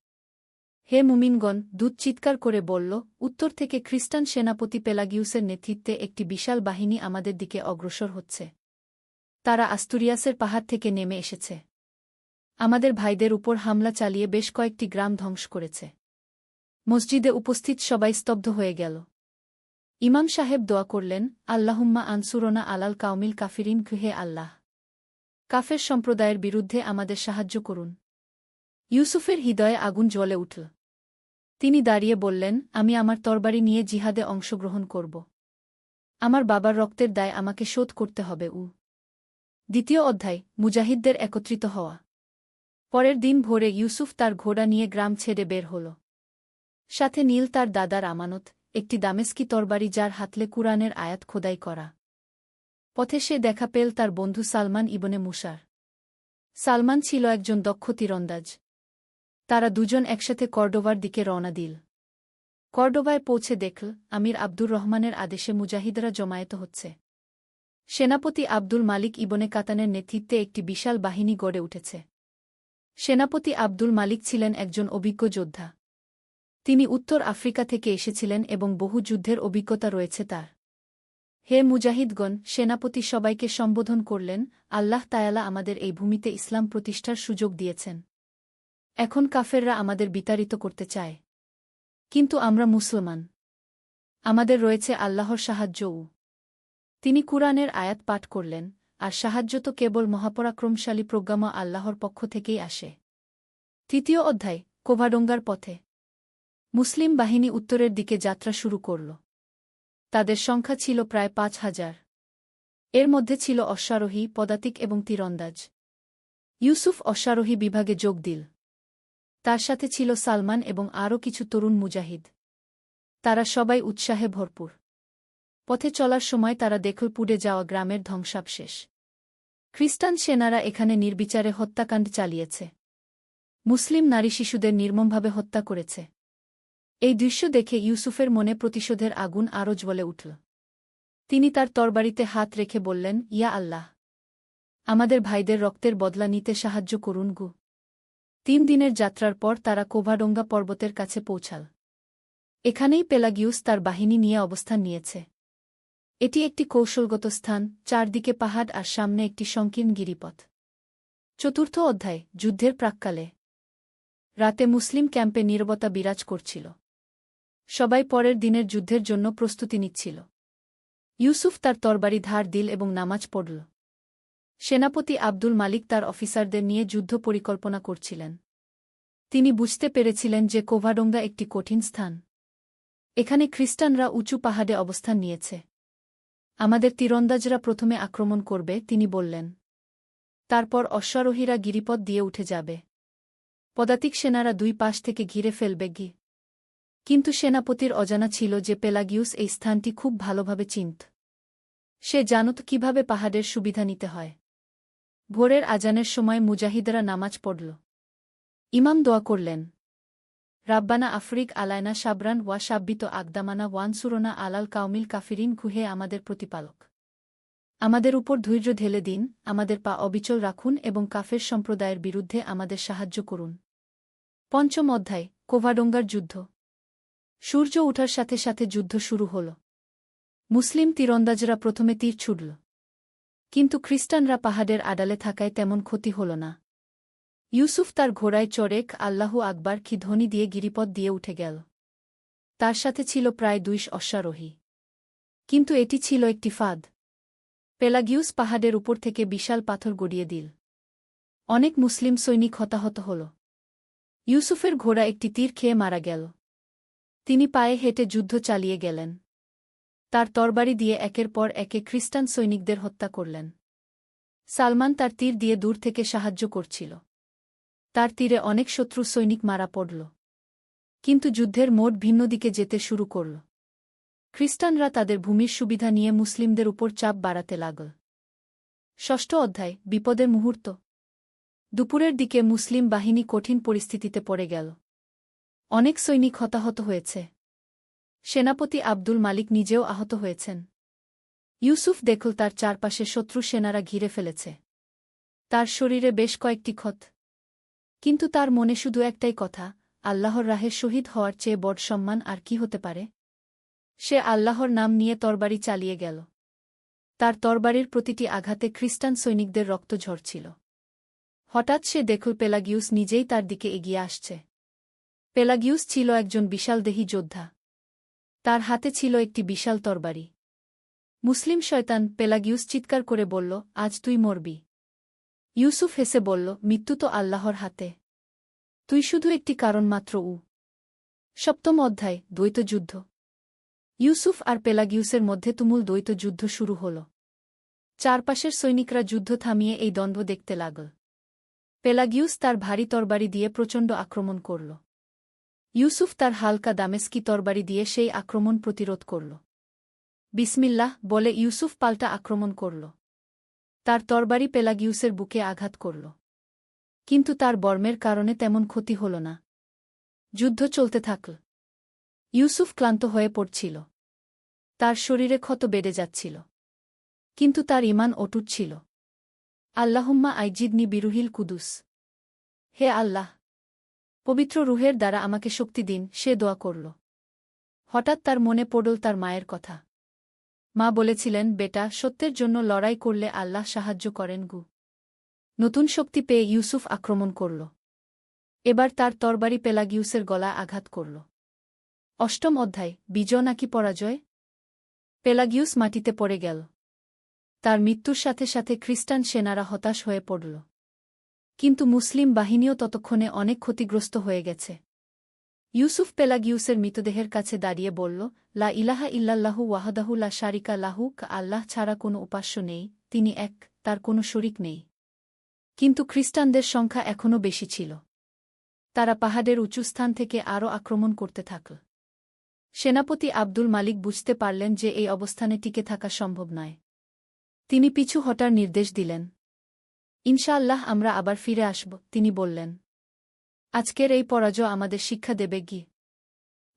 [SPEAKER 1] হে মুমিনগণ, দূত চিৎকার করে বলল, উত্তর থেকে খ্রিস্টান সেনাপতি পেলাগিউসের নেতৃত্বে একটি বিশাল বাহিনী আমাদের দিকে অগ্রসর হচ্ছে। তারা আস্তুরিয়াসের পাহাড় থেকে নেমে এসেছে। আমাদের ভাইদের উপর হামলা চালিয়ে বেশ কয়েকটি গ্রাম ধ্বংস করেছে। মসজিদে উপস্থিত সবাই স্তব্ধ হয়ে গেল। ইমাম সাহেব দোয়া করলেন, আল্লাহুম্মা আনসুরনা আলাল কাউমিল কাফিরিন, হে আল্লাহ, কাফের সম্প্রদায়ের বিরুদ্ধে আমাদের সাহায্য করুন। ইউসুফের হৃদয়ে আগুন জ্বলে উঠল। তিনি দাঁড়িয়ে বললেন, আমি আমার তরবারি নিয়ে জিহাদে অংশগ্রহণ করব। আমার বাবার রক্তের দায় আমাকে শোধ করতে হবে। দ্বিতীয় অধ্যায়, মুজাহিদদের একত্রিত হওয়া। পরের দিন ভোরে ইউসুফ তার ঘোড়া নিয়ে গ্রাম ছেড়ে বের হল। সাথে নীল তার দাদার আমানত, একটি দামেস্কি তরবারি যার হাতলে কুরআনের আয়াত খোদাই করা। পথে সে দেখা পেল তার বন্ধু সালমান ইবনে মুসার। সালমান ছিল একজন দক্ষ তীরন্দাজ। তারা দুজন একসাথে কর্ডোভার দিকে রওনা দিল। কর্ডোভায় পৌঁছে দেখল, আমির আব্দুর রহমানের আদেশে মুজাহিদরা জমায়েত হচ্ছে। সেনাপতি আব্দুল মালিক ইবনে কাতানের নেতৃত্বে একটি বিশাল বাহিনী গড়ে উঠেছে। সেনাপতি আব্দুল মালিক ছিলেন একজন অভিজ্ঞ যোদ্ধা। তিনি উত্তর আফ্রিকা থেকে এসেছিলেন এবং বহু যুদ্ধের অভিজ্ঞতা রয়েছে তার। হে মুজাহিদগণ, সেনাপতি সবাইকে সম্বোধন করলেন, আল্লাহ তায়ালা আমাদের এই ভূমিতে ইসলাম প্রতিষ্ঠার সুযোগ দিয়েছেন। এখন কাফেররা আমাদের বিতাড়িত করতে চায়। কিন্তু আমরা মুসলমান। আমাদের রয়েছে আল্লাহর সাহায্যও। তিনি কুরআনের আয়াত পাঠ করলেন, আর সাহায্য তো কেবল মহাপরাক্রমশালী প্রজ্ঞাময় আল্লাহর পক্ষ থেকেই আসে। তৃতীয় অধ্যায়, কোভাডোঙ্গার পথে। মুসলিম বাহিনী উত্তরের দিকে যাত্রা শুরু করল। তাদের সংখ্যা ছিল প্রায় ৫,০০০। এর মধ্যে ছিল অশ্বারোহী, পদাতিক এবং তীরন্দাজ। ইউসুফ অশ্বারোহী বিভাগে যোগ দিল। তার সাথে ছিল সালমান এবং আরও কিছু তরুণ মুজাহিদ। তারা সবাই উৎসাহে ভরপুর। পথে চলার সময় তারা দেখল পুড়ে যাওয়া গ্রামের ধ্বংসাবশেষ। খ্রিস্টান সেনারা এখানে নির্বিচারে হত্যাকাণ্ড চালিয়েছে। মুসলিম নারী শিশুদের নির্মমভাবে হত্যা করেছে। এই দৃশ্য দেখে ইউসুফের মনে প্রতিশোধের আগুন আরও জ্বলে উঠল। তিনি তার তরবারিতে হাত রেখে বললেন, ইয়া আল্লাহ, আমাদের ভাইদের রক্তের বদলা নিতে সাহায্য করুন গো। ৩ দিনের যাত্রার পর তারা কোভাডোঙ্গা পর্বতের কাছে পৌঁছাল। এখানেই পেলাগিউস তার বাহিনী নিয়ে অবস্থান নিয়েছে। এটি একটি কৌশলগত স্থান, চারদিকে পাহাড় আর সামনে একটি সংকীর্ণ গিরিপথ। চতুর্থ অধ্যায়, যুদ্ধের প্রাক্কালে। রাতে মুসলিম ক্যাম্পে নীরবতা বিরাজ করছিল। সবাই পরের দিনের যুদ্ধের জন্য প্রস্তুতি নিচ্ছিল। ইউসুফ তার তরবারি ধার দিল এবং নামাজ পড়ল। সেনাপতি আব্দুল মালিক তার অফিসারদের নিয়ে যুদ্ধ পরিকল্পনা করছিলেন। তিনি বুঝতে পেরেছিলেন যে কোভাডোঙ্গা একটি কঠিন স্থান। এখানে খ্রিস্টানরা উঁচু পাহাড়ে অবস্থান নিয়েছে। আমাদের তীরন্দাজরা প্রথমে আক্রমণ করবে, তিনি বললেন। তারপর অশ্বারোহীরা গিরিপথ দিয়ে উঠে যাবে। পদাতিক সেনারা দুই পাশ থেকে ঘিরে ফেলবে। কিন্তু সেনাপতির অজানা ছিল যে পেলাগিউস এই স্থানটি খুব ভালোভাবে চিনত। সে জানত কিভাবে পাহাড়ের সুবিধা নিতে হয়। ভোরের আজানের সময় মুজাহিদরা নামাজ পড়ল। ইমাম দোয়া করলেন, রাব্বানা আফরিক আলায়না সাবরান ওয়া সাব্বিত আকদামানা ওয়ানসুরনা আলাল কাউমিল কাফিরিন, হে আমাদের প্রতিপালক, আমাদের উপর ধৈর্য ঢেলে দিন, আমাদের পা অবিচল রাখুন এবং কাফের সম্প্রদায়ের বিরুদ্ধে আমাদের সাহায্য করুন। পঞ্চম অধ্যায়, কোভাডোঙ্গার যুদ্ধ। সূর্য ওঠার সাথে সাথে যুদ্ধ শুরু হল। মুসলিম তীরন্দাজরা প্রথমে তীর ছুড়ল। কিন্তু খ্রিস্টানরা পাহাড়ের আড়ালে থাকায় তেমন ক্ষতি হল না। ইউসুফ তার ঘোড়ায় চড়ে আল্লাহু আকবার কি ধ্বনি দিয়ে গিরিপথ দিয়ে উঠে গেল। তার সাথে ছিল প্রায় ২০০ অশ্বারোহী। কিন্তু এটি ছিল একটি ফাঁদ। পেলাগিউস পাহাড়ের উপর থেকে বিশাল পাথর গড়িয়ে দিল। অনেক মুসলিম সৈনিক হতাহত হল। ইউসুফের ঘোড়া একটি তীর খেয়ে মারা গেল। তিনি পায়ে হেঁটে যুদ্ধ চালিয়ে গেলেন। তার তরবারি দিয়ে একের পর একে খ্রিস্টান সৈনিকদের হত্যা করলেন। সালমান তার তীর দিয়ে দূর থেকে সাহায্য করছিল। তার তীরে অনেক শত্রু সৈনিক মারা পড়ল। কিন্তু যুদ্ধের মোড় ভিন্ন দিকে যেতে শুরু করল। খ্রিস্টানরা তাদের ভূমির সুবিধা নিয়ে মুসলিমদের উপর চাপ বাড়াতে লাগল। ষষ্ঠ অধ্যায়, বিপদের মুহূর্ত। দুপুরের দিকে মুসলিম বাহিনী কঠিন পরিস্থিতিতে পড়ে গেল। অনেক সৈনিক হতাহত হয়েছে। সেনাপতি আব্দুল মালিক নিজেও আহত হয়েছেন। ইউসুফ দেখল তার চারপাশে শত্রু সেনারা ঘিরে ফেলেছে। তার শরীরে বেশ কয়েকটি ক্ষত। কিন্তু তার মনে শুধু একটাই কথা, আল্লাহর রাহে শহীদ হওয়ার চেয়ে বড় সম্মান আর কি হতে পারে। সে আল্লাহর নাম নিয়ে তরবারি চালিয়ে গেল। তার তরবারির প্রতিটি আঘাতে খ্রিস্টান সৈনিকদের রক্ত ঝরছিল। হঠাৎ সে দেখল পেলাগিউস নিজেই তার দিকে এগিয়ে আসছে। পেলাগিউস ছিল একজন বিশালদেহী যোদ্ধা। তার হাতে ছিল একটি বিশাল তরবারি। মুসলিম শয়তান, পেলাগিউস চিৎকার করে বলল, আজ তুই মরবি। ইউসুফ হেসে বলল, মৃত্যু তো আল্লাহর হাতে। তুই শুধু একটি কারণ মাত্র। সপ্তম অধ্যায়, দ্বৈত যুদ্ধ। ইউসুফ আর পেলাগিউসের মধ্যে তুমুল দ্বৈত যুদ্ধ শুরু হল। চারপাশের সৈনিকরা যুদ্ধ থামিয়ে এই দ্বন্দ্ব দেখতে লাগল। পেলাগিউস তার ভারী তরবারি দিয়ে প্রচণ্ড আক্রমণ করল। ইউসুফ তার হালকা দামেস্কি তরবারি দিয়ে সেই আক্রমণ প্রতিরোধ করল। বিসমিল্লাহ বলে ইউসুফ পাল্টা আক্রমণ করল। তার তরবারি পেলাগিউসের বুকে আঘাত করল। কিন্তু তার বর্মের কারণে তেমন ক্ষতি হল না। যুদ্ধ চলতে থাকল। ইউসুফ ক্লান্ত হয়ে পড়ছিল। তার শরীরে ক্ষত বেড়ে যাচ্ছিল। কিন্তু তার ঈমান অটুট ছিল। আল্লাহুম্মা আইজিদনি বিরুহিল কুদুস। হে আল্লাহ, পবিত্র রুহের দ্বারা আমাকে শক্তি দিন, সে দোয়া করল। হঠাৎ তার মনে পড়ল তার মায়ের কথা। মা বলেছিলেন, বেটা, সত্যের জন্য লড়াই করলে আল্লাহ সাহায্য করেন গু। নতুন শক্তি পেয়ে ইউসুফ আক্রমণ করল। এবার তার তরবারি পেলাগিউসের গলায় আঘাত করল। অষ্টম অধ্যায়, বিজয় নাকি পরাজয়। পেলাগিউস মাটিতে পড়ে গেল। তার মৃত্যুর সাথে সাথে খ্রিস্টান সেনারা হতাশ হয়ে পড়ল। কিন্তু মুসলিম বাহিনীও ততক্ষণে অনেক ক্ষতিগ্রস্ত হয়ে গেছে। ইউসুফ পেলাগিউসের মৃতদেহের কাছে দাঁড়িয়ে বলল, লা ইলাহা ইল্লাল্লাহু ওয়াহদাহু লা শারিকা লাহু, আল্লাহ ছাড়া কোনো উপাস্য নেই, তিনি এক, তার কোনো শরিক নেই। কিন্তু খ্রিস্টানদের সংখ্যা এখনও বেশি ছিল। তারা পাহাড়ের উঁচু স্থান থেকে আরও আক্রমণ করতে থাকল। সেনাপতি আব্দুল মালিক বুঝতে পারলেন যে এই অবস্থানে টিকে থাকা সম্ভব নয়। তিনি পিছু হটার নির্দেশ দিলেন। ইনশাআল্লাহ আমরা আবার ফিরে আসব, তিনি বললেন। আজকের এই পরাজয় আমাদের শিক্ষা দেবে গি।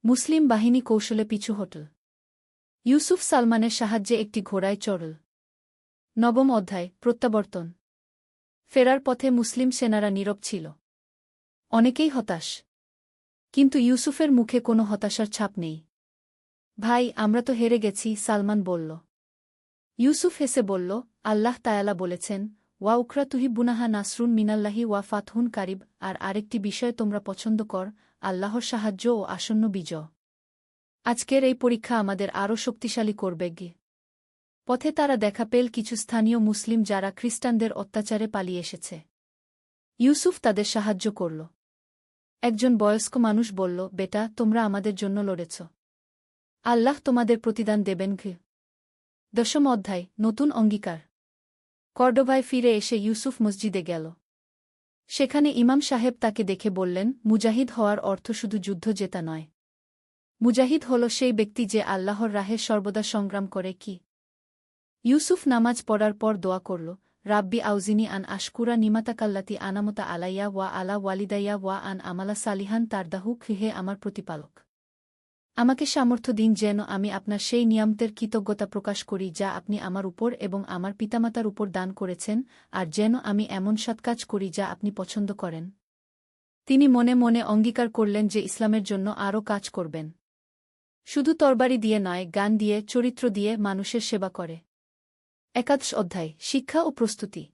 [SPEAKER 1] মুসলিম বাহিনী কৌশলে পিছু হটল। ইউসুফ সালমানের সাহায্যে একটি ঘোড়ায় চড়ল। নবম অধ্যায়, প্রত্যাবর্তন। ফেরার পথে মুসলিম সেনারা নীরব ছিল। অনেকেই হতাশ। কিন্তু ইউসুফের মুখে কোনো হতাশার ছাপ নেই। ভাই, আমরা তো হেরে গেছি, সালমান বলল। ইউসুফ হেসে বলল, আল্লাহ তায়ালা বলেছেন, ওয়া উখরা তুহিব্বুনাহা নাসরুন মিনাল্লাহি ওয়া ফাতহুন কারিব, আর আরেকটি বিষয় তোমরা পছন্দ কর, আল্লাহর সাহায্য ও আসন্ন বিজয়। আজকের এই পরীক্ষা আমাদের আরও শক্তিশালী করবে গে। পথে তারা দেখা পেল কিছু স্থানীয় মুসলিম যারা খ্রিস্টানদের অত্যাচারে পালিয়ে এসেছে। ইউসুফ তাদের সাহায্য করল। একজন বয়স্ক মানুষ বলল, বেটা, তোমরা আমাদের জন্য লড়েছ। আল্লাহ তোমাদের প্রতিদান দেবেন ঘে। দশম অধ্যায়, নতুন অঙ্গীকার। কর্ডোভায় ফিরে এসে ইউসুফ মসজিদে গেল। সেখানে ইমাম সাহেব তাকে দেখে বললেন, মুজাহিদ হওয়ার অর্থ শুধু যুদ্ধ জেতা নয়। মুজাহিদ হল সেই ব্যক্তি যে আল্লাহর রাহে সর্বদা সংগ্রাম করে কি। ইউসুফ নামাজ পড়ার পর দোয়া করল, রাব্বি আউজিনি আন আশকুরা নিমাতাকাল্লাতি আনামতা আলাইয়া ওয়া আলা ওয়ালিদাইয়া ওয়া আন আমালা সালিহান তারদাহু, হে আমার প্রতিপালক, আমাকে সামর্থ্য দিন যেন আমি আপনার সেই নিয়ামতের কৃতজ্ঞতা প্রকাশ করি যা আপনি আমার উপর এবং আমার পিতামাতার উপর দান করেছেন, আর যেন আমি এমন সৎকাজ করি যা আপনি পছন্দ করেন। তিনি মনে মনে অঙ্গীকার করলেন যে ইসলামের জন্য আরও কাজ করবেন। শুধু তরবারি দিয়ে নয়, গান দিয়ে, চরিত্র দিয়ে মানুষের সেবা করে। একাদশ অধ্যায়, শিক্ষা ও প্রস্তুতি।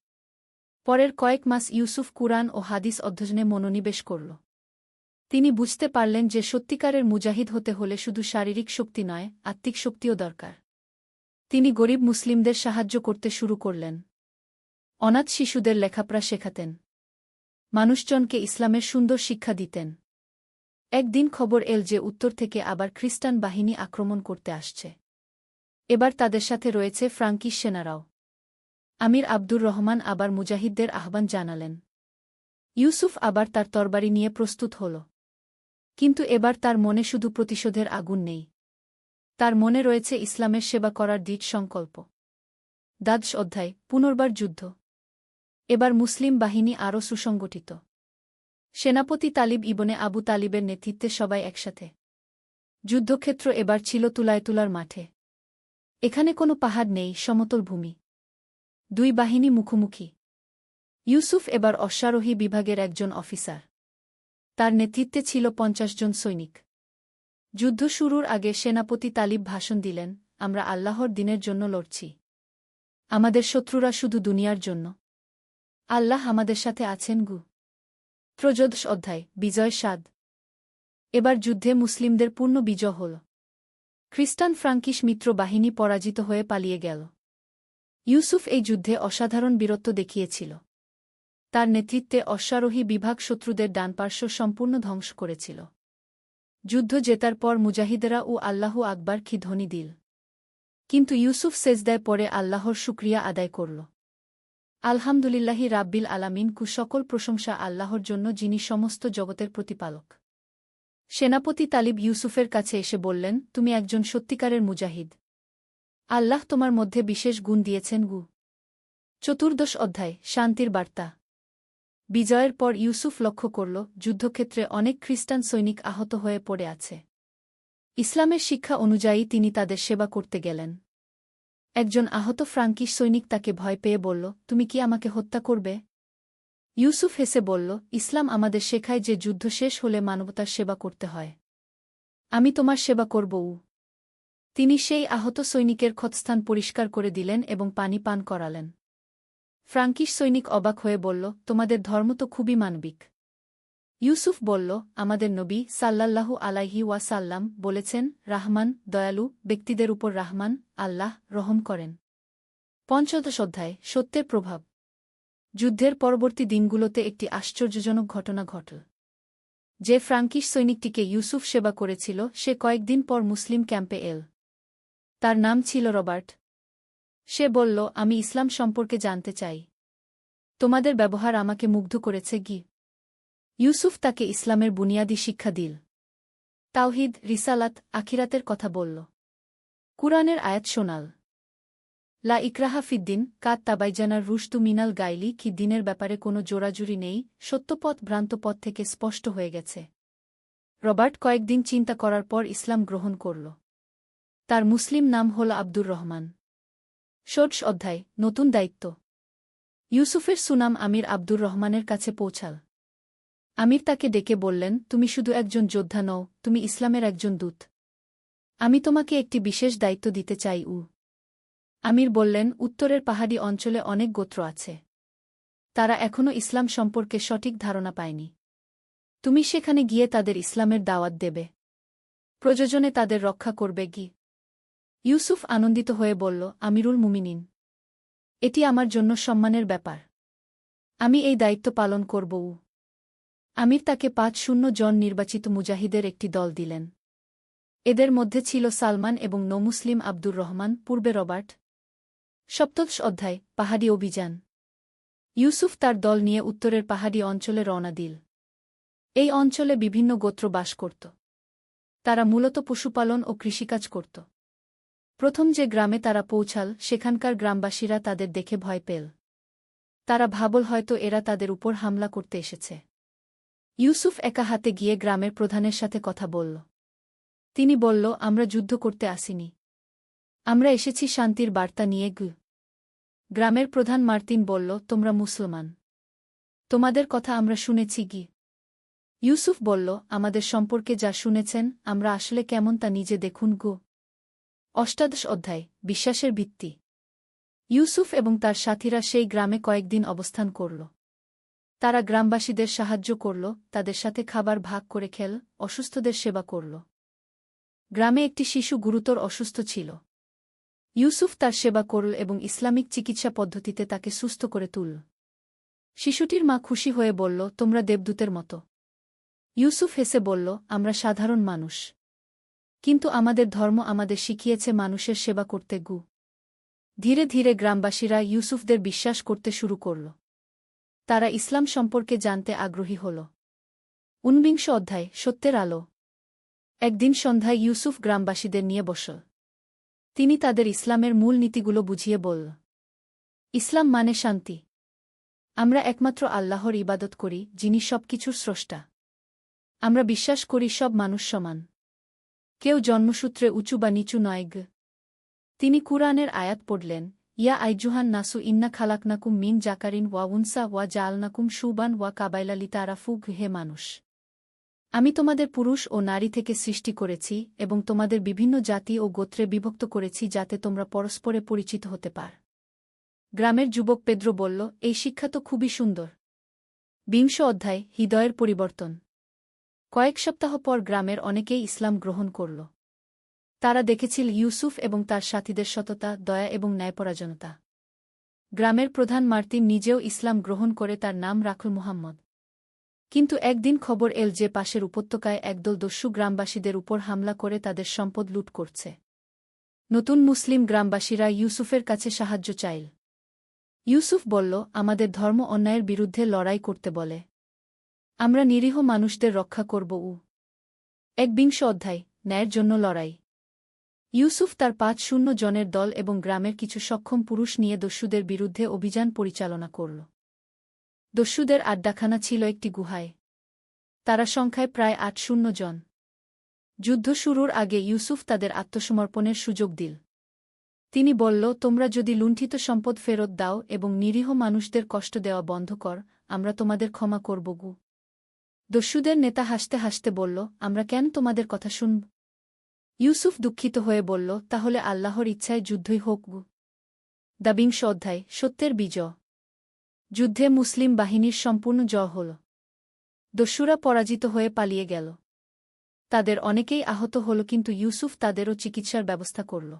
[SPEAKER 1] পরের কয়েক মাস ইউসুফ কুরআন ও হাদিস অধ্যয়নে মনোনিবেশ করল। তিনি বুঝতে পারলেন যে সত্যিকারের মুজাহিদ হতে হলে শুধু শারীরিক শক্তি নয়, আত্মিক শক্তিও দরকার। তিনি গরিব মুসলিমদের সাহায্য করতে শুরু করলেন। অনাথ শিশুদের লেখাপড়া শেখাতেন। মানুষজনকে ইসলামের সুন্দর শিক্ষা দিতেন। একদিন খবর এল যে উত্তর থেকে আবার খ্রিস্টান বাহিনী আক্রমণ করতে আসছে। এবার তাদের সাথে রয়েছে ফ্রাঙ্কিশ সেনারাও। আমির আব্দুর রহমান আবার মুজাহিদদের আহ্বান জানালেন। ইউসুফ আবার তার তরবারি নিয়ে প্রস্তুত হল। কিন্তু এবার তার মনে শুধু প্রতিশোধের আগুন নেই। তার মনে রয়েছে ইসলামের সেবা করার দৃঢ় সংকল্প। দ্বাদশ অধ্যায়, পুনর্বার যুদ্ধ। এবার মুসলিম বাহিনী আরও সুসংগঠিত। সেনাপতি তালিব ইবনে আবু তালিবের নেতৃত্বে সবাই একসাথে। যুদ্ধক্ষেত্র এবার ছিল তুলায় তুলার মাঠে। এখানে কোনো পাহাড় নেই, সমতল ভূমি। দুই বাহিনী মুখোমুখি। ইউসুফ এবার অশ্বারোহী বিভাগের একজন অফিসার। তার নেতৃত্বে ছিল ৫০ জন সৈনিক। যুদ্ধ শুরুর আগে সেনাপতি তালিব ভাষণ দিলেন, আমরা আল্লাহর দিনের জন্য লড়ছি। আমাদের শত্রুরা শুধু দুনিয়ার জন্য। আল্লাহ আমাদের সাথে আছেন। ত্রয়োদশ অধ্যায়, বিজয় স্বাদ। এবার যুদ্ধে মুসলিমদের পূর্ণ বিজয় হল। খ্রিস্টান ফ্রাঙ্কিশ মিত্র বাহিনী পরাজিত হয়ে পালিয়ে গেল। ইউসুফ এই যুদ্ধে অসাধারণ বীরত্ব দেখিয়েছিল। তার নেতৃত্বে অশ্বারোহী বিভাগ শত্রুদের ডানপার্শ্ব সম্পূর্ণ ধ্বংস করেছিল। যুদ্ধ জেতার পর মুজাহিদেরা ও আল্লাহু আকবার কি ধ্বনি দিল। কিন্তু ইউসুফ সেজদায় পড়ে আল্লাহর শুকরিয়া আদায় করল। আলহামদুলিল্লাহি রাব্বিল আলামিন, সকল প্রশংসা আল্লাহর জন্য, যিনি সমস্ত জগতের প্রতিপালক। সেনাপতি তালিব ইউসুফের কাছে এসে বললেন, তুমি একজন সত্যিকারের মুজাহিদ। আল্লাহ তোমার মধ্যে বিশেষ গুণ দিয়েছেন। চতুর্দশ অধ্যায়, শান্তির বার্তা। বিজয়ের পর ইউসুফ লক্ষ্য করল, যুদ্ধক্ষেত্রে অনেক খ্রিস্টান সৈনিক আহত হয়ে পড়ে আছে। ইসলামের শিক্ষা অনুযায়ী তিনি তাদের সেবা করতে গেলেন। একজন আহত ফ্রাঙ্কিশ সৈনিক তাকে ভয় পেয়ে বলল, তুমি কি আমাকে হত্যা করবে? ইউসুফ হেসে বলল, ইসলাম আমাদের শেখায় যে যুদ্ধ শেষ হলে মানবতার সেবা করতে হয়। আমি তোমার সেবা করব। তিনি সেই আহত সৈনিকের ক্ষতস্থান পরিষ্কার করে দিলেন এবং পানি পান করালেন। ফ্রাঙ্কিশ সৈনিক অবাক হয়ে বলল, তোমাদের ধর্ম তো খুবই মানবিক। ইউসুফ বলল, আমাদের নবী সাল্লাল্লাহু আলাইহি ওয়াসাল্লাম বলেছেন, রাহমান দয়ালু ব্যক্তিদের উপর রাহমান আল্লাহ রহম করেন। পঞ্চদশ অধ্যায়, সত্যের প্রভাব। যুদ্ধের পরবর্তী দিনগুলোতে একটি আশ্চর্যজনক ঘটনা ঘটল। যে ফ্রাঙ্কিশ সৈনিকটিকে ইউসুফ সেবা করেছিল সে কয়েকদিন পর মুসলিম ক্যাম্পে এল। তার নাম ছিল রবার্ট। সে বলল, আমি ইসলাম সম্পর্কে জানতে চাই। তোমাদের ব্যবহার আমাকে মুগ্ধ করেছে। ইউসুফ তাকে ইসলামের বুনিয়াদী শিক্ষা দিল। তাওহিদ, রিসালাত, আখিরাতের কথা বলল। কুরআনের আয়াত শোনাল। লা ইকরাহা ফিদ্দিন, কাত তাবাইজানার রুশদু মিনাল গাইলি, কি দিনের ব্যাপারে কোনো জোরাজুরি নেই, সত্যপথ ভ্রান্ত পথ থেকে স্পষ্ট হয়ে গেছে। রবার্ট কয়েকদিন চিন্তা করার পর ইসলাম গ্রহণ করল। তার মুসলিম নাম হল আব্দুর রহমান। ষোড়শ অধ্যায়, নতুন দায়িত্ব। ইউসুফের সুনাম আমির আব্দুর রহমানের কাছে পৌঁছাল। আমির তাকে ডেকে বললেন, তুমি শুধু একজন যোদ্ধা নও, তুমি ইসলামের একজন দূত। আমি তোমাকে একটি বিশেষ দায়িত্ব দিতে চাই। আমির বললেন, উত্তরের পাহাড়ি অঞ্চলে অনেক গোত্র আছে। তারা এখনও ইসলাম সম্পর্কে সঠিক ধারণা পায়নি। তুমি সেখানে গিয়ে তাদের ইসলামের দাওয়াত দেবে। প্রয়োজনে তাদের রক্ষা করবে। ইউসুফ আনন্দিত হয়ে বলল, আমিরুল মুমিনিন, এটি আমার জন্য সম্মানের ব্যাপার। আমি এই দায়িত্ব পালন করব। আমির তাকে ৫০ জন নির্বাচিত মুজাহিদের একটি দল দিলেন। এদের মধ্যে ছিল সালমান এবং নমুসলিম আব্দুর রহমান, পূর্বে রবার্ট। সপ্তদশ অধ্যায়, পাহাড়ি অভিযান। ইউসুফ তার দল নিয়ে উত্তরের পাহাড়ি অঞ্চলে রওনা দিল। এই অঞ্চলে বিভিন্ন গোত্র বাস করত। তারা মূলত পশুপালন ও কৃষিকাজ করত। প্রথম যে গ্রামে তারা পৌঁছাল সেখানকার গ্রামবাসীরা তাদের দেখে ভয় পেল। তারা ভাবল হয়তো এরা তাদের উপর হামলা করতে এসেছে। ইউসুফ একা হাতে গিয়ে গ্রামের প্রধানের সাথে কথা বলল। তিনি বলল, আমরা যুদ্ধ করতে আসিনি। আমরা এসেছি শান্তির বার্তা নিয়ে। গ্রামের প্রধান মার্তিন বলল, তোমরা মুসলমান। তোমাদের কথা আমরা শুনেছি। ইউসুফ বলল, আমাদের সম্পর্কে যা শুনেছেন আমরা আসলে কেমন তা নিজে দেখুন। অষ্টাদশ অধ্যায়, বিশ্বাসের ভিত্তি। ইউসুফ এবং তার সাথীরা সেই গ্রামে কয়েকদিন অবস্থান করল। তারা গ্রামবাসীদের সাহায্য করল, তাদের সাথে খাবার ভাগ করে খেল, অসুস্থদের সেবা করল। গ্রামে একটি শিশু গুরুতর অসুস্থ ছিল। ইউসুফ তার সেবা করল এবং ইসলামিক চিকিৎসা পদ্ধতিতে তাকে সুস্থ করে তুলল। শিশুটির মা খুশি হয়ে বলল, তোমরা দেবদূতের মতো। ইউসুফ হেসে বলল, আমরা সাধারণ মানুষ। কিন্তু আমাদের ধর্ম আমাদের শিখিয়েছে মানুষের সেবা করতে গু। ধীরে ধীরে গ্রামবাসীরা ইউসুফদের বিশ্বাস করতে শুরু করল। তারা ইসলাম সম্পর্কে জানতে আগ্রহী হল। ১৯ অধ্যায় সত্যের আলো। একদিন সন্ধ্যায় ইউসুফ গ্রামবাসীদের নিয়ে বসল। তিনি তাদের ইসলামের মূল নীতিগুলো বুঝিয়ে বলল। ইসলাম মানে শান্তি। আমরা একমাত্র আল্লাহর ইবাদত করি, যিনি সবকিছুর স্রষ্টা। আমরা বিশ্বাস করি সব মানুষ সমান। কেউ জন্মসূত্রে উঁচু বা নিচু নয়। তিনি কুরআনের আয়াত পড়লেন, ইয়া আইজুহান নাসু ইন্না খালাকনাকুম মিন জাকারিন ওয়া উনসা ওয়া জাআলনাকুম শুবান ওয়া কাবাইলা লিতাআরাফু, হে মানুষ, আমি তোমাদের পুরুষ ও নারী থেকে সৃষ্টি করেছি এবং তোমাদের বিভিন্ন জাতি ও গোত্রে বিভক্ত করেছি যাতে তোমরা পরস্পরে পরিচিত হতে পার। গ্রামের যুবক পেদ্রো বলল, এই শিক্ষা তো খুবই সুন্দর। ২০ অধ্যায় হৃদয়ের পরিবর্তন। কয়েক সপ্তাহ পর গ্রামের অনেকেই ইসলাম গ্রহণ করল। তারা দেখেছিল ইউসুফ এবং তার সাথীদের সততা, দয়া এবং ন্যায়পরায়ণতা। গ্রামের প্রধান মার্তিন নিজেও ইসলাম গ্রহণ করে তার নাম রাখল মুহাম্মদ। কিন্তু একদিন খবর এল যে পাশের উপত্যকায় একদল দস্যু গ্রামবাসীদের উপর হামলা করে তাদের সম্পদ লুট করছে। নতুন মুসলিম গ্রামবাসীরা ইউসুফের কাছে সাহায্য চাইল। ইউসুফ বলল, আমাদের ধর্ম অন্যায়ের বিরুদ্ধে লড়াই করতে বলে। আমরা নিরীহ মানুষদের রক্ষা করব। ২১ অধ্যায় ন্যায়ের জন্য লড়াই। ইউসুফ তার ৫০ জনের দল এবং গ্রামের কিছু সক্ষম পুরুষ নিয়ে দস্যুদের বিরুদ্ধে অভিযান পরিচালনা করল। দস্যুদের আড্ডাখানা ছিল একটি গুহায়। তারা সংখ্যায় প্রায় ৮০ জন। যুদ্ধ শুরুর আগে ইউসুফ তাদের আত্মসমর্পণের সুযোগ দিল। তিনি বলল, তোমরা যদি লুণ্ঠিত সম্পদ ফেরত দাও এবং নিরীহ মানুষদের কষ্ট দেওয়া বন্ধ কর, আমরা তোমাদের ক্ষমা করব। দস্যুদের নেতা হাসতে হাসতে বলল, আমরা কেন তোমাদের কথা শুনব? ইউসুফ দুঃখিত হয়ে বলল, তাহলে আল্লাহর ইচ্ছায় যুদ্ধই হোক। ২২ অধ্যায় সত্যের বিজয়। যুদ্ধে মুসলিম বাহিনীর সম্পূর্ণ জয় হল। দস্যুরা পরাজিত হয়ে পালিয়ে গেল। তাদের অনেকেই আহত হল, কিন্তু ইউসুফ তাদেরও চিকিৎসার ব্যবস্থা করল।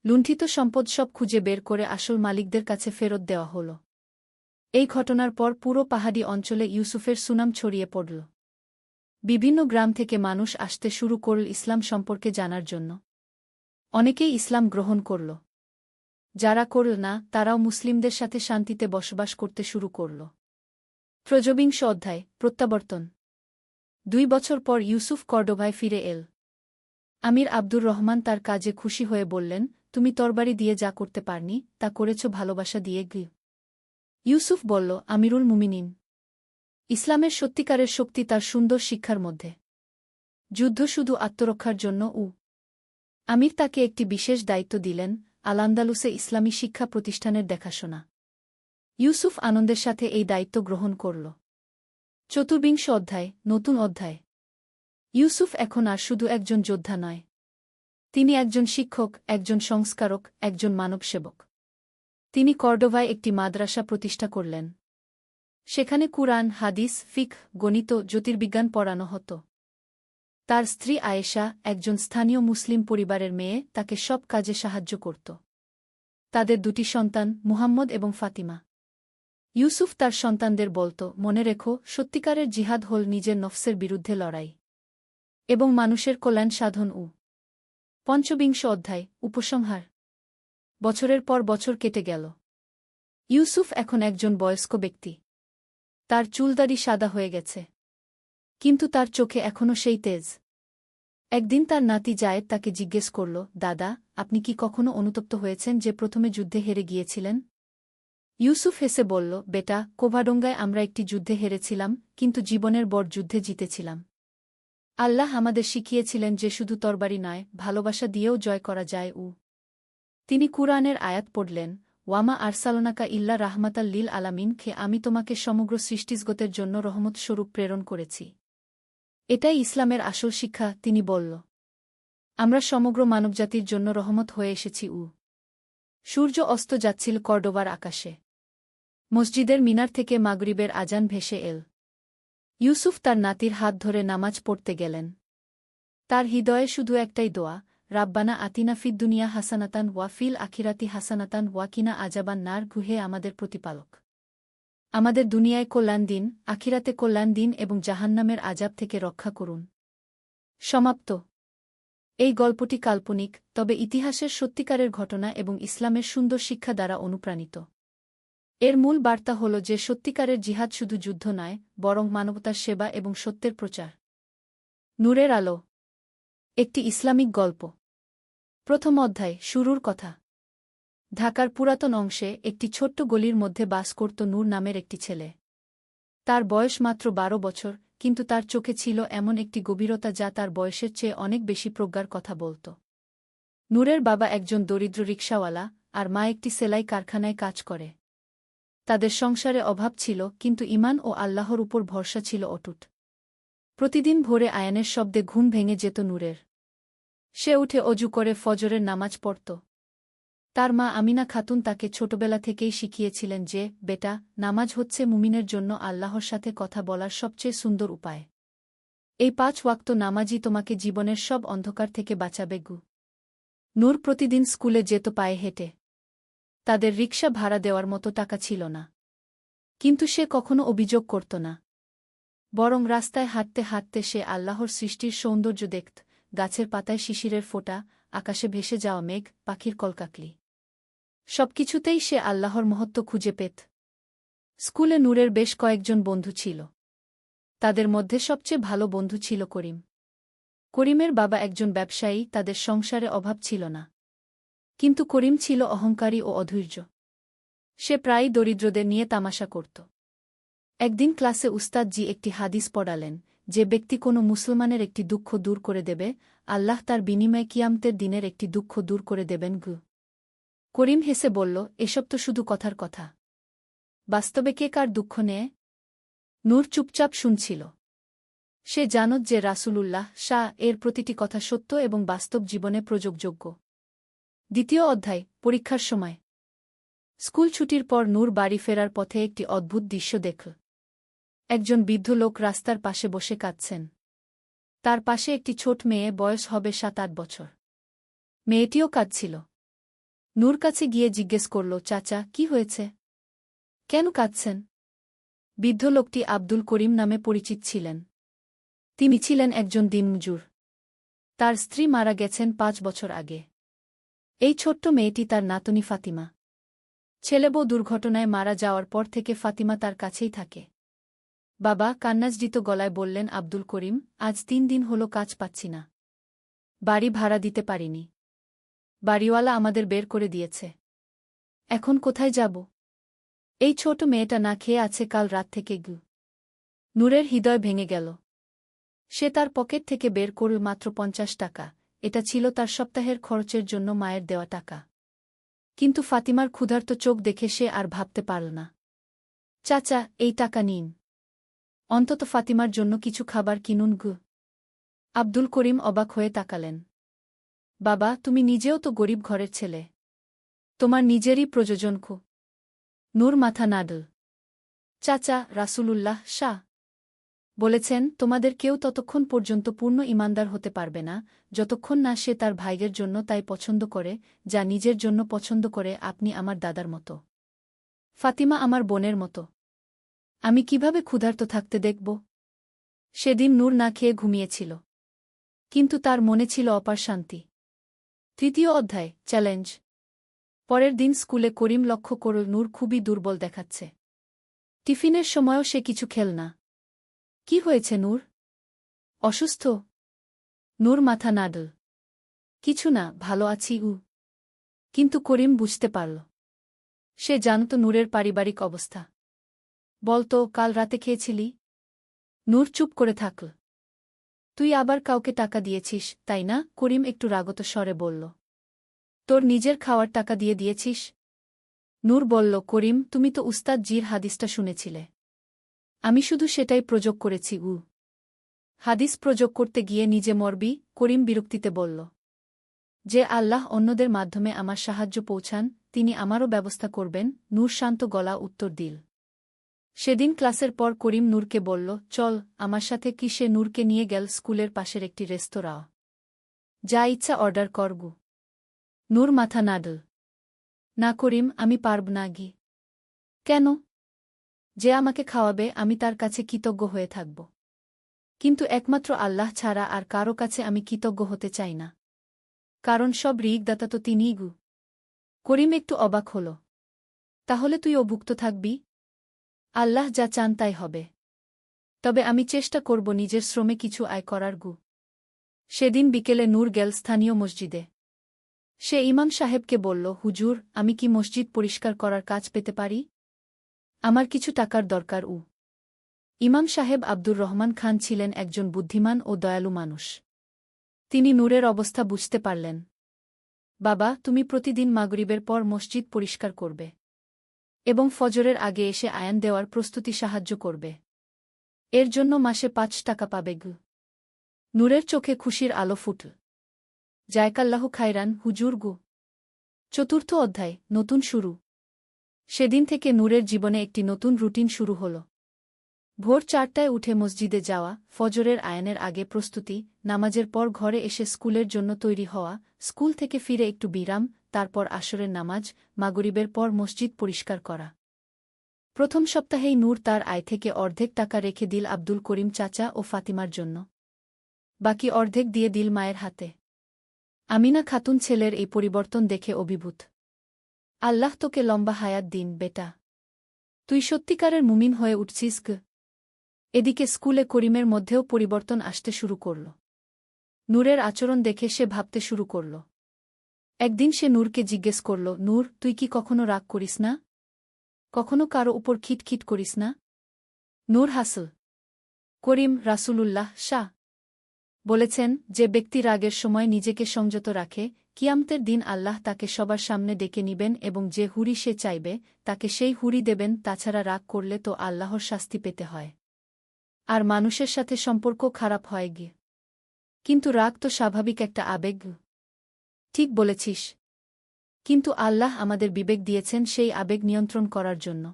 [SPEAKER 1] লুণ্ঠিত সম্পদ সব খুঁজে বের করে আসল মালিকদের কাছে ফেরত দেওয়া হল। এই ঘটনার পর পুরো পাহাড়ি অঞ্চলে ইউসুফের সুনাম ছড়িয়ে পড়ল। বিভিন্ন গ্রাম থেকে মানুষ আসতে শুরু করল ইসলাম সম্পর্কে জানার জন্য। অনেকেই ইসলাম গ্রহণ করল। যারা করল না, তারাও মুসলিমদের সাথে শান্তিতে বসবাস করতে শুরু করল। ২৩ অধ্যায় প্রত্যাবর্তন। ২ বছর পর ইউসুফ কর্ডোভায় ফিরে এল। আমির আব্দুর রহমান তার কাজে খুশি হয়ে বললেন, তুমি তরবারি দিয়ে যা করতে পারনি, তা করেছ ভালোবাসা দিয়ে। ইউসুফ বলল, আমিরুল মুমিনিন, ইসলামের সত্যিকারের শক্তি তার সুন্দর শিক্ষার মধ্যে। যুদ্ধ শুধু আত্মরক্ষার জন্য। আমির তাকে একটি বিশেষ দায়িত্ব দিলেন, আল-আন্দালুসে ইসলামী শিক্ষা প্রতিষ্ঠানের দেখাশোনা। ইউসুফ আনন্দের সাথে এই দায়িত্ব গ্রহণ করল। ২৪ অধ্যায় নতুন অধ্যায়। ইউসুফ এখন আর শুধু একজন যোদ্ধা নয়। তিনি একজন শিক্ষক, একজন সংস্কারক, একজন মানবসেবক। তিনি কর্ডোভায় একটি মাদ্রাসা প্রতিষ্ঠা করলেন। সেখানে কুরআন, হাদিস, ফিকহ, গণিত, জ্যোতির্বিজ্ঞান পড়ানো হতো। তার স্ত্রী আয়েশা, একজন স্থানীয় মুসলিম পরিবারের মেয়ে, তাকে সব কাজে সাহায্য করত। তাদের ২টি সন্তান, মুহাম্মদ এবং ফাতিমা। ইউসুফ তার সন্তানদের বলত, মনে রেখো, সত্যিকারের জিহাদ হল নিজের নফসের বিরুদ্ধে লড়াই এবং মানুষের কল্যাণ সাধন। ২৫ অধ্যায় উপসংহার। বছরের পর বছর কেটে গেল। ইউসুফ এখন একজন বয়স্ক ব্যক্তি। তার চুলদাড়ি সাদা হয়ে গেছে, কিন্তু তার চোখে এখনও সেই তেজ। একদিন তার নাতি জায়েদ তাকে জিজ্ঞেস করল, দাদা, আপনি কি কখনো অনুতপ্ত হয়েছেন যে প্রথমে যুদ্ধে হেরে গিয়েছিলেন? ইউসুফ হেসে বলল, বেটা, কোভাডোঙ্গায় আমরা একটি যুদ্ধে হেরেছিলাম, কিন্তু জীবনের বড় যুদ্ধে জিতেছিলাম। আল্লাহ আমাদের শিখিয়েছিলেন যে শুধু তরবারি নয়, ভালোবাসা দিয়েও জয় করা যায়। তিনি কুরআনের আয়াত পড়লেন, ওয়ামা আরসালনাকা ইল্লা রাহমাতাল লিল আলামিন, খে আমি তোমাকে সমগ্র সৃষ্টিজগতের জন্য রহমত স্বরূপ প্রেরণ করেছি। এটাই ইসলামের আসল শিক্ষা, তিনি বলল। আমরা সমগ্র মানবজাতির জন্য রহমত হয়ে এসেছি। সূর্য অস্ত যাচ্ছিল কর্ডোবার আকাশে। মসজিদের মিনার থেকে মাগরিবের আজান ভেসে এল। ইউসুফ তার নাতির হাত ধরে নামাজ পড়তে গেলেন। তার হৃদয়ে শুধু একটাই দোয়া, রাব্বানা আতিনা ফিদ দুনিয়া হাসানাতান ওয়া ফিল আখিরাতি হাসানাতান ওয়া কিনা আজাবান নার, গুহে আমাদের প্রতিপালক, আমাদের দুনিয়ায় কল্যাণ দিন, আখিরাতে কল্যাণ দিন এবং জাহান্নামের আজাব থেকে রক্ষা করুন। সমাপ্ত। এই গল্পটি কাল্পনিক, তবে ইতিহাসের সত্যিকারের ঘটনা এবং ইসলামের সুন্দর শিক্ষা দ্বারা অনুপ্রাণিত। এর মূল বার্তা হল যে সত্যিকারের জিহাদ শুধু যুদ্ধ নয়, বরং মানবতার সেবা এবং সত্যের প্রচার। নূরের আলো একটি ইসলামিক গল্প। প্রথম অধ্যায়, শুরুর কথা। ঢাকার পুরাতন অংশে একটি ছোট্ট গলির মধ্যে বাস করত নূর নামের একটি ছেলে। তার বয়স মাত্র ১২ বছর, কিন্তু তার চোখে ছিল এমন একটি গভীরতা যা তার বয়সের চেয়ে অনেক বেশি প্রজ্ঞার কথা বলত। নূরের বাবা একজন দরিদ্র রিকশাওয়ালা, আর মা একটি সেলাই কারখানায় কাজ করে। তাদের সংসারে অভাব ছিল, কিন্তু ঈমান ও আল্লাহর উপর ভরসা ছিল অটুট। প্রতিদিন ভোরে আয়ানের শব্দে ঘুম ভেঙে যেত নূরের। সে উঠে অজু করে ফজরের নামাজ পড়ত। তার মা আমিনা খাতুন তাকে ছোটবেলা থেকেই শিখিয়েছিলেন যে, বেটা, নামাজ হচ্ছে মুমিনের জন্য আল্লাহর সাথে কথা বলার সবচেয়ে সুন্দর উপায়। এই ৫ ওয়াক্ত নামাজই তোমাকে জীবনের সব অন্ধকার থেকে বাঁচাবে গু। নূর প্রতিদিন স্কুলে যেত পায়ে হেঁটে। তাদের রিকশা ভাড়া দেওয়ার মতো টাকা ছিল না। কিন্তু সে কখনো অভিযোগ করত না। বরং রাস্তায় হাঁটতে হাঁটতে সে আল্লাহর সৃষ্টির সৌন্দর্য দেখত, গাছের পাতায় শিশিরের ফোঁটা, আকাশে ভেসে যাওয়া মেঘ, পাখির কলকাকলি। সবকিছুতেই সে আল্লাহর মহত্ব খুঁজে পেত। স্কুলে নূরের বেশ কয়েকজন বন্ধু ছিল। তাদের মধ্যে সবচেয়ে ভালো বন্ধু ছিল করিম। করিমের বাবা একজন ব্যবসায়ী, তাদের সংসারে অভাব ছিল না। কিন্তু করিম ছিল অহংকারী ও অধৈর্য। সে প্রায়ই দরিদ্রদের নিয়ে তামাশা করত। একদিন ক্লাসে উস্তাদজি একটি হাদিস পড়ালেন, যে ব্যক্তি কোনো মুসলমানের একটি দুঃখ দূর করে দেবে, আল্লাহ তার বিনিময়ে কিয়ামতের দিনের একটি দুঃখ দূর করে দেবেন গু। করিম হেসে বলল, এসব তো শুধু কথার কথা। বাস্তবে কে কার দুঃখ নেয়? নূর চুপচাপ শুনছিল। সে জানত যে রাসূলুল্লাহ এর প্রতিটি কথা সত্য এবং বাস্তব জীবনে প্রযোগযোগ্য। দ্বিতীয় অধ্যায়, পরীক্ষার সময়। স্কুল ছুটির পর নূর বাড়ি ফেরার পথে একটি অদ্ভুত দৃশ্য দেখল। একজন বৃদ্ধ লোক রাস্তার পাশে বসে কাঁদছেন। তার পাশে একটি ছোট মেয়ে, বয়স হবে ৭-৮ বছর। মেয়েটিও কাঁদছিল। নূর কাছে গিয়ে জিজ্ঞেস করল, চাচা, কি হয়েছে? কেন কাঁদছেন? বৃদ্ধ লোকটি আব্দুল করিম নামে পরিচিত ছিলেন। তিনি ছিলেন একজন দিনমজুর। তার স্ত্রী মারা গেছেন ৫ বছর আগে। এই ছোট্ট মেয়েটি তার নাতনি ফাতিমা। ছেলেবউ দুর্ঘটনায় মারা যাওয়ার পর থেকে ফাতিমা তার কাছেই থাকে। বাবা কান্নাজড়িত গলায় বললেন, আব্দুল করিম, আজ ৩ দিন হলো কাজ পাচ্ছি না। বাড়ি ভাড়া দিতে পারিনি। বাড়িওয়ালা আমাদের বের করে দিয়েছে। এখন কোথায় যাব? এই ছোট মেয়েটা না খেয়ে আছে কাল রাত থেকে গু। নূরের হৃদয় ভেঙে গেল। সে তার পকেট থেকে বের করল মাত্র ৫০ টাকা। এটা ছিল তার সপ্তাহের খরচের জন্য মায়ের দেওয়া টাকা। কিন্তু ফাতিমার ক্ষুধার্ত চোখ দেখে সে আর ভাবতে পারল না। চাচা, এই টাকা নিন। অন্তত ফাতিমার জন্য কিছু খাবার কিনুন গু। আব্দুল করিম অবাক হয়ে তাকালেন। বাবা, তুমি নিজেও তো গরিব ঘরের ছেলে। তোমার নিজেরই প্রয়োজন খু। নূর মাথা নাড়ল। চাচা, রাসূলুল্লাহ বলেছেন, তোমাদের কেউ ততক্ষণ পর্যন্ত পূর্ণ ঈমানদার হতে পারবে না, যতক্ষণ না সে তার ভাইয়ের জন্য তাই পছন্দ করে, যা নিজের জন্য পছন্দ করে। আপনি আমার দাদার মতো। ফাতিমা আমার বোনের মতো। আমি কিভাবে ক্ষুধার্ত থাকতে দেখব? সেদিন নূর না খেয়ে ঘুমিয়েছিল। কিন্তু তার মনে ছিল অপার শান্তি। তৃতীয় অধ্যায়, চ্যালেঞ্জ। পরের দিন স্কুলে করিম লক্ষ্য করল নূর খুবই দুর্বল দেখাচ্ছে। টিফিনের সময়ও সে কিছু খেল না। কি হয়েছে নূর? অসুস্থ? নূর মাথা নাড়ল। কিছু না, ভালো আছি। কিন্তু করিম বুঝতে পারল। সে জানত নূরের পারিবারিক অবস্থা। বলতো, কাল রাতে খেয়েছিলি? নূর চুপ করে থাকল। তুই আবার কাউকে টাকা দিয়েছিস, তাই না? করিম একটু রাগত স্বরে বলল। তোর নিজের খাওয়ার টাকা দিয়ে দিয়েছিস? নূর বলল, করিম, তুমি তো উস্তাদ জির হাদিসটা শুনেছিলে। আমি শুধু সেটাই প্রযোগ করেছি। হাদিস প্রযোগ করতে গিয়ে নিজে মরবি? করিম বিরক্তিতে বলল। যে আল্লাহ অন্যদের মাধ্যমে আমার সাহায্য পৌঁছান, তিনি আমারও ব্যবস্থা করবেন। নূর শান্ত গলা উত্তর দিল। সেদিন ক্লাসের পর করিম নূরকে বলল, চল আমার সাথে। কি সে নূরকে নিয়ে গেল স্কুলের পাশের একটি রেস্তোরাঁ। যা ইচ্ছা অর্ডার করগু। নূর মাথা নাড়ল। না করিম, আমি পারব না গি। কেন? যে আমাকে খাওয়াবে আমি তার কাছে কৃতজ্ঞ হয়ে থাকব। কিন্তু একমাত্র আল্লাহ ছাড়া আর কারো কাছে আমি কৃতজ্ঞ হতে চাই না। কারণ সব ঋগদাতা তো তিনিই গু। করিম একটু অবাক হল। তাহলে তুই অভুক্ত থাকবি? আল্লাহ যা চান তাই হবে। তবে আমি চেষ্টা করব নিজের শ্রমে কিছু আয় করার গু। সেদিন বিকেলে নূর গেল স্থানীয় মসজিদে। সে ইমাম সাহেবকে বলল, হুজুর, আমি কি মসজিদ পরিষ্কার করার কাজ পেতে পারি? আমার কিছু টাকার দরকার। ইমাম সাহেব আব্দুর রহমান খান ছিলেন একজন বুদ্ধিমান ও দয়ালু মানুষ। তিনি নূরের অবস্থা বুঝতে পারলেন। বাবা, তুমি প্রতিদিন মাগরিবের পর মসজিদ পরিষ্কার করবে এবং ফজরের আগে এসে আয়ান দেওয়ার প্রস্তুতি সাহায্য করবে। এর জন্য মাসে ৫ টাকা পাবে গু। নূরের চোখে খুশির আলো ফুটল। জায়কাল্লাহু খায়রান, হুজুর গু। চতুর্থ অধ্যায়, নতুন শুরু। সেদিন থেকে নূরের জীবনে একটি নতুন রুটিন শুরু হল। ভোর ৪টায় উঠে মসজিদে যাওয়া, ফজরের আয়ানের আগে প্রস্তুতি, নামাজের পর ঘরে এসে স্কুলের জন্য তৈরি হওয়া, স্কুল থেকে ফিরে একটু বিরাম, তারপর আসরের নামাজ, মাগরিবের পর মসজিদ পরিষ্কার করা। প্রথম সপ্তাহেই নূর তার আয় থেকে অর্ধেক টাকা রেখে দিল আব্দুল করিম চাচা ও ফাতিমার জন্য। বাকি অর্ধেক দিয়ে দিল মায়ের হাতে। আমিনা খাতুন ছেলের এই পরিবর্তন দেখে অভিভূত। আল্লাহ তোকে লম্বা হায়াত দিন বেটা। তুই সত্যিকারের মুমিন হয়ে উঠছিস গ। এদিকে স্কুলে করিমের মধ্যেও পরিবর্তন আসতে শুরু করল। নূরের আচরণ দেখে সে ভাবতে শুরু করল। একদিন সে নূরকে জিজ্ঞেস করল, নূর, তুই কি কখনো রাগ করিস না? কখনো কারো উপর খিটখিট করিস না? নূর হাসল। করিম, রাসূলুল্লাহ শাহ বলেছেন, যে ব্যক্তি রাগের সময় নিজেকে সংযত রাখে, কিয়ামতের দিন আল্লাহ তাকে সবার সামনে ডেকে নিবেন এবং যে হুরি সে চাইবে তাকে সেই হুরি দেবেন। তাছাড়া রাগ করলে তো আল্লাহর শাস্তি পেতে হয়, আর মানুষের সাথে সম্পর্ক খারাপ হয় গিয়ে। কিন্তু রাগ তো স্বাভাবিক একটা আবেগ। ঠিক বলেছিস। কিন্তু আল্লাহ আমাদের বিবেক দিয়েছেন সেই আবেগ নিয়ন্ত্রণ করার জন্য।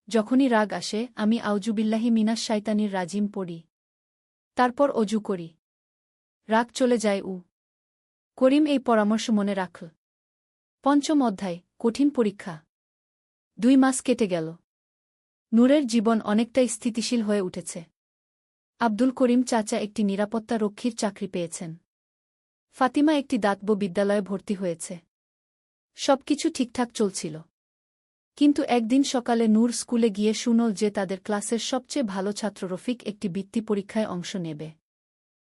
[SPEAKER 1] যখনই রাগ আসে আমি আউযুবিল্লাহি মিনাশ শাইতানির রাজিম পড়ি। তারপর অজু করি। রাগ চলে যায়। করিম এই পরামর্শ মনে রাখল। পঞ্চম অধ্যায়, কঠিন পরীক্ষা। ২ মাস কেটে গেল। নূরের জীবন অনেকটাই স্থিতিশীল হয়ে উঠেছে। আব্দুল করিম চাচা একটি নিরাপত্তা রক্ষীর চাকরি পেয়েছেন। ফাতিমা একটি দাতব্য বিদ্যালয়ে ভর্তি হয়েছে। সবকিছু ঠিকঠাক চলছিল। কিন্তু একদিন সকালে নূর স্কুলে গিয়ে শুনল যে তাদের ক্লাসের সবচেয়ে ভালো ছাত্র রফিক একটি বৃত্তি পরীক্ষায় অংশ নেবে।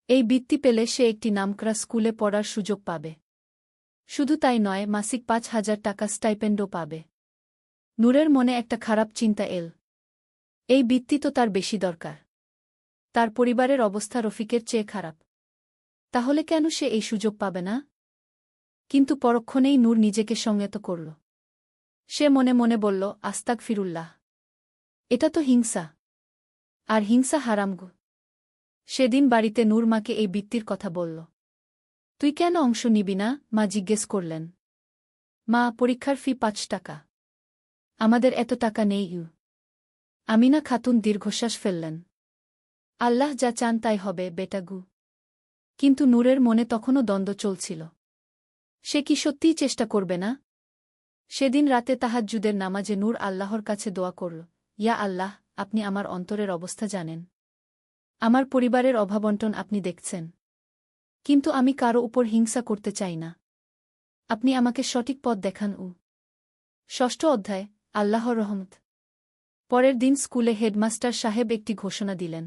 [SPEAKER 1] এই বৃত্তি পেলে সে একটি নামকরা স্কুলে পড়ার সুযোগ পাবে। শুধু তাই নয়, মাসিক ৫,০০০ টাকা স্টাইপেন্ডও পাবে। নূরের মনে একটা খারাপ চিন্তা এল। এই বৃত্তি তো তার বেশি দরকার। তার পরিবারের অবস্থা রফিকের চেয়ে খারাপ। তাহলে কেন সে এই সুযোগ পাবে না? কিন্তু পরক্ষণেই নূর নিজেকে সংযত করল। সে মনে মনে বলল, আস্তাগফিরুল্লাহ। এটা তো হিংসা। আর হিংসা হারাম গো। সেদিন বাড়িতে নূর মাকে এই বৃত্তির কথা বলল। তুই কেন অংশ নিবি না? মা জিজ্ঞেস করলেন। মা, পরীক্ষার ফি ৫ টাকা। আমাদের এত টাকা নেই। আমিনা খাতুন দীর্ঘশ্বাস ফেললেন। আল্লাহ যা চান তাই হবে বেটাগু। কিন্তু নূরের মনে তখনও দ্বন্দ্ব চলছিল। সে কি সত্যিই চেষ্টা করবে না? সেদিন রাতে তাহাজ্জুদের নামাজে নূর আল্লাহর কাছে দোয়া করল, ইয়া আল্লাহ, আপনি আমার অন্তরের অবস্থা জানেন। আমার পরিবারের অভাবন্টন আপনি দেখছেন। কিন্তু আমি কারো উপর হিংসা করতে চাই না। আপনি আমাকে সঠিক পথ দেখান। ষষ্ঠ অধ্যায়, আল্লাহর রহমত। পরের দিন স্কুলে হেডমাস্টার সাহেব একটি ঘোষণা দিলেন।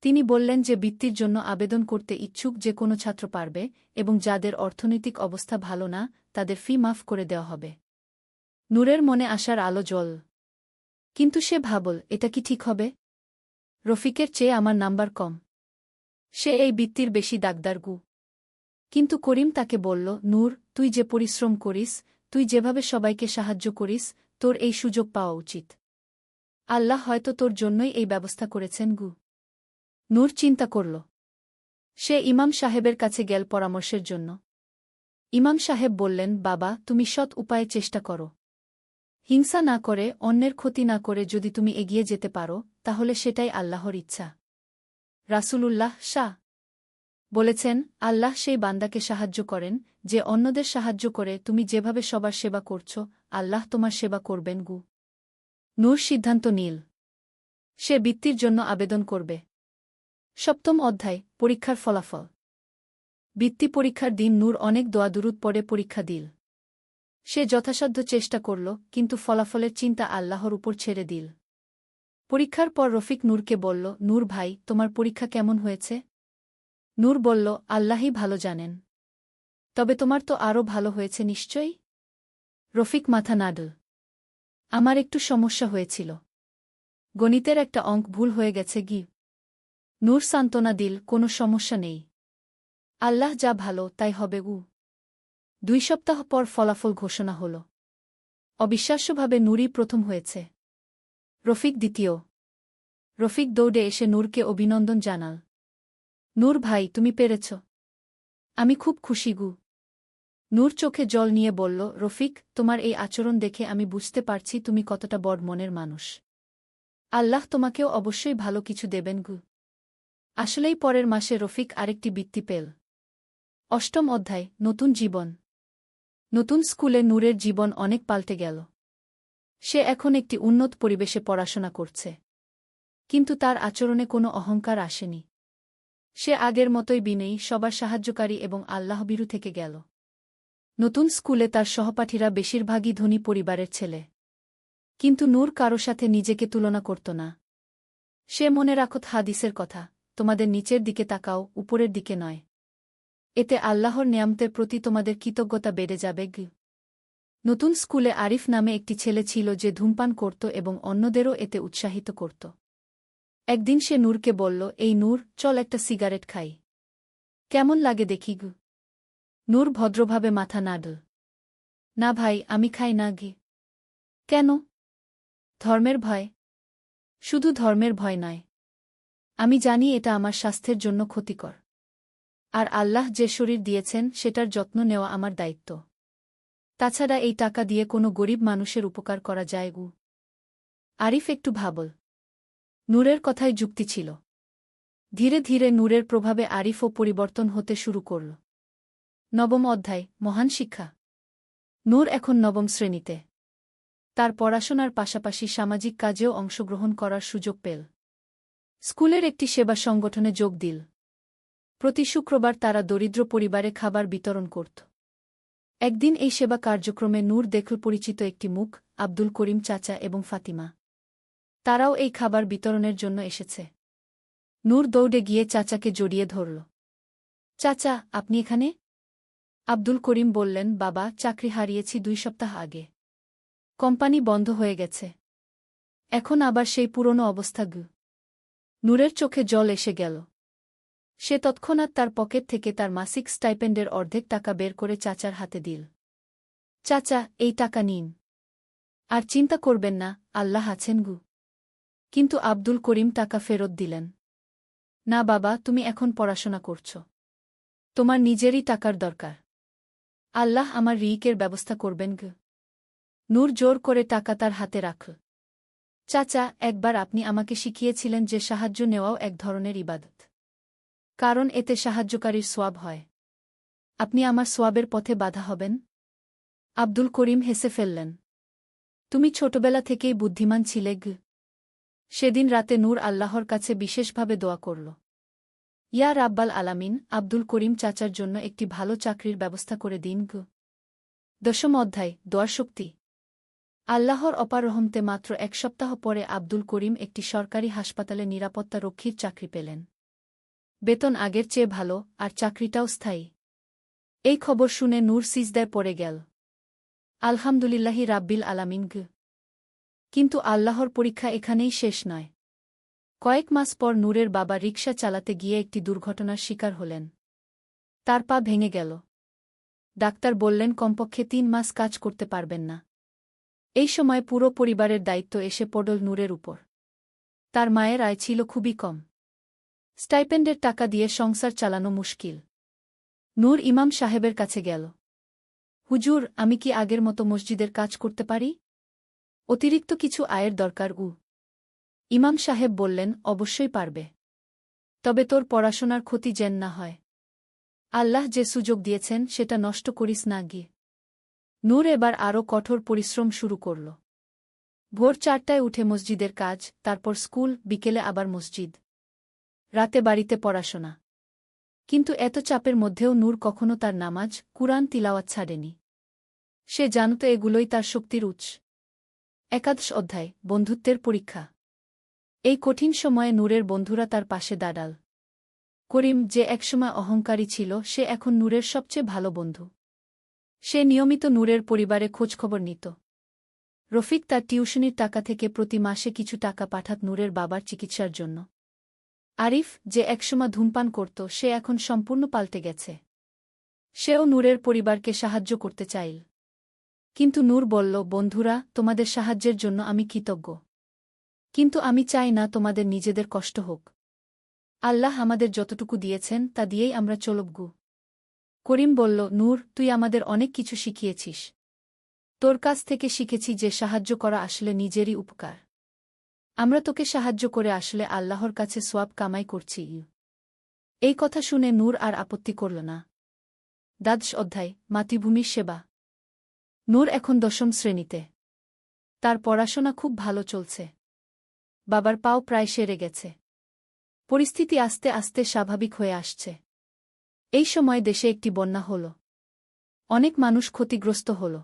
[SPEAKER 1] তিনি বললেন যে বৃত্তির জন্য আবেদন করতে ইচ্ছুক যে কোনো ছাত্র পারবে এবং যাদের অর্থনৈতিক অবস্থা ভালো না তাদের ফি মাফ করে দেওয়া হবে। নূরের মনে আসার আলো জ্বল। কিন্তু সে ভাবল, এটা কি ঠিক হবে? রফিকের চেয়ে আমার নাম্বার কম। সে এই বৃত্তির বেশি দাগদার গু। কিন্তু করিম তাকে বলল, নূর, তুই যে পরিশ্রম করিস, তুই যেভাবে সবাইকে সাহায্য করিস, তোর এই সুযোগ পাওয়া উচিত। আল্লাহ হয়তো তোর জন্যই এই ব্যবস্থা করেছেন গু। নূর চিন্তা করল। সে ইমাম সাহেবের কাছে গেল পরামর্শের জন্য। ইমাম সাহেব বললেন, বাবা, তুমি সৎ উপায়ে চেষ্টা করো। হিংসা না করে, অন্যের ক্ষতি না করে যদি তুমি এগিয়ে যেতে পারো, তাহলে সেটাই আল্লাহর ইচ্ছা। রাসূলুল্লাহ শাহ বলেছেন, আল্লাহ সেই বান্দাকে সাহায্য করেন যে অন্যদের সাহায্য করে। তুমি যেভাবে সবার সেবা করছ, আল্লাহ তোমার সেবা করবেন গু। নূর সিদ্ধান্ত নিল। সে বৃত্তির জন্য আবেদন করবে। সপ্তম অধ্যায়, পরীক্ষার ফলাফল। বৃত্তি পরীক্ষার দিন নূর অনেক দোয়া-দুরূদ পড়ে পরীক্ষা দিল। সে যথাসাধ্য চেষ্টা করল, কিন্তু ফলাফলের চিন্তা আল্লাহর উপর ছেড়ে দিল। পরীক্ষার পর রফিক নূরকে বলল, নূর ভাই, তোমার পরীক্ষা কেমন হয়েছে? নূর বলল, আল্লাহই ভালো জানেন। তবে তোমার তো আরও ভালো হয়েছে নিশ্চয়ই? রফিক মাথা নাড়ল। আমার একটু সমস্যা হয়েছিল। গণিতের একটা অঙ্ক ভুল হয়ে গেছে গি। নূর সান্ত্বনা দিল, কোনো সমস্যা নেই। আল্লাহ যা ভালো তাই হবে। 2 সপ্তাহ পর ফলাফল ঘোষণা হল। অবিশ্বাস্যভাবে নূরই প্রথম হয়েছে। রফিক দ্বিতীয়। রফিক দৌড়ে এসে নূরকে অভিনন্দন জানাল। নূর ভাই, তুমি পেরেছ। আমি খুব খুশি গু। নূর চোখে জল নিয়ে বলল, রফিক, তোমার এই আচরণ দেখে আমি বুঝতে পারছি তুমি কতটা বড় মনের মানুষ। আল্লাহ তোমাকেও অবশ্যই ভালো কিছু দেবেন গু। আসলেই পরের মাসে রফিক আরেকটি বৃত্তি পেল। 8ম অধ্যায়, নতুন জীবন। নতুন স্কুলে নূরের জীবন অনেক পাল্টে গেল। সে এখন একটি উন্নত পরিবেশে পড়াশোনা করছে। কিন্তু তার আচরণে কোনো অহংকার আসেনি। সে আগের মতোই বিনয়ী, সবার সাহায্যকারী এবং আল্লাহভীরু থেকে গেল। নতুন স্কুলে তার সহপাঠীরা বেশিরভাগই ধনী পরিবারের ছেলে। কিন্তু নূর কারো সাথে নিজেকে তুলনা করত না। সে মনে রাখত হাদিসের কথা, তোমাদের নিচের দিকে তাকাও, উপরের দিকে নয়। এতে আল্লাহর নেয়ামতের প্রতি তোমাদের কৃতজ্ঞতা বেড়ে যাবে। নতুন স্কুলে আরিফ নামে একটি ছেলে ছিল যে ধূমপান করত এবং অন্যদেরও এতে উৎসাহিত করত। একদিন সে নূরকে বলল, এই নূর, চল একটা সিগারেট খাই। কেমন লাগে দেখি গু। নূর ভদ্রভাবে মাথা নাড়ল। না ভাই, আমি খাই না গে। কেন? ধর্মের ভয়। শুধু ধর্মের ভয় নয়। আমি জানি এটা আমার স্বাস্থ্যের জন্য ক্ষতিকর। আর আল্লাহ যে শরীর দিয়েছেন সেটার যত্ন নেওয়া আমার দায়িত্ব। তাছাড়া এই টাকা দিয়ে কোনো গরিব মানুষের উপকার করা যায় গু। আরিফ একটু ভাবল। নূরের কথায় যুক্তি ছিল। ধীরে ধীরে নূরের প্রভাবে আরিফও পরিবর্তন হতে শুরু করল। 9ম অধ্যায়, মহান শিক্ষা। নূর এখন 9ম শ্রেণীতে। তার পড়াশোনার পাশাপাশি সামাজিক কাজেও অংশগ্রহণ করার সুযোগ পেল। স্কুলের একটি সেবা সংগঠনে যোগ দিল। প্রতি শুক্রবার তারা দরিদ্র পরিবারে খাবার বিতরণ করত। একদিন এই সেবা কার্যক্রমে নূর দেখল পরিচিত একটি মুখ, আব্দুল করিম চাচা এবং ফাতিমা। তারাও এই খাবার বিতরণের জন্য এসেছে। নূর দৌড়ে গিয়ে চাচাকে জড়িয়ে ধরল। চাচা, আপনি এখানে? আব্দুল করিম বললেন, বাবা, চাকরি হারিয়েছি 2 সপ্তাহ আগে। কোম্পানি বন্ধ হয়ে গেছে। এখন আবার সেই পুরনো অবস্থা গু। নূরের চোখে জল এসে গেল। সে তৎক্ষণাৎ তার পকেট থেকে তার মাসিক স্টাইপেন্ডের অর্ধেক টাকা বের করে চাচার হাতে দিল। চাচা, এই টাকা নিন। আর চিন্তা করবেন না, আল্লাহ আছেন গু। কিন্তু আব্দুল করিম টাকা ফেরত দিলেন। না বাবা, তুমি এখন পড়াশোনা করছ। তোমার নিজেরই টাকার দরকার। আল্লাহ আমার রিজিকের ব্যবস্থা করবেন গু। নূর জোর করে টাকা তার হাতে রাখল। চাচা, একবার আপনি আমাকে শিখিয়েছিলেন যে সাহায্য নেওয়াও এক ধরনের ইবাদত। কারণ এতে সাহায্যকারীর সোয়াব হয়। আপনি আমার সোয়াবের পথে বাধা হবেন? আব্দুল করিম হেসে ফেললেন। তুমি ছোটবেলা থেকেই বুদ্ধিমান ছিলে গু। সেদিন রাতে নূর আল্লাহর কাছে বিশেষভাবে দোয়া করল। ইয়া রাব্বাল আলামিন, আব্দুল করিম চাচার জন্য একটি ভালো চাকরির ব্যবস্থা করে দিন গু। 10ম অধ্যায়, দোয়ার শক্তি। আল্লাহর অপার রহমতে মাত্র 1 সপ্তাহ পরে আব্দুল করিম একটি সরকারি হাসপাতালে নিরাপত্তা রক্ষীর চাকরি পেলেন। বেতন আগের চেয়ে ভালো, আর চাকরিটাও স্থায়ী। এই খবর শুনে নূর সিজদায় পড়ে গেল। আলহামদুলিল্লাহি রাব্বিল আলামিন গু। কিন্তু আল্লাহর পরীক্ষা এখানেই শেষ নয়। কয়েক মাস পর নূরের বাবা রিকশা চালাতে গিয়ে একটি দুর্ঘটনার শিকার হলেন। তার পা ভেঙে গেল। ডাক্তার বললেন কমপক্ষে 3 মাস কাজ করতে পারবেন না। এই সময় পুরো পরিবারের দায়িত্ব এসে পড়ল নূরের উপর। তার মায়ের আয় ছিল খুবই কম। স্টাইপেন্ডের টাকা দিয়ে সংসার চালানো মুশকিল। নূর ইমাম সাহেবের কাছে গেল। হুজুর, আমি কি আগের মতো মসজিদের কাজ করতে পারি? অতিরিক্ত কিছু আয়ের দরকার। ইমাম সাহেব বললেন, অবশ্যই পারবে। তবে তোর পড়াশোনার ক্ষতি যেন না হয়। আল্লাহ যে সুযোগ দিয়েছেন সেটা নষ্ট করিস না গিয়ে। নূর এবার আরও কঠোর পরিশ্রম শুরু করল। ভোর 4টায় উঠে মসজিদের কাজ, তারপর স্কুল, বিকেলে আবার মসজিদ। রাতে বাড়িতে পড়াশোনা। কিন্তু এত চাপের মধ্যেও নূর কখনো তার নামাজ, কুরআন তিলাওয়াত ছাড়েনি। সে জানত এগুলোই তার শক্তির উৎস। একাদশ অধ্যায়, বন্ধুত্বের পরীক্ষা। এই কঠিন সময়ে নূরের বন্ধুরা তার পাশে দাঁড়াল। করিম, যে একসময় অহংকারী ছিল, সে এখন নূরের সবচেয়ে ভালো বন্ধু। সে নিয়মিত নূরের পরিবারে খোঁজখবর নিত। রফিক তার টিউশনির টাকা থেকে প্রতি মাসে কিছু টাকা পাঠাত নূরের বাবার চিকিৎসার জন্য। আরিফ, যে একসময় ধূমপান করত, সে এখন সম্পূর্ণ পাল্টে গেছে। সেও নূরের পরিবারকে সাহায্য করতে চাইল। কিন্তু নূর বলল, বন্ধুরা, তোমাদের সাহায্যের জন্য আমি কৃতজ্ঞ। কিন্তু আমি চাই না তোমাদের নিজেদের কষ্ট হোক। আল্লাহ আমাদের যতটুকু দিয়েছেন তা দিয়েই আমরা চলবগু। করিম বলল, নূর, তুই আমাদের অনেক কিছু শিখিয়েছিস। তোর কাছ থেকে শিখেছি যে সাহায্য করা আসলে নিজেরই উপকার। আমরা তোকে সাহায্য করে আসলে আল্লাহর কাছে সোয়াব কামাই করছি। এই কথা শুনে নূর আর আপত্তি করল না। দ্বাদশ অধ্যায়, মাতৃভূমির সেবা। নূর এখন 10ম শ্রেণীতে। তার পড়াশোনা খুব ভালো চলছে। বাবার পাও প্রায় সেরে গেছে। পরিস্থিতি আস্তে আস্তে স্বাভাবিক হয়ে আসছে। এই সময় দেশে একটি বন্যা হল। অনেক মানুষ ক্ষতিগ্রস্ত হল।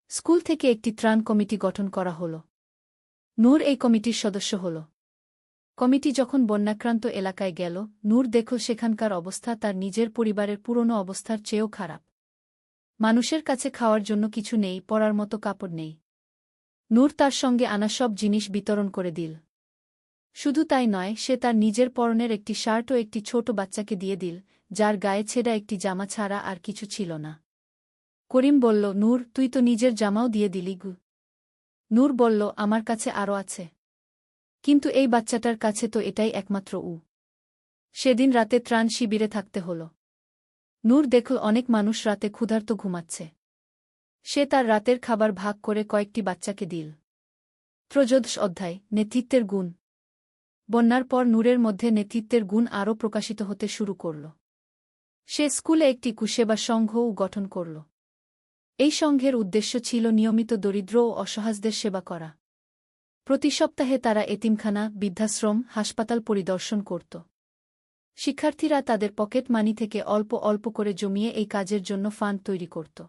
[SPEAKER 1] স্কুল থেকে একটি ত্রাণ কমিটি গঠন করা হল। নূর এই কমিটির সদস্য হল। কমিটি যখন বন্যাক্রান্ত এলাকায় গেল, নূর দেখল সেখানকার অবস্থা তার নিজের পরিবারের পুরনো অবস্থার চেয়েও খারাপ। মানুষের কাছে খাওয়ার জন্য কিছু নেই, পরার মতো কাপড় নেই। নূর তার সঙ্গে আনা সব জিনিস বিতরণ করে দিল। শুধু তাই নয়, সে তার নিজের পরনের একটি শার্টও একটি ছোট বাচ্চাকে দিয়ে দিল, যার গায়ে ছেঁড়া একটি জামা ছাড়া আর কিছু ছিল না। করিম বলল, নূর, তুই তো নিজের জামাও দিয়ে দিলি গু। নূর বলল, আমার কাছে আরও আছে। কিন্তু এই বাচ্চাটার কাছে তো এটাই একমাত্র সেদিন রাতে ত্রাণ শিবিরে থাকতে হল। নূর দেখল অনেক মানুষ রাতে ক্ষুধার্ত ঘুমাচ্ছে। সে তার রাতের খাবার ভাগ করে কয়েকটি বাচ্চাকে দিল। ত্রয়োদশ অধ্যায়, নেতৃত্বের গুণ। বন্যার পর নূরের মধ্যে নেতৃত্বের গুণ আরও প্রকাশিত হতে শুরু করল। সে স্কুলে একটি কুসেবা সংঘও গঠন করল। এই সংঘের উদ্দেশ্য ছিল নিয়মিত দরিদ্র ও অসহায়দের সেবা করা। প্রতি সপ্তাহে তারা এতিমখানা, বৃদ্ধাশ্রম, হাসপাতাল পরিদর্শন করত। শিক্ষার্থীরা তাদের পকেট মানি থেকে অল্প অল্প করে জমিয়ে এই কাজের জন্য ফান্ড তৈরি করত।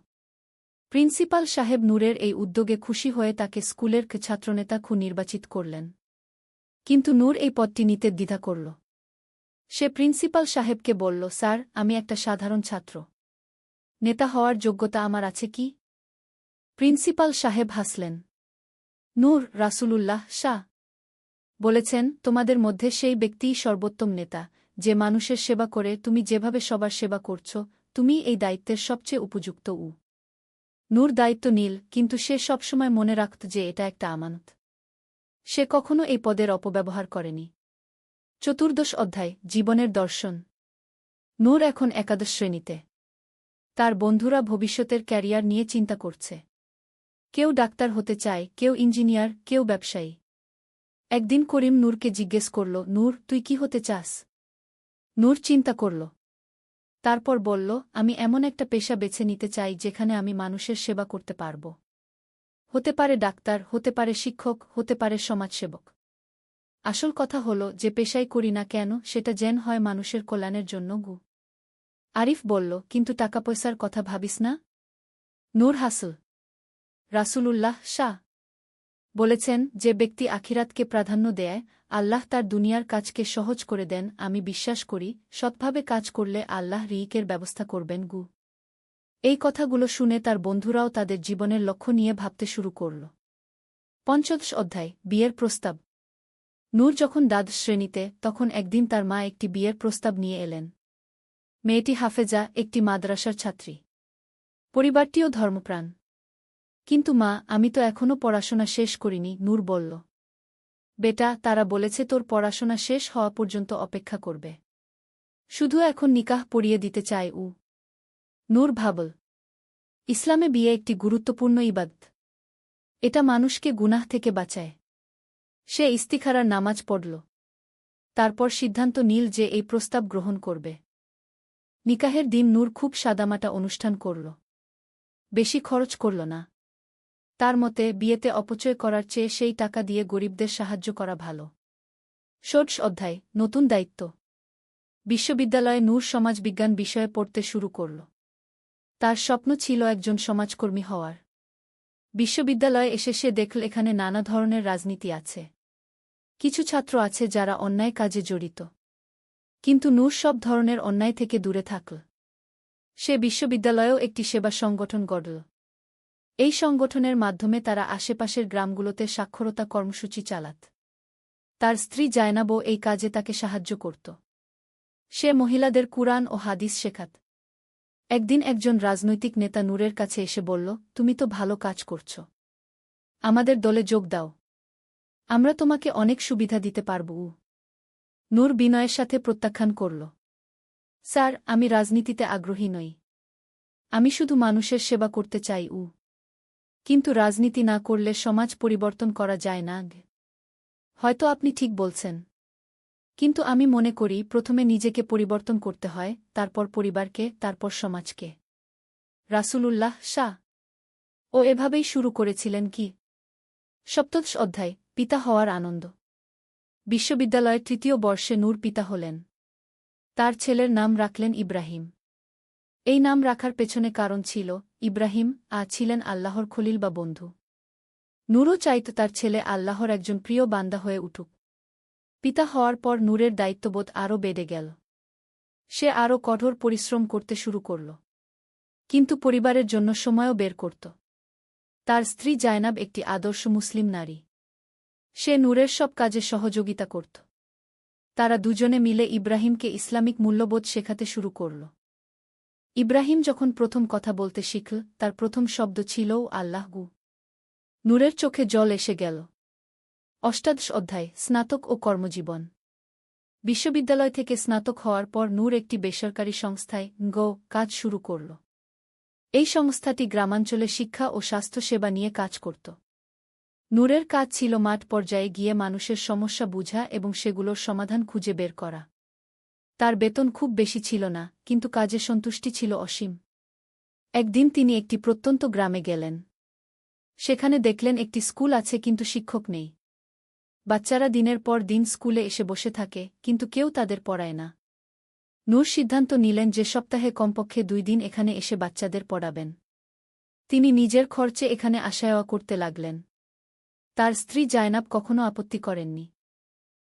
[SPEAKER 1] প্রিন্সিপাল সাহেব নূরের এই উদ্যোগে খুশি হয়ে তাকে স্কুলের ছাত্রনেতা নির্বাচিত করলেন। কিন্তু নূর এই পদটি নিতে দ্বিধা করল। সে প্রিন্সিপাল সাহেবকে বলল, স্যার, আমি একটা সাধারণ ছাত্র। নেতা হওয়ার যোগ্যতা আমার আছে কি? প্রিন্সিপাল সাহেব হাসলেন। নূর, রাসূলুল্লাহ শাহ বলেছেন, তোমাদের মধ্যে সেই ব্যক্তিই সর্বোত্তম নেতা, যে মানুষের সেবা করে। তুমি যেভাবে সবার সেবা করছ, তুমি এই দায়িত্বের সবচেয়ে উপযুক্ত। নূর দায়িত্ব নিল, কিন্তু সে সবসময় মনে রাখত যে এটা একটা আমানত। সে কখনো এই পদের অপব্যবহার করেনি। চতুর্দশ অধ্যায়, জীবনের দর্শন। নূর এখন একাদশ শ্রেণীতে। তার বন্ধুরা ভবিষ্যতের ক্যারিয়ার নিয়ে চিন্তা করছে। কেউ ডাক্তার হতে চায়, কেউ ইঞ্জিনিয়ার, কেউ ব্যবসায়ী। একদিন করিম নূরকে জিজ্ঞেস করল, নূর, তুই কি হতে চাস? নূর চিন্তা করল। তারপর বলল, আমি এমন একটা পেশা বেছে নিতে চাই যেখানে আমি মানুষের সেবা করতে পারব। হতে পারে ডাক্তার, হতে পারে শিক্ষক, হতে পারে সমাজসেবক। আসল কথা হল, যে পেশাই করি না কেন, সেটা যেন হয় মানুষের কল্যাণের জন্য। আরিফ বলল, কিন্তু টাকা পয়সার কথা ভাবিস না? নূর হাসল। রাসূলুল্লাহ শাহ বলেছেন, যে ব্যক্তি আখিরাতকে প্রাধান্য দেয়, আল্লাহ তার দুনিয়ার কাজকে সহজ করে দেন। আমি বিশ্বাস করি, সৎভাবে কাজ করলে আল্লাহ রিজিকের ব্যবস্থা করবেন। এই কথাগুলো শুনে তার বন্ধুরাও তাদের জীবনের লক্ষ্য নিয়ে ভাবতে শুরু করল। পঞ্চদশ অধ্যায়, বিয়ের প্রস্তাব। নূর যখন দ্বাদশ শ্রেণীতে, তখন একদিন তার মা একটি বিয়ের প্রস্তাব নিয়ে এলেন। মেয়েটি হাফেজা, একটি মাদ্রাসার ছাত্রী। পরিবারটিও ধর্মপ্রাণ। কিন্তু মা, আমি তো এখনও পড়াশোনা শেষ করিনি, নূর বলল। বেটা, তারা বলেছে তোর পড়াশোনা শেষ হওয়া পর্যন্ত অপেক্ষা করবে। শুধু এখন নিকাহ পড়িয়ে দিতে চায়। নূর ভাবল, ইসলামে বিয়ে একটি গুরুত্বপূর্ণ ইবাদত। এটা মানুষকে গুনাহ থেকে বাঁচায়। সে ইস্তিখারার নামাজ পড়ল। তারপর সিদ্ধান্ত নিল যে এই প্রস্তাব গ্রহণ করবে। নিকাহের দিন নূর খুব সাদামাটা অনুষ্ঠান করল। বেশি খরচ করল না। তার মতে, বিয়েতে অপচয় করার চেয়ে সেই টাকা দিয়ে গরিবদের সাহায্য করা ভালো। ষোড়শ অধ্যায়, নতুন দায়িত্ব। বিশ্ববিদ্যালয়ে নূর সমাজবিজ্ঞান বিষয়ে পড়তে শুরু করল। তার স্বপ্ন ছিল একজন সমাজকর্মী হওয়ার। বিশ্ববিদ্যালয়ে এসে সে দেখল এখানে নানা ধরনের রাজনীতি আছে। কিছু ছাত্র আছে যারা অন্যায় কাজে জড়িত। কিন্তু নূর সব ধরনের অন্যায় থেকে দূরে থাকল। সে বিশ্ববিদ্যালয়েও একটি সেবা সংগঠন গড়ল। এই সংগঠনের মাধ্যমে তারা আশেপাশের গ্রামগুলোতে সাক্ষরতা কর্মসূচি চালাত। তার স্ত্রী জায়নাবও এই কাজে তাকে সাহায্য করত। সে মহিলাদের কুরআন ও হাদিস শেখাত। একদিন একজন রাজনৈতিক নেতা নূরের কাছে এসে বলল, তুমি তো ভালো কাজ করছ, আমাদের দলে যোগ দাও, আমরা তোমাকে অনেক সুবিধা দিতে পারব। নূর বিনয়ের সাথে প্রত্যাখ্যান করল, স্যার, আমি রাজনীতিতে আগ্রহী নই, আমি শুধু মানুষের সেবা করতে চাই। কিন্তু রাজনীতি না করলে সমাজ পরিবর্তন করা যায় না। হয়তো আপনি ঠিক বলছেন, কিন্তু আমি মনে করি প্রথমে নিজেকে পরিবর্তন করতে হয়, তারপর পরিবারকে, তারপর সমাজকে। রাসূলুল্লাহ সা ও এভাবেই শুরু করেছিলেন কি? সপ্তদশ অধ্যায়, পিতা হওয়ার আনন্দ। বিশ্ববিদ্যালয়ের তৃতীয় বর্ষে নূর পিতা হলেন। তার ছেলের নাম রাখলেন ইব্রাহিম। এই নাম রাখার পেছনে কারণ ছিল, ইব্রাহিম ছিলেন আল্লাহর খলিল বা বন্ধু। নূরও চাইত তার ছেলে আল্লাহর একজন প্রিয় বান্দা হয়ে উঠুক। পিতা হওয়ার পর নূরের দায়িত্ববোধ আরও বেড়ে গেল। সে আরও কঠোর পরিশ্রম করতে শুরু করল। কিন্তু পরিবারের জন্য সময়ও বের করত। তার স্ত্রী জায়নাব একটি আদর্শ মুসলিম নারী। সে নূরের সব কাজে সহযোগিতা করত। তারা দুজনে মিলে ইব্রাহিমকে ইসলামিক মূল্যবোধ শেখাতে শুরু করল। ইব্রাহিম যখন প্রথম কথা বলতে শিখল, তার প্রথম শব্দ ছিল আল্লাহ গু। নূরের চোখে জল এসে গেল। অষ্টাদশ অধ্যায়, স্নাতক ও কর্মজীবন। বিশ্ববিদ্যালয় থেকে স্নাতক হওয়ার পর নূর একটি বেসরকারি সংস্থায় কাজ শুরু করল। এই সংস্থাটি গ্রামাঞ্চলে শিক্ষা ও স্বাস্থ্যসেবা নিয়ে কাজ করত। নূরের কাজ ছিল মাঠ পর্যায়ে গিয়ে মানুষের সমস্যা বুঝা এবং সেগুলোর সমাধান খুঁজে বের করা। তার বেতন খুব বেশি ছিল না, কিন্তু কাজে সন্তুষ্টি ছিল অসীম। একদিন তিনি একটি প্রত্যন্ত গ্রামে গেলেন। সেখানে দেখলেন একটি স্কুল আছে কিন্তু শিক্ষক নেই। বাচ্চারা দিনের পর দিন স্কুলে এসে বসে থাকে, কিন্তু কেউ তাদের পড়ায় না। নূর সিদ্ধান্ত নিলেন যে সপ্তাহে কমপক্ষে 2 দিন এখানে এসে বাচ্চাদের পড়াবেন। তিনি নিজের খরচে এখানে আসা যাওয়া করতে লাগলেন। তার স্ত্রী জায়নাব কখনো আপত্তি করেননি।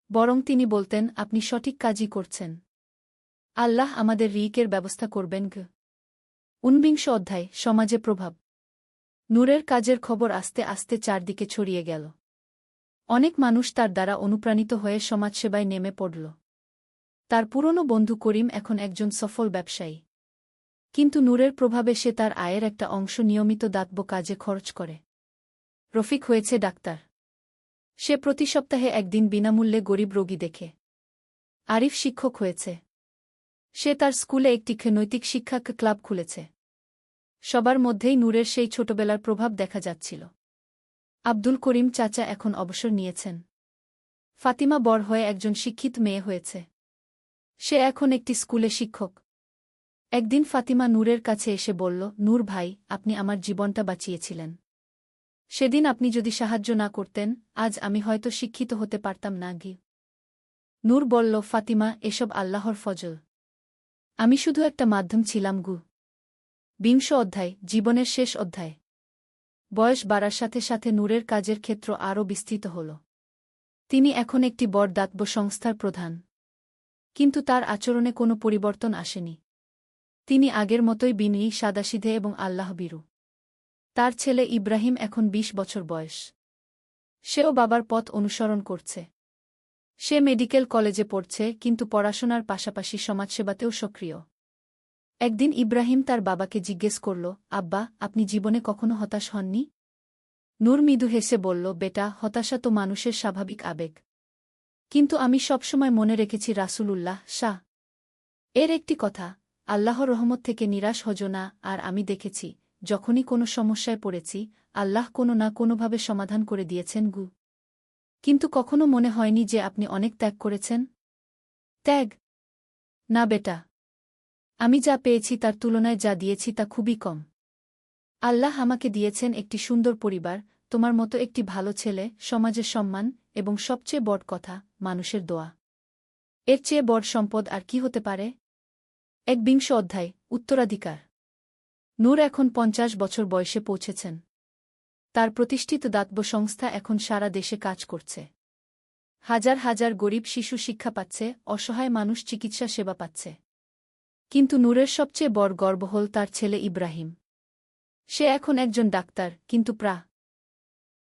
[SPEAKER 1] বরং তিনি বলতেন, আপনি সঠিক কাজই করছেন, আল্লাহ আমাদের রিজিকের ব্যবস্থা করবেন। 49 অধ্যায়, সমাজে প্রভাব। নূরের কাজের খবর আস্তে আস্তে চারদিকে ছড়িয়ে গেল। অনেক মানুষ তার দ্বারা অনুপ্রাণিত হয়ে সমাজসেবায় নেমে পড়ল। তার পুরনো বন্ধু করিম এখন একজন সফল ব্যবসায়ী। কিন্তু নূরের প্রভাবে সে তার আয়ের একটা অংশ নিয়মিত দাতব্য কাজে খরচ করে। রফিক হয়েছে ডাক্তার। সে প্রতি সপ্তাহে একদিন বিনামূল্যে গরিব রোগী দেখে। আরিফ শিক্ষক হয়েছে। সে তার স্কুলে একটি নৈতিক শিক্ষা ক্লাব খুলেছে। সবার মধ্যেই নূরের সেই ছোটবেলার প্রভাব দেখা যাচ্ছিল। আব্দুল করিম চাচা এখন অবসর নিয়েছেন। ফাতিমা বড় হয়ে একজন শিক্ষিত মেয়ে হয়েছে। সে এখন একটি স্কুলে শিক্ষক। একদিন ফাতিমা নূরের কাছে এসে বলল, নূর ভাই, আপনি আমার জীবনটা বাঁচিয়েছিলেন। সেদিন আপনি যদি সাহায্য না করতেন, আজ আমি হয়তো শিক্ষিত হতে পারতাম না। নূর বলল, ফাতিমা, এসব আল্লাহর ফজল, আমি শুধু একটা মাধ্যম ছিলাম। 20 অধ্যায়, জীবনের শেষ অধ্যায়। বয়স বাড়ার সাথে সাথে নূরের কাজের ক্ষেত্র আরও বিস্তৃত হল। তিনি এখন একটি বড় দাতব্য সংস্থার প্রধান। কিন্তু তার আচরণে কোনো পরিবর্তন আসেনি। তিনি আগের মতোই বিনয়ী, সাদাসিধে এবং আল্লাহভীরু। তার ছেলে ইব্রাহিম এখন 20 বছর বয়স। সেও বাবার পথ অনুসরণ করছে। সে মেডিকেল কলেজে পড়ছে, কিন্তু পড়াশোনার পাশাপাশি সমাজসেবাতেও সক্রিয়। একদিন ইব্রাহিম তার বাবাকে জিজ্ঞেস করল, আব্বা, আপনি জীবনে কখনো হতাশ হননি? নূর মৃদু হেসে বলল, বেটা, হতাশা তো মানুষের স্বাভাবিক আবেগ। কিন্তু আমি সবসময় মনে রেখেছি রাসূলুল্লাহ সাঃ এর একটি কথা, আল্লাহর রহমত থেকে নিরাশ হজো না। আর আমি দেখেছি, যখনই কোনো সমস্যায় পড়েছি, আল্লাহ কোনো না কোনোভাবে সমাধান করে দিয়েছেন। কিন্তু কখনো মনে হয়নি যে আপনি অনেক ত্যাগ করেছেন? ত্যাগ? না বেটা, আমি যা পেয়েছি তার তুলনায় যা দিয়েছি তা খুবই কম। আল্লাহ আমাকে দিয়েছেন একটি সুন্দর পরিবার, তোমার মতো একটি ভালো ছেলে, সমাজের সম্মান এবং সবচেয়ে বড় কথা, মানুষের দোয়া। এর চেয়ে বড় সম্পদ আর কি হতে পারে? ১ অধ্যায় উত্তরাধিকার। নূর এখন ৫০ বছর বয়সে পৌঁছেছেন। তার প্রতিষ্ঠিত দাতব্য সংস্থা এখন সারা দেশে কাজ করছে। হাজার হাজার গরিব শিশু শিক্ষা পাচ্ছে, অসহায় মানুষ চিকিৎসা সেবা পাচ্ছে। কিন্তু নূরের সবচেয়ে বড় গর্ব হল তার ছেলে ইব্রাহিম। সে এখন একজন ডাক্তার, কিন্তু